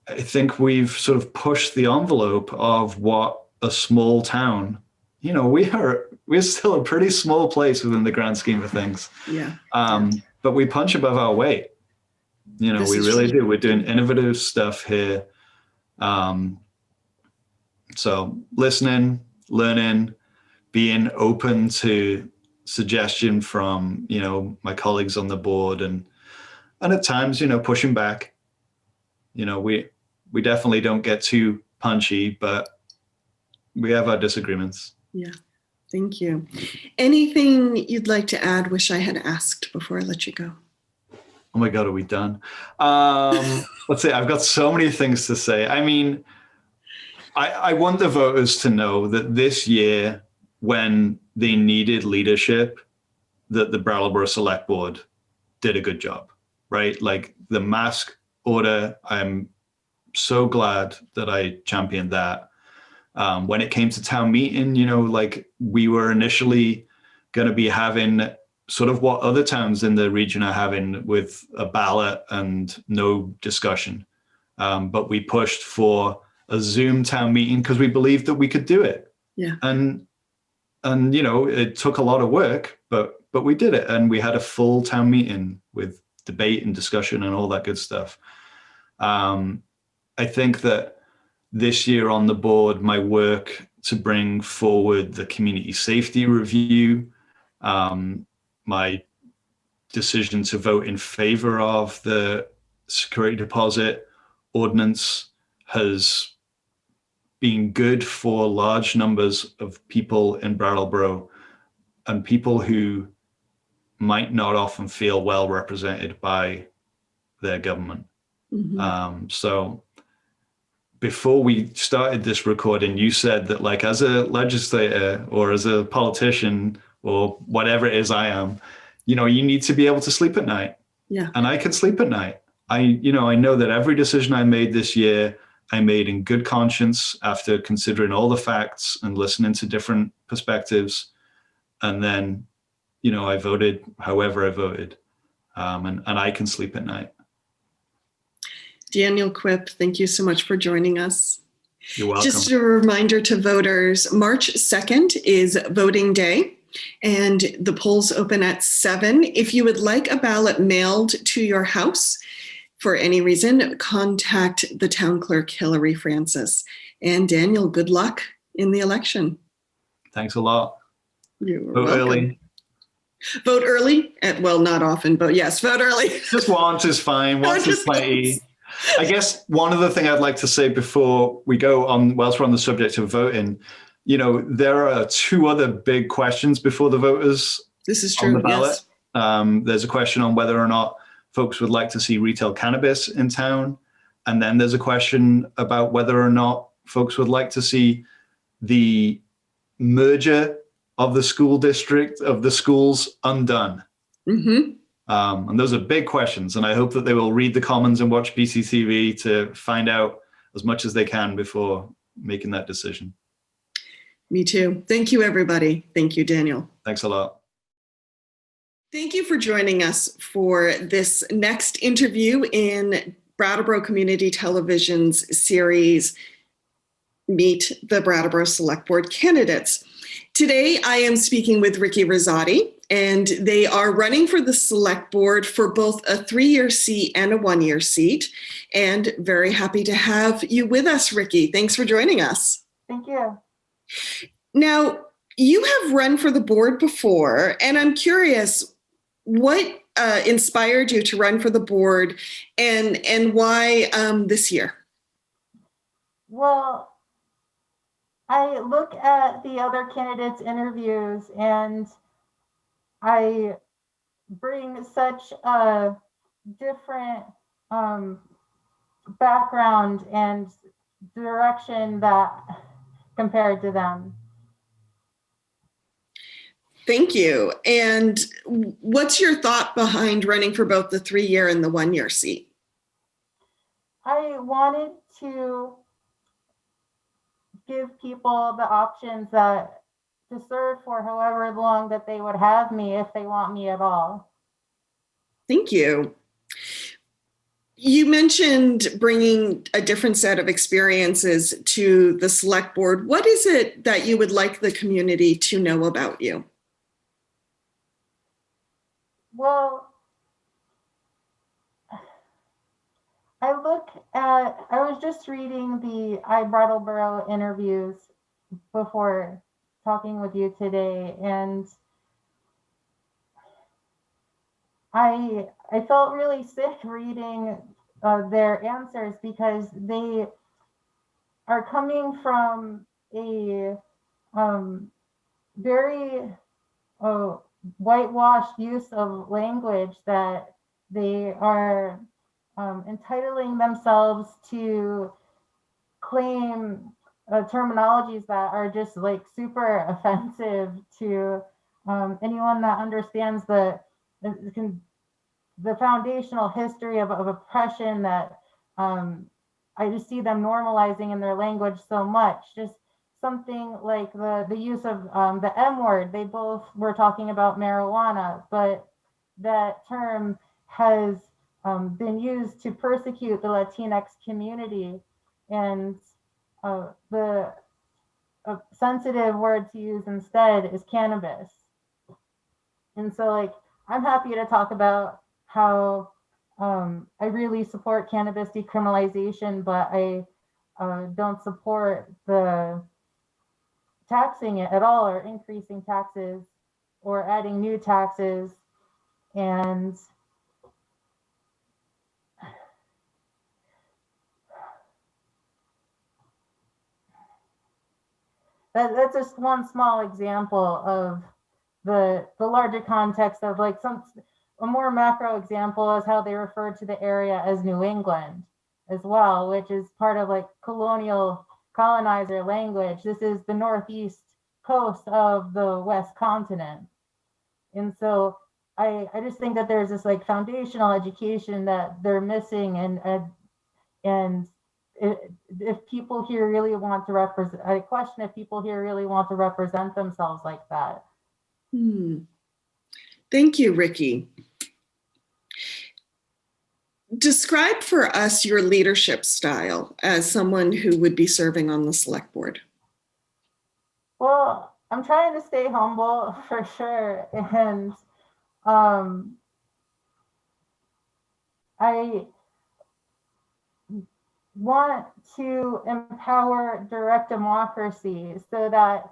S6: I think we've sort of pushed the envelope of what a small town, you know, we're still a pretty small place within the grand scheme of things.
S1: Yeah.
S6: But we punch above our weight. You know, we really do. We're doing innovative stuff here. So listening, learning, being open to suggestion from, you know, my colleagues on the board, and at times, you know, pushing back. You know, we definitely don't get too punchy, but we have our disagreements.
S1: Yeah. Thank you. Anything you'd like to add? Wish I had asked before I let you go.
S6: Oh my God, are we done? Let's see. I've got so many things to say. I mean, I want the voters to know that this year, when they needed leadership, that the Brattleboro Selectboard did a good job, right? Like the mask order, I'm so glad that I championed that. When it came to town meeting, you know, like we were initially going to be having sort of what other towns in the region are having, with a ballot and no discussion. But we pushed for a Zoom town meeting because we believed that we could do it.
S1: Yeah. And
S6: you know, it took a lot of work, but we did it, and we had a full town meeting with debate and discussion and all that good stuff. I think that this year on the board, my work to bring forward the community safety review, my decision to vote in favor of the security deposit ordinance has been good for large numbers of people in Brattleboro, and people who might not often feel well represented by their government. Mm-hmm. So before we started this recording, you said that, like, as a legislator or as a politician or whatever it is I am, you know, you need to be able to sleep at night.
S1: Yeah.
S6: And I can sleep at night. I know that every decision I made this year, I made in good conscience after considering all the facts and listening to different perspectives. And then, you know, I voted however I voted. And I can sleep at night.
S1: Daniel Quipp, thank you so much for joining us.
S6: You're welcome.
S1: Just a reminder to voters, March 2nd is voting day, and the polls open at 7. If you would like a ballot mailed to your house for any reason, contact the town clerk, Hillary Francis. And Daniel, good luck in the election.
S6: Thanks a lot.
S1: You're
S6: Vote
S1: welcome.
S6: early.
S1: Vote early? Well, not often, but yes, vote early.
S6: Just once is fine. Once is plenty. I guess one other thing I'd like to say before we go on, whilst we're on the subject of voting, there are 2 other big questions before the voters.
S1: This is
S6: on
S1: true,
S6: the ballot.
S1: yes.
S6: There's a question on whether or not folks would like to see retail cannabis in town. And then there's a question about whether or not folks would like to see the merger of the school district, of the schools, undone.
S1: Mm-hmm.
S6: And those are big questions. And I hope that they will read the comments and watch BCTV to find out as much as they can before making that decision.
S1: Me too. Thank you, everybody. Thank you, Daniel.
S6: Thanks a lot.
S1: Thank you for joining us for this next interview in Brattleboro Community Television's series, Meet the Brattleboro Select Board Candidates. Today, I am speaking with Rikki Risatti, and they are running for the Select Board for both a 3-year seat and a 1-year seat. And very happy to have you with us, Rikki. Thanks for joining us.
S7: Thank you.
S1: Now, you have run for the board before, and I'm curious, what inspired you to run for the board, and why this year?
S7: Well, I look at the other candidates' interviews, and I bring such a different background and direction that compared to them.
S1: Thank you. And what's your thought behind running for both the 3-year and the 1-year seat?
S7: I wanted to give people the options to serve for however long that they would have me, if they want me at all.
S1: Thank you. You mentioned bringing a different set of experiences to the select board. What is it that you would like the community to know about you?
S7: Well, I was just reading the Brattleboro interviews before talking with you today, and I felt really sick reading their answers, because they are coming from a very whitewashed use of language, that they are entitling themselves to claim terminologies that are just like super offensive to anyone that understands the foundational history of oppression that I just see them normalizing in their language so much. Just something like the use of the M word. They both were talking about marijuana, but that term has been used to persecute the Latinx community, and the sensitive word to use instead is cannabis. And so, like, I'm happy to talk about how I really support cannabis decriminalization, but I don't support the taxing it at all, or increasing taxes, or adding new taxes. And that's just one small example of the larger context of, like, a more macro example is how they refer to the area as New England as well, which is part of like colonizer language. This is the northeast coast of the West continent. And so I just think that there's this like foundational education that they're missing, and if people here really want to represent, I question if people here really want to represent themselves like that.
S1: Thank you, Rikki. Describe for us your leadership style as someone who would be serving on the select board.
S7: Well, I'm trying to stay humble for sure. And I want to empower direct democracy so that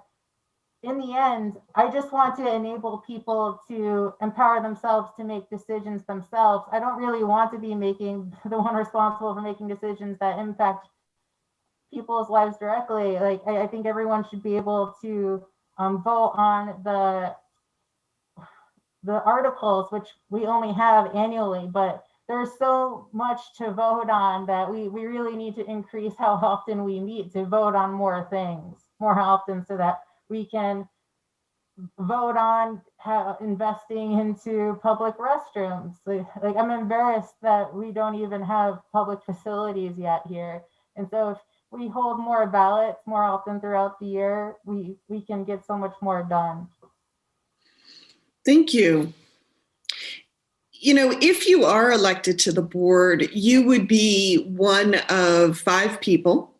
S7: in the end, I just want to enable people to empower themselves to make decisions themselves. I don't really want to be making the one responsible for making decisions that impact people's lives directly. Like, I think everyone should be able to vote on the articles, which we only have annually, but there's so much to vote on that we really need to increase how often we meet to vote on more things more often, so that we can vote on investing into public restrooms. Like I'm embarrassed that we don't even have public facilities yet here. And so if we hold more ballots more often throughout the year, we can get so much more done.
S1: Thank you. You know, if you are elected to the board, you would be one of 5 people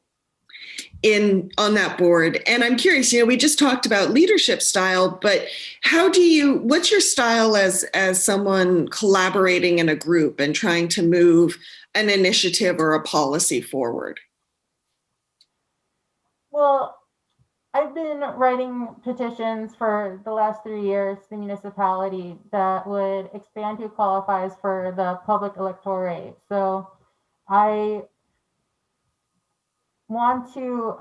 S1: on that board. And I'm curious, you know, we just talked about leadership style, but what's your style as someone collaborating in a group and trying to move an initiative or a policy forward?
S7: Well, I've been writing petitions for the last 3 years to the municipality that would expand who qualifies for the public electorate. So I want to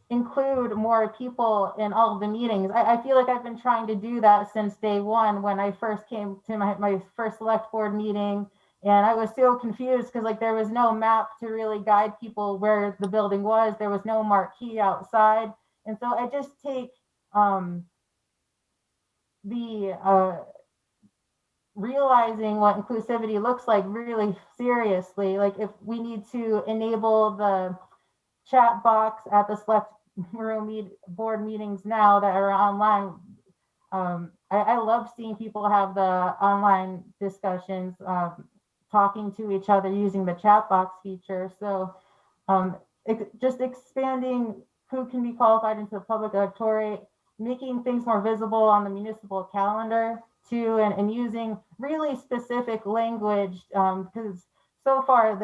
S7: include more people in all of the meetings. I feel like I've been trying to do that since day one when I first came to my first select board meeting. And I was so confused because like there was no map to really guide people where the building was. There was no marquee outside. And so I just take realizing what inclusivity looks like really seriously. Like if we need to enable the chat box at the select room board meetings now that are online. I love seeing people have the online discussions, talking to each other using the chat box feature. So just expanding who can be qualified into the public electorate, making things more visible on the municipal calendar too, and using really specific language, because so far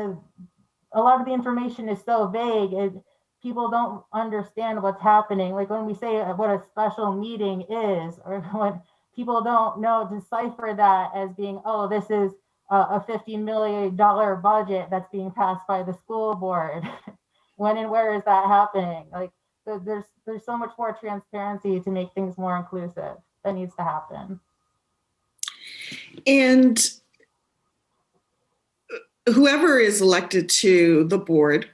S7: a lot of the information is so vague, people don't understand what's happening. Like when we say what a special meeting is, or when people don't decipher that as being, oh, this is a $50 million budget that's being passed by the school board. When and where is that happening? Like there's so much more transparency to make things more inclusive that needs to happen.
S1: And whoever is elected to the board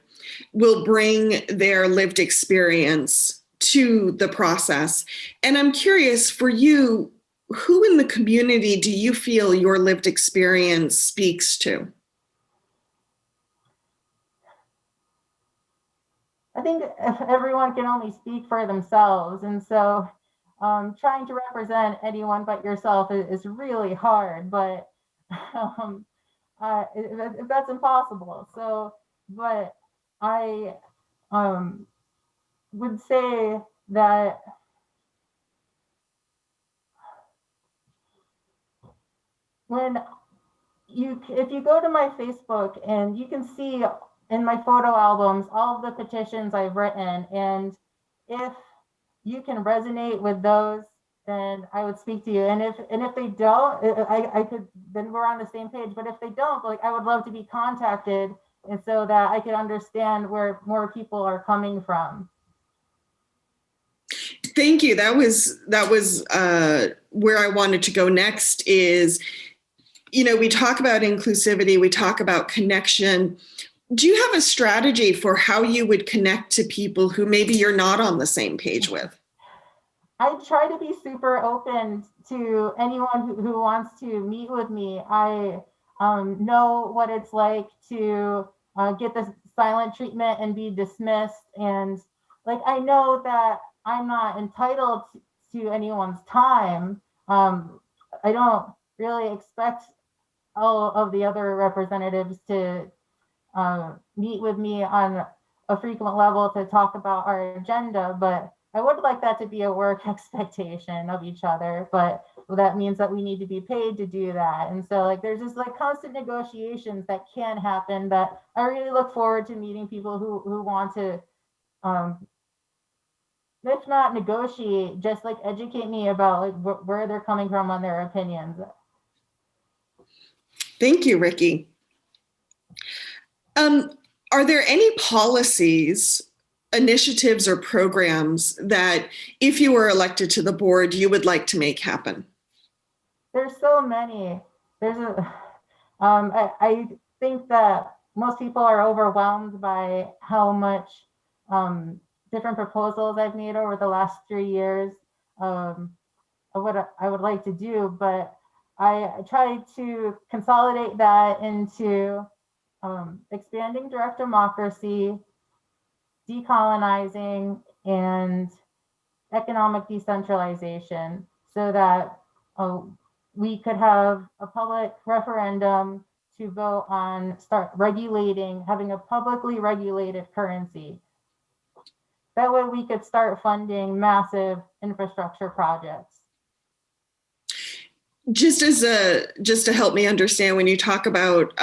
S1: will bring their lived experience to the process. And I'm curious, for you, who in the community do you feel your lived experience speaks to?
S7: I think everyone can only speak for themselves. And so trying to represent anyone but yourself is really hard, but that's impossible. So, but I would say that if you go to my Facebook and you can see in my photo albums all of the petitions I've written, and if you can resonate with those, then I would speak to you. And if they don't, I could, then we're on the same page. But if they don't, like, I would love to be contacted, and so that I can understand where more people are coming from.
S1: Thank you. That was where I wanted to go next. Is, you know, we talk about inclusivity, we talk about connection. Do you have a strategy for how you would connect to people who maybe you're not on the same page with?
S7: I try to be super open to anyone who wants to meet with me. I know what it's like to get the silent treatment and be dismissed. And like, I know that I'm not entitled to anyone's time. I don't really expect all of the other representatives to meet with me on a frequent level to talk about our agenda, but I would like that to be a work expectation of each other, but that means that we need to be paid to do that. And so like there's just like constant negotiations that can happen, that I really look forward to meeting people who want to if not negotiate, just like educate me about like where they're coming from on their opinions.
S1: Thank you, Rikki. Are there any policies, initiatives, or programs that, if you were elected to the board, you would like to make happen?
S7: There's so many. I think that most people are overwhelmed by how much different proposals I've made over the last 3 years of what I would like to do, but I try to consolidate that into expanding direct democracy, decolonizing, and economic decentralization, so that we could have a public referendum to vote on having a publicly regulated currency. That way we could start funding massive infrastructure projects.
S1: Just to help me understand, when you talk about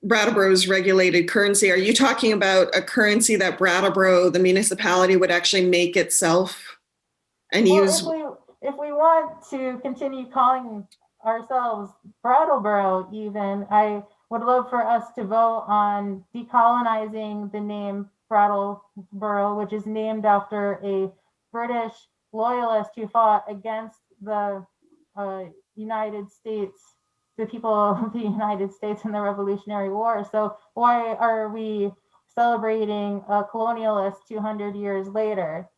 S1: Brattleboro's regulated currency, are you talking about a currency that Brattleboro, the municipality, would actually make itself and use?
S7: If we want to continue calling ourselves Brattleboro, even, I would love for us to vote on decolonizing the name Brattleboro, which is named after a British loyalist who fought against the United States, the people of the United States in the Revolutionary War. So why are we celebrating a colonialist 200 years later?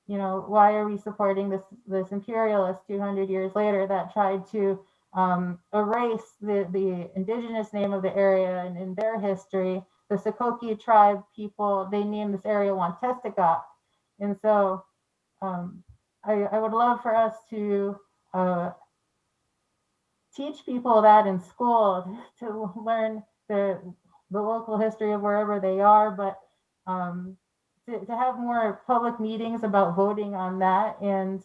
S7: You know, why are we supporting this imperialist 200 years later that tried to erase the indigenous name of the area? And in their history, the Sokoke tribe people, they named this area Wantestigok. And so I would love for us to teach people that in school, to learn the local history of wherever they are, but to have more public meetings about voting on that. And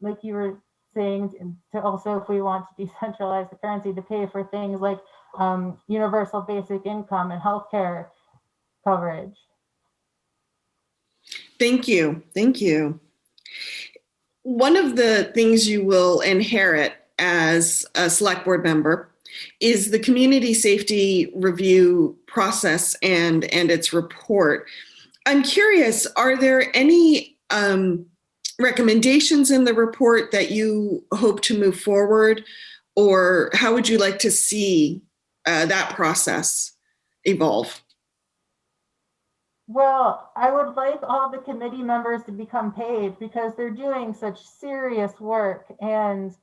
S7: like you were saying, to also, if we want to decentralize the currency, to pay for things like universal basic income and healthcare coverage.
S1: Thank you. Thank you. One of the things you will inherit as a select board member is the community safety review process and its report. I'm curious, are there any recommendations in the report that you hope to move forward, or how would you like to see that process evolve?
S7: Well, I would like all the committee members to become paid, because they're doing such serious work, and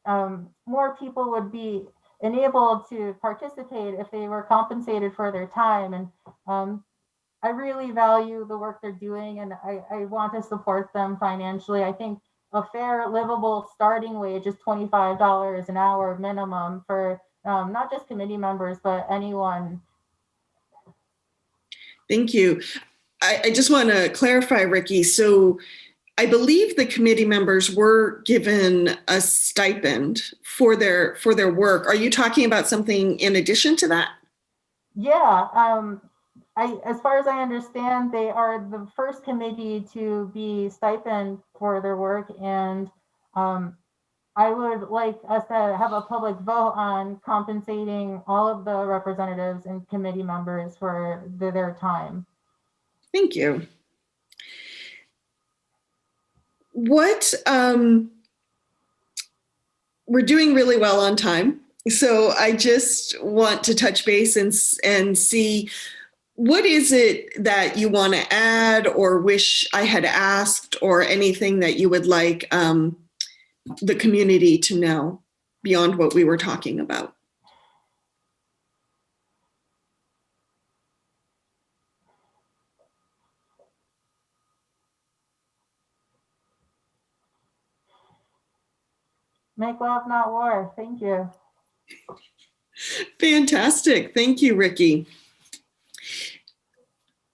S7: more people would be enabled to participate if they were compensated for their time. And I really value the work they're doing, and I want to support them financially. I think a fair, livable starting wage is $25 an hour minimum for not just committee members, but anyone.
S1: Thank you. I just want to clarify, Rikki. So I believe the committee members were given a stipend for their work. Are you talking about something in addition to that?
S7: Yeah. As far as I understand, they are the first committee to be stipend for their work. And I would like us to have a public vote on compensating all of the representatives and committee members for their time.
S1: Thank you. What we're doing really well on time, so I just want to touch base and see, what is it that you want to add or wish I had asked, or anything that you would like the community to know beyond what we were talking about?
S7: Make love, not war. Thank you.
S1: Fantastic. Thank you, Rikki.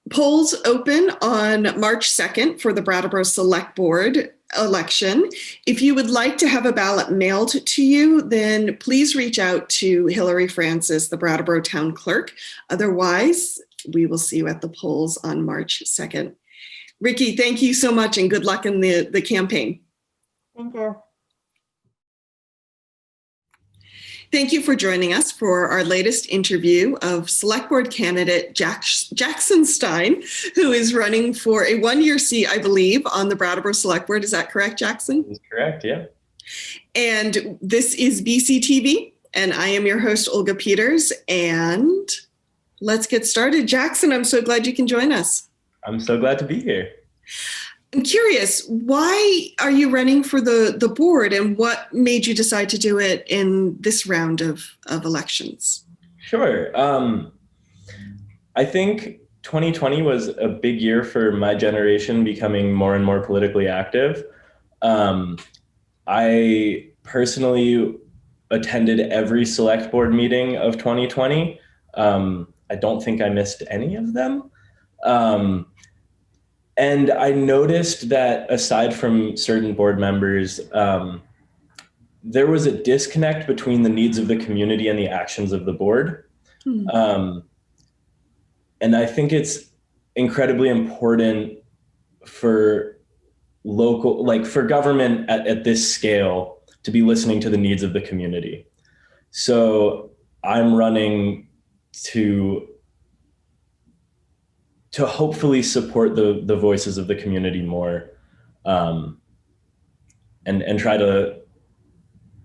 S1: Polls open on March 2nd for the Brattleboro Selectboard election. If you would like to have a ballot mailed to you, then please reach out to Hillary Francis, the Brattleboro Town Clerk. Otherwise, we will see you at the polls on March 2nd. Rikki, thank you so much and good luck in the campaign.
S7: Thank you.
S1: Thank you for joining us for our latest interview of Select Board candidate Jackson Stein, who is running for a one-year seat, I believe, on the Brattleboro Select Board. Is that correct, Jackson?
S8: That's correct, yeah.
S1: And this is BCTV, and I am your host, Olga Peters. And let's get started. Jackson, I'm so glad you can join us.
S8: I'm so glad to be here.
S1: I'm curious, why are you running for the board, and what made you decide to do it in this round of elections?
S8: Sure. I think 2020 was a big year for my generation becoming more and more politically active. I personally attended every select board meeting of 2020. I don't think I missed any of them. And I noticed that aside from certain board members, there was a disconnect between the needs of the community and the actions of the board. And I think it's incredibly important for local, like for government at this scale to be listening to the needs of the community. So I'm running to hopefully support the voices of the community more, and try to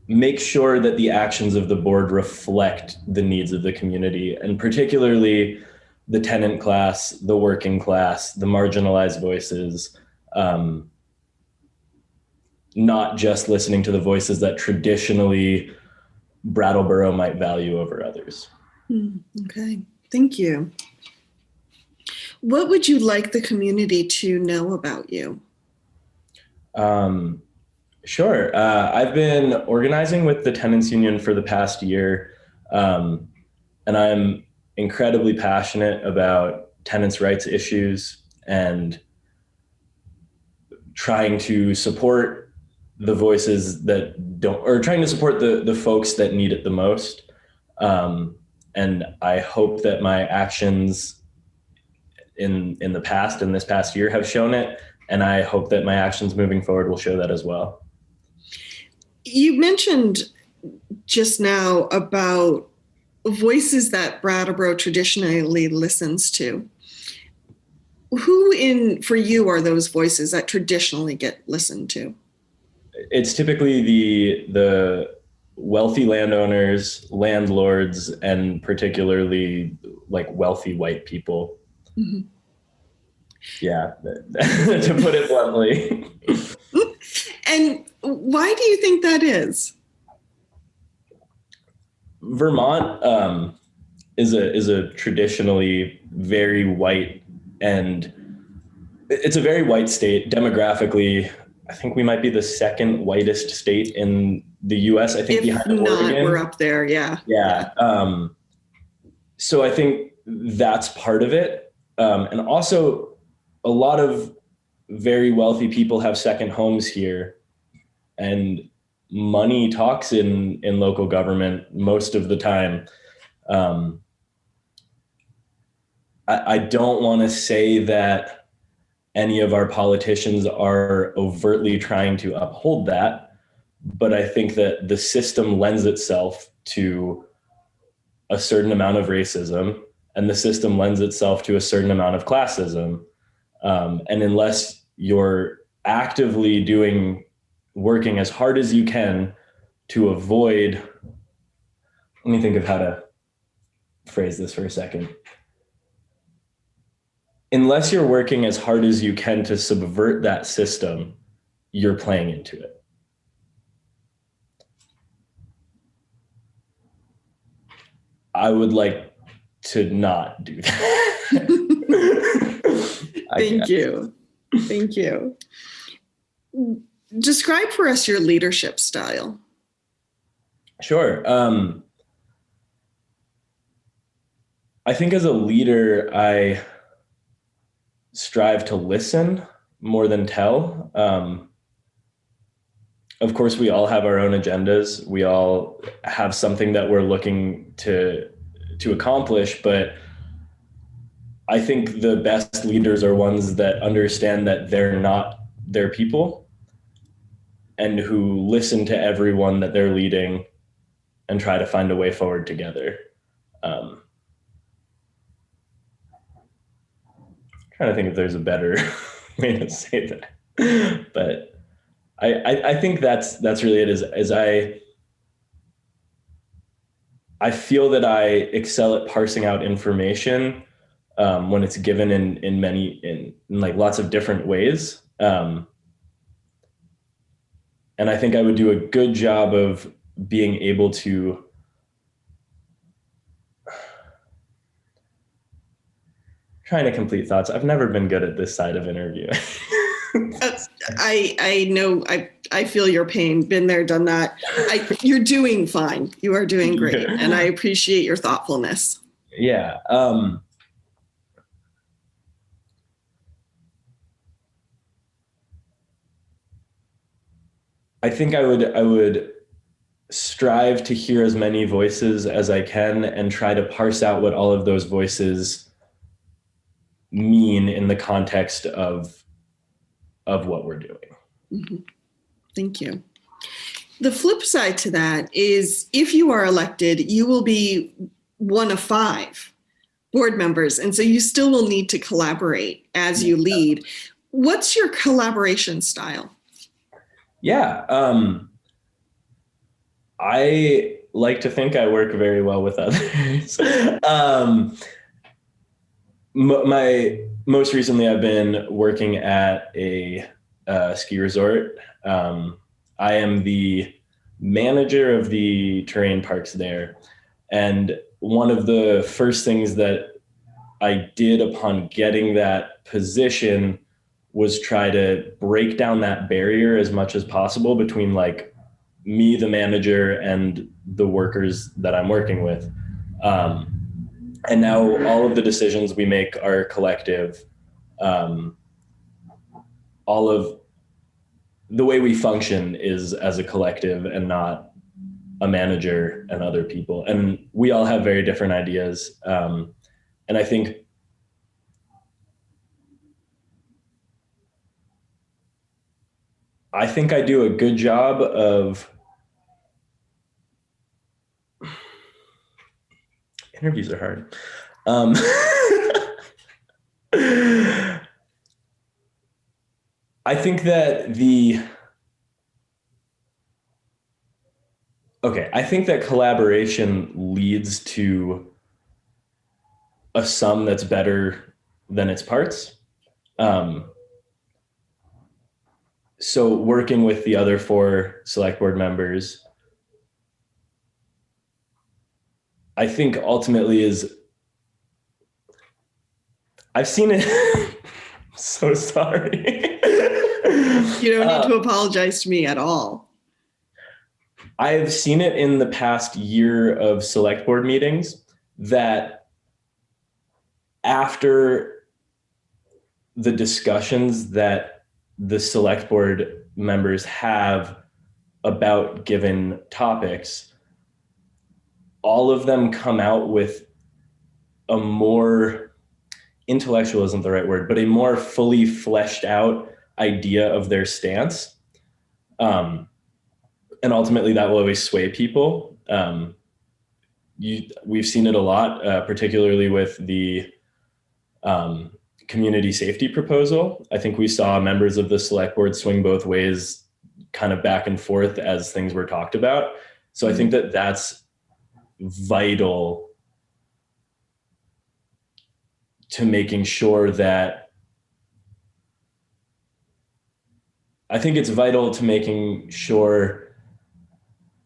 S8: make sure that the actions of the board reflect the needs of the community, and particularly the tenant class, the working class, the marginalized voices, not just listening to the voices that traditionally Brattleboro might value over others.
S1: Okay, thank you. What would you like the community to know about you?
S8: Sure. I've been organizing with the Tenants Union for the past year, and I'm incredibly passionate about tenants' rights issues and trying to support the voices that don't, or trying to support the folks that need it the most. And I hope that my actions in the past and this past year have shown it. And I hope that my actions moving forward will show that as well.
S1: You mentioned just now about voices that Brattleboro traditionally listens to. Who for you are those voices that traditionally get listened to?
S8: It's typically the wealthy landowners, landlords, and particularly like wealthy white people. Mm-hmm. Yeah, to put it bluntly.
S1: And why do you think that is?
S8: Vermont is a traditionally very white, and it's a very white state demographically. I think we might be the second whitest state in the U.S. I think
S1: if
S8: behind
S1: not,
S8: Oregon.
S1: We're up there. Yeah.
S8: Yeah. So I think that's part of it. And also a lot of very wealthy people have second homes here, and money talks in local government most of the time. I don't want to say that any of our politicians are overtly trying to uphold that, but I think that the system lends itself to a certain amount of racism, and the system lends itself to a certain amount of classism. And unless you're actively working as hard as you can to avoid, let me think of how to phrase this for a second. Unless you're working as hard as you can to subvert that system, you're playing into it. I would like to not do that.
S1: Thank you. Thank you. Describe for us your leadership style.
S8: Sure. I think as a leader, I strive to listen more than tell. Of course, we all have our own agendas. We all have something that we're looking to accomplish, but I think the best leaders are ones that understand that they're not their people and who listen to everyone that they're leading and try to find a way forward together. Trying to think if there's a better way to say that, but I think that's really it. Is I feel that I excel at parsing out information when it's given in like lots of different ways, and I think I would do a good job of being able to trying to complete thoughts. I've never been good at this side of interview.
S1: I know, I feel your pain, been there, done that. You're doing fine. You are doing great. And I appreciate your thoughtfulness.
S8: Yeah. I think I would strive to hear as many voices as I can and try to parse out what all of those voices mean in the context of what we're doing.
S1: Mm-hmm. Thank you. The flip side to that is if you are elected, you will be one of 5 board members. And so you still will need to collaborate as you lead. What's your collaboration style? Yeah.
S8: I like to think I work very well with others. Most recently, I've been working at a ski resort. I am the manager of the terrain parks there. And one of the first things that I did upon getting that position was try to break down that barrier as much as possible between like me, the manager, and the workers that I'm working with. And now all of the decisions we make are collective. All of the way we function is as a collective and not a manager and other people. And we all have very different ideas. And I think I do a good job of interviews are hard. I think that I think that collaboration leads to a sum that's better than its parts. So working with the other 4 select board members, I think ultimately I've seen it. So sorry.
S1: You don't need to apologize to me at all.
S8: I've seen it in the past year of select board meetings that after the discussions that the select board members have about given topics, all of them come out with a more, intellectual isn't the right word, but a more fully fleshed out idea of their stance. And ultimately that will always sway people. We've seen it a lot, particularly with the community safety proposal. I think we saw members of the select board swing both ways, kind of back and forth as things were talked about. So I think that that's vital to making sure that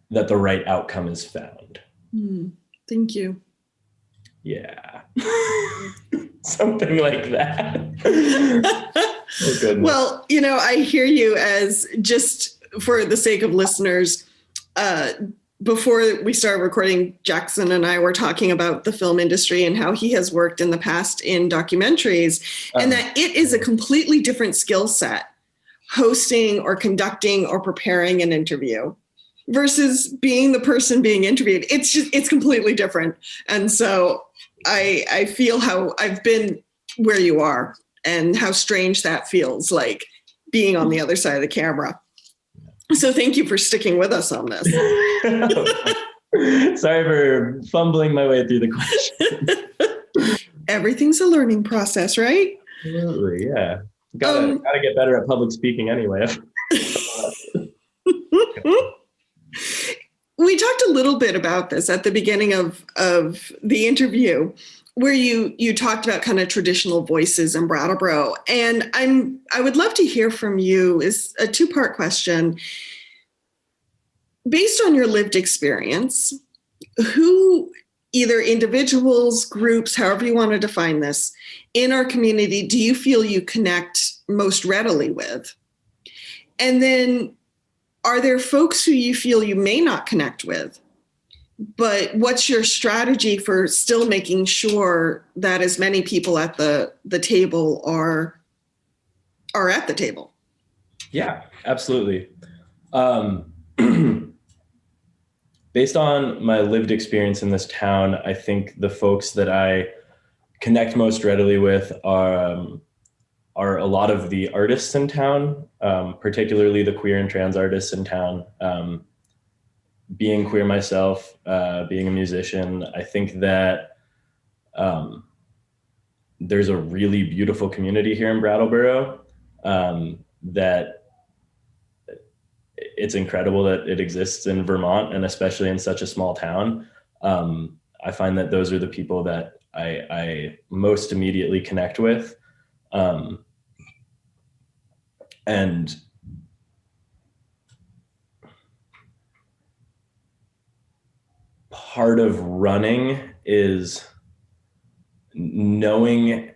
S8: that the right outcome is found.
S1: Thank you.
S8: Yeah. Something like that. Oh, goodness.
S1: Well, I hear you as, just for the sake of listeners, before we started recording, Jackson and I were talking about the film industry and how he has worked in the past in documentaries, and that it is a completely different skill set, hosting or conducting or preparing an interview versus being the person being interviewed. It's completely different. And so I feel how I've been where you are and how strange that feels, like being on the other side of the camera. So thank you for sticking with us on this.
S8: Sorry for fumbling my way through the question.
S1: Everything's a learning process, right?
S8: Absolutely, yeah. Gotta get better at public speaking anyway.
S1: We talked a little bit about this at the beginning of the interview, where you talked about kind of traditional voices in Brattleboro. And I would love to hear from you. Is a two-part question. Based on your lived experience, who, either individuals, groups, however you want to define this, in our community, do you feel you connect most readily with? And then, are there folks who you feel you may not connect with? But what's your strategy for still making sure that as many people at the table are at the table?
S8: Yeah, absolutely. Based on my lived experience in this town, I think the folks that I connect most readily with are a lot of the artists in town, particularly the queer and trans artists in town. Being queer myself, being a musician, I think that there's a really beautiful community here in Brattleboro that it's incredible that it exists in Vermont, and especially in such a small town. I find that those are the people that I most immediately connect with. And part of running is knowing,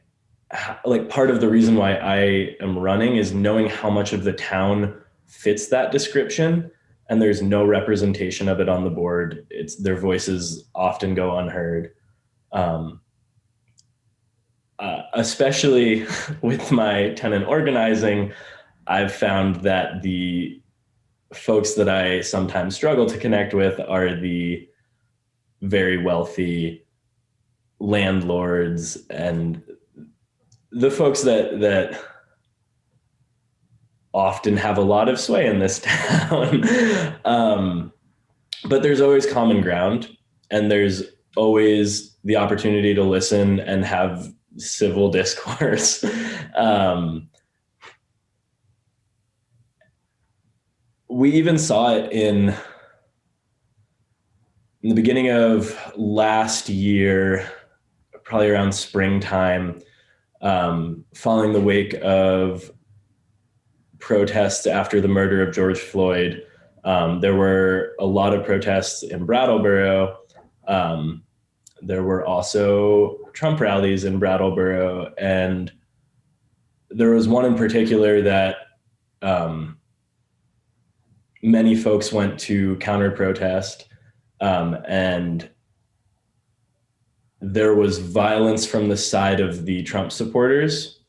S8: like, part of the reason why I am running is knowing how much of the town fits that description, and there's no representation of it on the board. Their voices often go unheard. Especially with my tenant organizing, I've found that the folks that I sometimes struggle to connect with are the very wealthy landlords and the folks that often have a lot of sway in this town. But there's always common ground, and there's always the opportunity to listen and have civil discourse. We even saw it in the beginning of last year, probably around springtime, following the wake of protests after the murder of George Floyd. There were a lot of protests in Brattleboro. There were also Trump rallies in Brattleboro, and there was one in particular that many folks went to counter-protest, and there was violence from the side of the Trump supporters.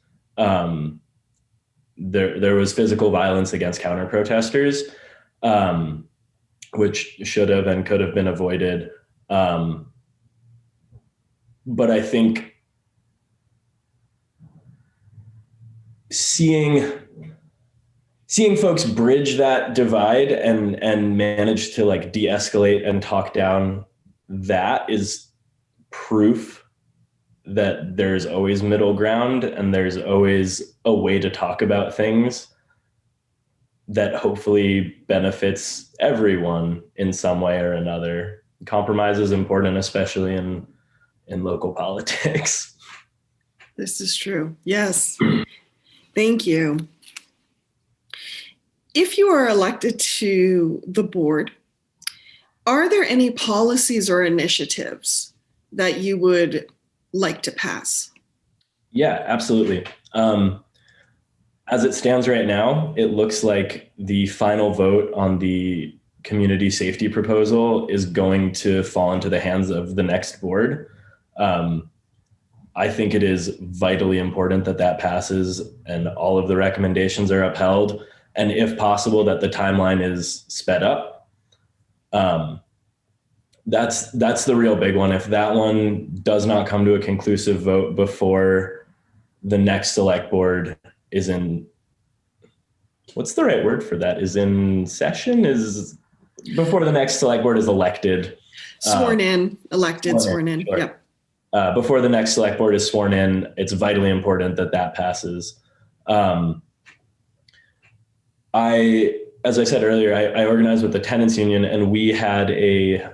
S8: There was physical violence against counter-protesters, which should have and could have been avoided. But I think seeing folks bridge that divide and manage to, like, de-escalate and talk down, that is proof that there's always middle ground, and there's always a way to talk about things that hopefully benefits everyone in some way or another. Compromise is important, especially in local politics.
S1: This is true. Yes. Thank you. If you are elected to the board, are there any policies or initiatives that you would like to pass?
S8: Yeah, absolutely. As it stands right now, it looks like the final vote on the community safety proposal is going to fall into the hands of the next board. I think it is vitally important that that passes and all of the recommendations are upheld, and if possible, that the timeline is sped up. That's the real big one. If that one does not come to a conclusive vote before the next select board is in, what's the right word for that? Is in session? Is before the next select board is elected.
S1: Sworn in, elected, sworn in.
S8: Sure.
S1: Yep.
S8: Before the next select board is sworn in, it's vitally important that that passes. As I said earlier, I organized with the tenants union, and we had a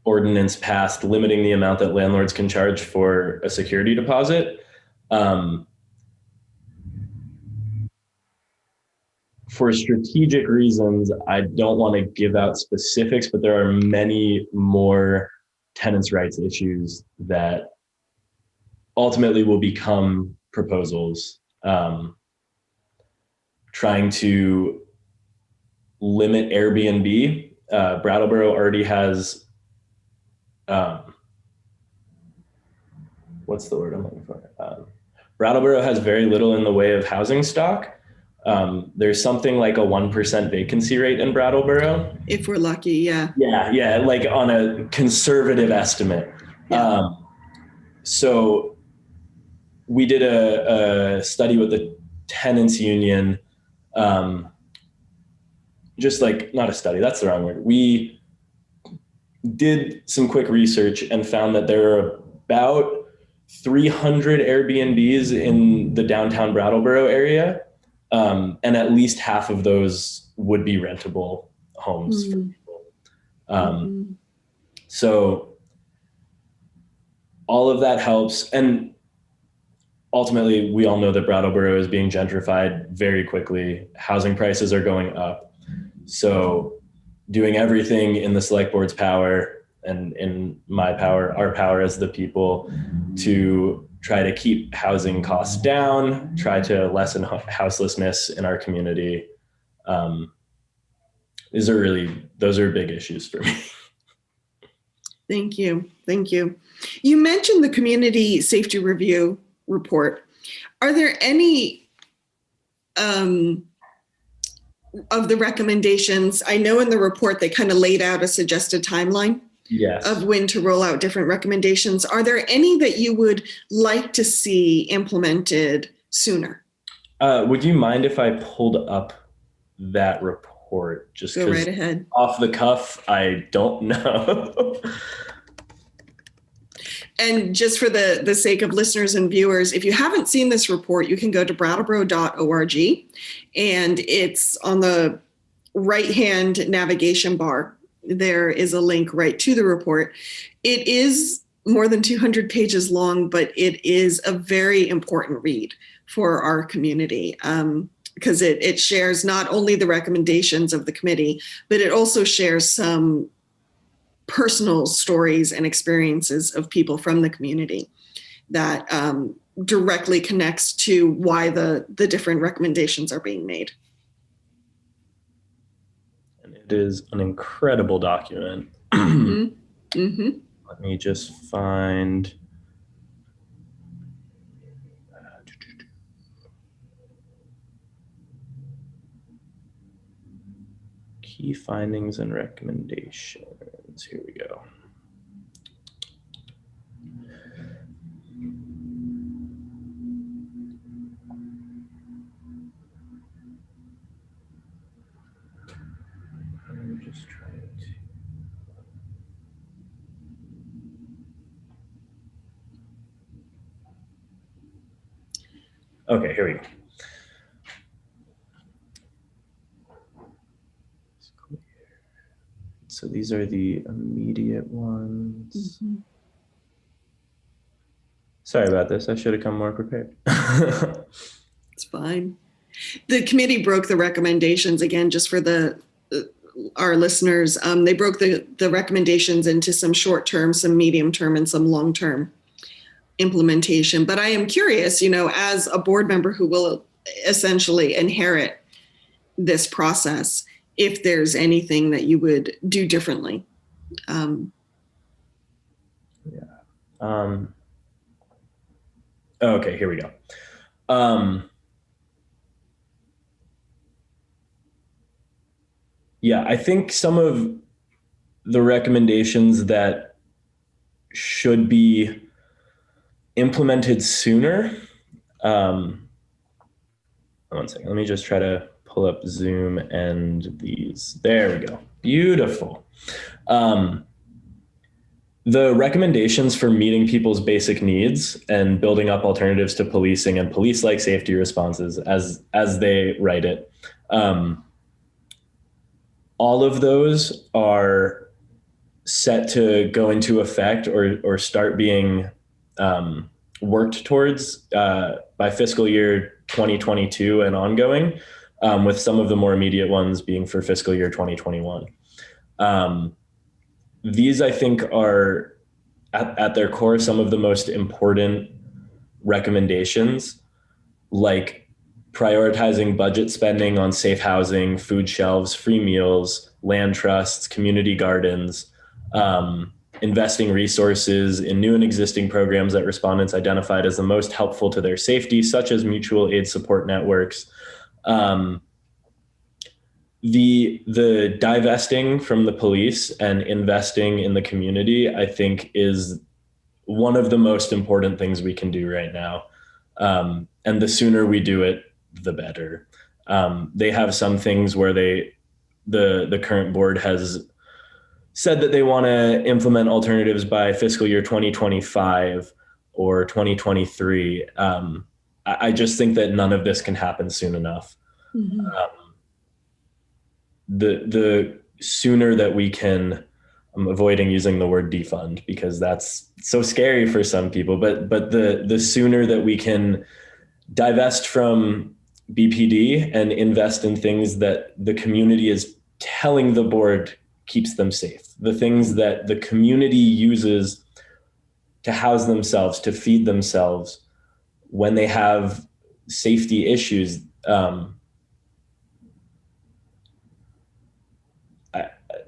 S8: ordinance passed limiting the amount that landlords can charge for a security deposit. For strategic reasons, I don't want to give out specifics, but there are many more tenants' rights issues that ultimately will become proposals, trying to limit Airbnb. Brattleboro already has, what's the word I'm looking for? Brattleboro has very little in the way of housing stock. There's something like a 1% vacancy rate in Brattleboro.
S1: If we're lucky, yeah.
S8: Yeah, like on a conservative estimate.
S1: Yeah.
S8: So we did a study with the tenants union, just like, not a study, that's the wrong word. We did some quick research and found that there are about 300 Airbnbs in the downtown Brattleboro area. And at least half of those would be rentable homes for people. So all of that helps. And ultimately, we all know that Brattleboro is being gentrified very quickly. Housing prices are going up. So doing everything in the select board's power and in my power, our power as the people, to try to keep housing costs down, try to lessen houselessness in our community. Those are big issues for me.
S1: Thank you. You mentioned the community safety review report. Are there any of the recommendations? I know in the report they kind of laid out a suggested timeline. Yes. Of when to roll out different recommendations. Are there any that you would like to see implemented sooner?
S8: Would you mind if I pulled up that report? Just
S1: go right ahead.
S8: Off the cuff, I don't know.
S1: And just for the sake of listeners and viewers, if you haven't seen this report, you can go to brattleboro.org, and it's on the right-hand navigation bar. There is a link right to the report. It is more than 200 pages long, but it is a very important read for our community, because it shares not only the recommendations of the committee, but it also shares some personal stories and experiences of people from the community that directly connects to why the different recommendations are being made.
S8: It is an incredible document. Let me just find. Key findings and recommendations. Here we go. I'm just trying to. Okay, here we go. So these are the immediate ones. Sorry about this. I should have come more prepared.
S1: It's fine. The committee broke the recommendations, again, just for our listeners. They broke the recommendations into some short-term, some medium-term, and some long-term implementation. But I am curious, as a board member who will essentially inherit this process, if there's anything that you would do differently.
S8: Okay, here we go. I think some of the recommendations that should be implemented sooner One second. Let me just try to pull up Zoom and these. There we go. Beautiful. The recommendations for meeting people's basic needs and building up alternatives to policing and police-like safety responses, as they write it, all of those are set to go into effect or start being worked towards by fiscal year 2022 and ongoing, with some of the more immediate ones being for fiscal year 2021. These, I think, are at their core some of the most important recommendations, like prioritizing budget spending on safe housing, food shelves, free meals, land trusts, community gardens, investing resources in new and existing programs that respondents identified as the most helpful to their safety, such as mutual aid support networks. The divesting from the police and investing in the community, I think, is one of the most important things we can do right now. And the sooner we do it, the better. They have some things where the current board has said that they want to implement alternatives by fiscal year 2025 or 2023. I just think that none of this can happen soon enough. Mm-hmm. The sooner that we can, I'm avoiding using the word defund because that's so scary for some people, but the sooner that we can divest from BPD and invest in things that the community is telling the board keeps them safe, the things that the community uses to house themselves, to feed themselves when they have safety issues.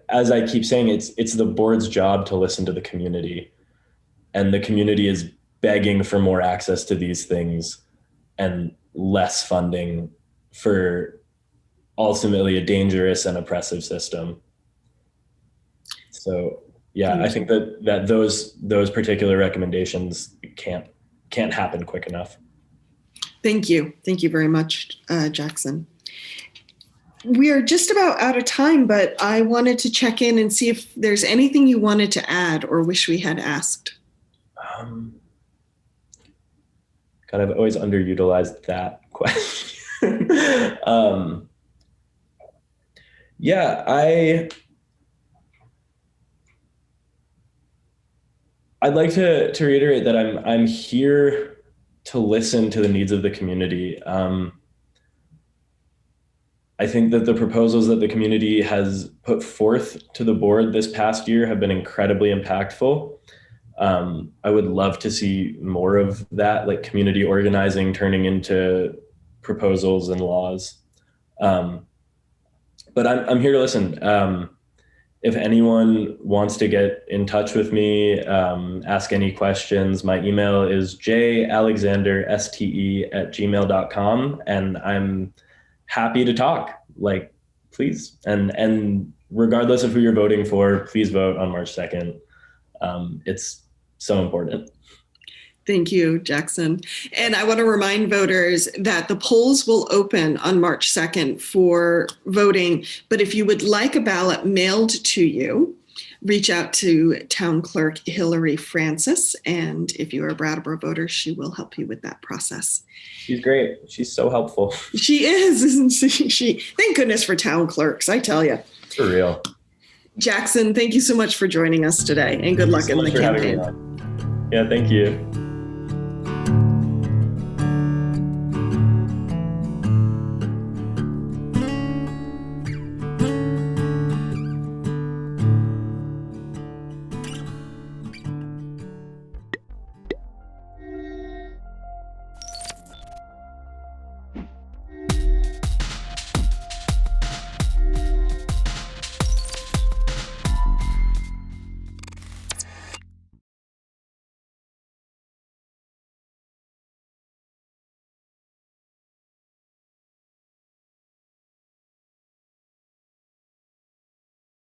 S8: As I keep saying, it's the board's job to listen to the community, and the community is begging for more access to these things and less funding for ultimately a dangerous and oppressive system. So yeah, I think that those particular recommendations can't happen quick enough.
S1: Thank you very much, Jackson. We're just about out of time, but I wanted to check in and see if there's anything you wanted to add or wish we had asked.
S8: God, I've always underutilized that question. Yeah, I'd like to reiterate that I'm here to listen to the needs of the community. I think that the proposals that the community has put forth to the board this past year have been incredibly impactful. I would love to see more of that, like community organizing turning into proposals and laws. But I'm here to listen. If anyone wants to get in touch with me, ask any questions, my email is jalexanderste@gmail.com, and I'm happy to talk. Like, please. And regardless of who you're voting for, please vote on March 2nd. It's so important.
S1: Thank you, Jackson. And I want to remind voters that the polls will open on March 2nd for voting. But if you would like a ballot mailed to you, reach out to Town Clerk Hillary Francis. And if you are a Brattleboro voter, she will help you with that process.
S8: She's great. She's so helpful.
S1: She is, isn't she? Thank goodness for town clerks, I tell you.
S8: For real.
S1: Jackson, thank you so much for joining us today, and good luck in the campaign.
S8: Yeah, thank you.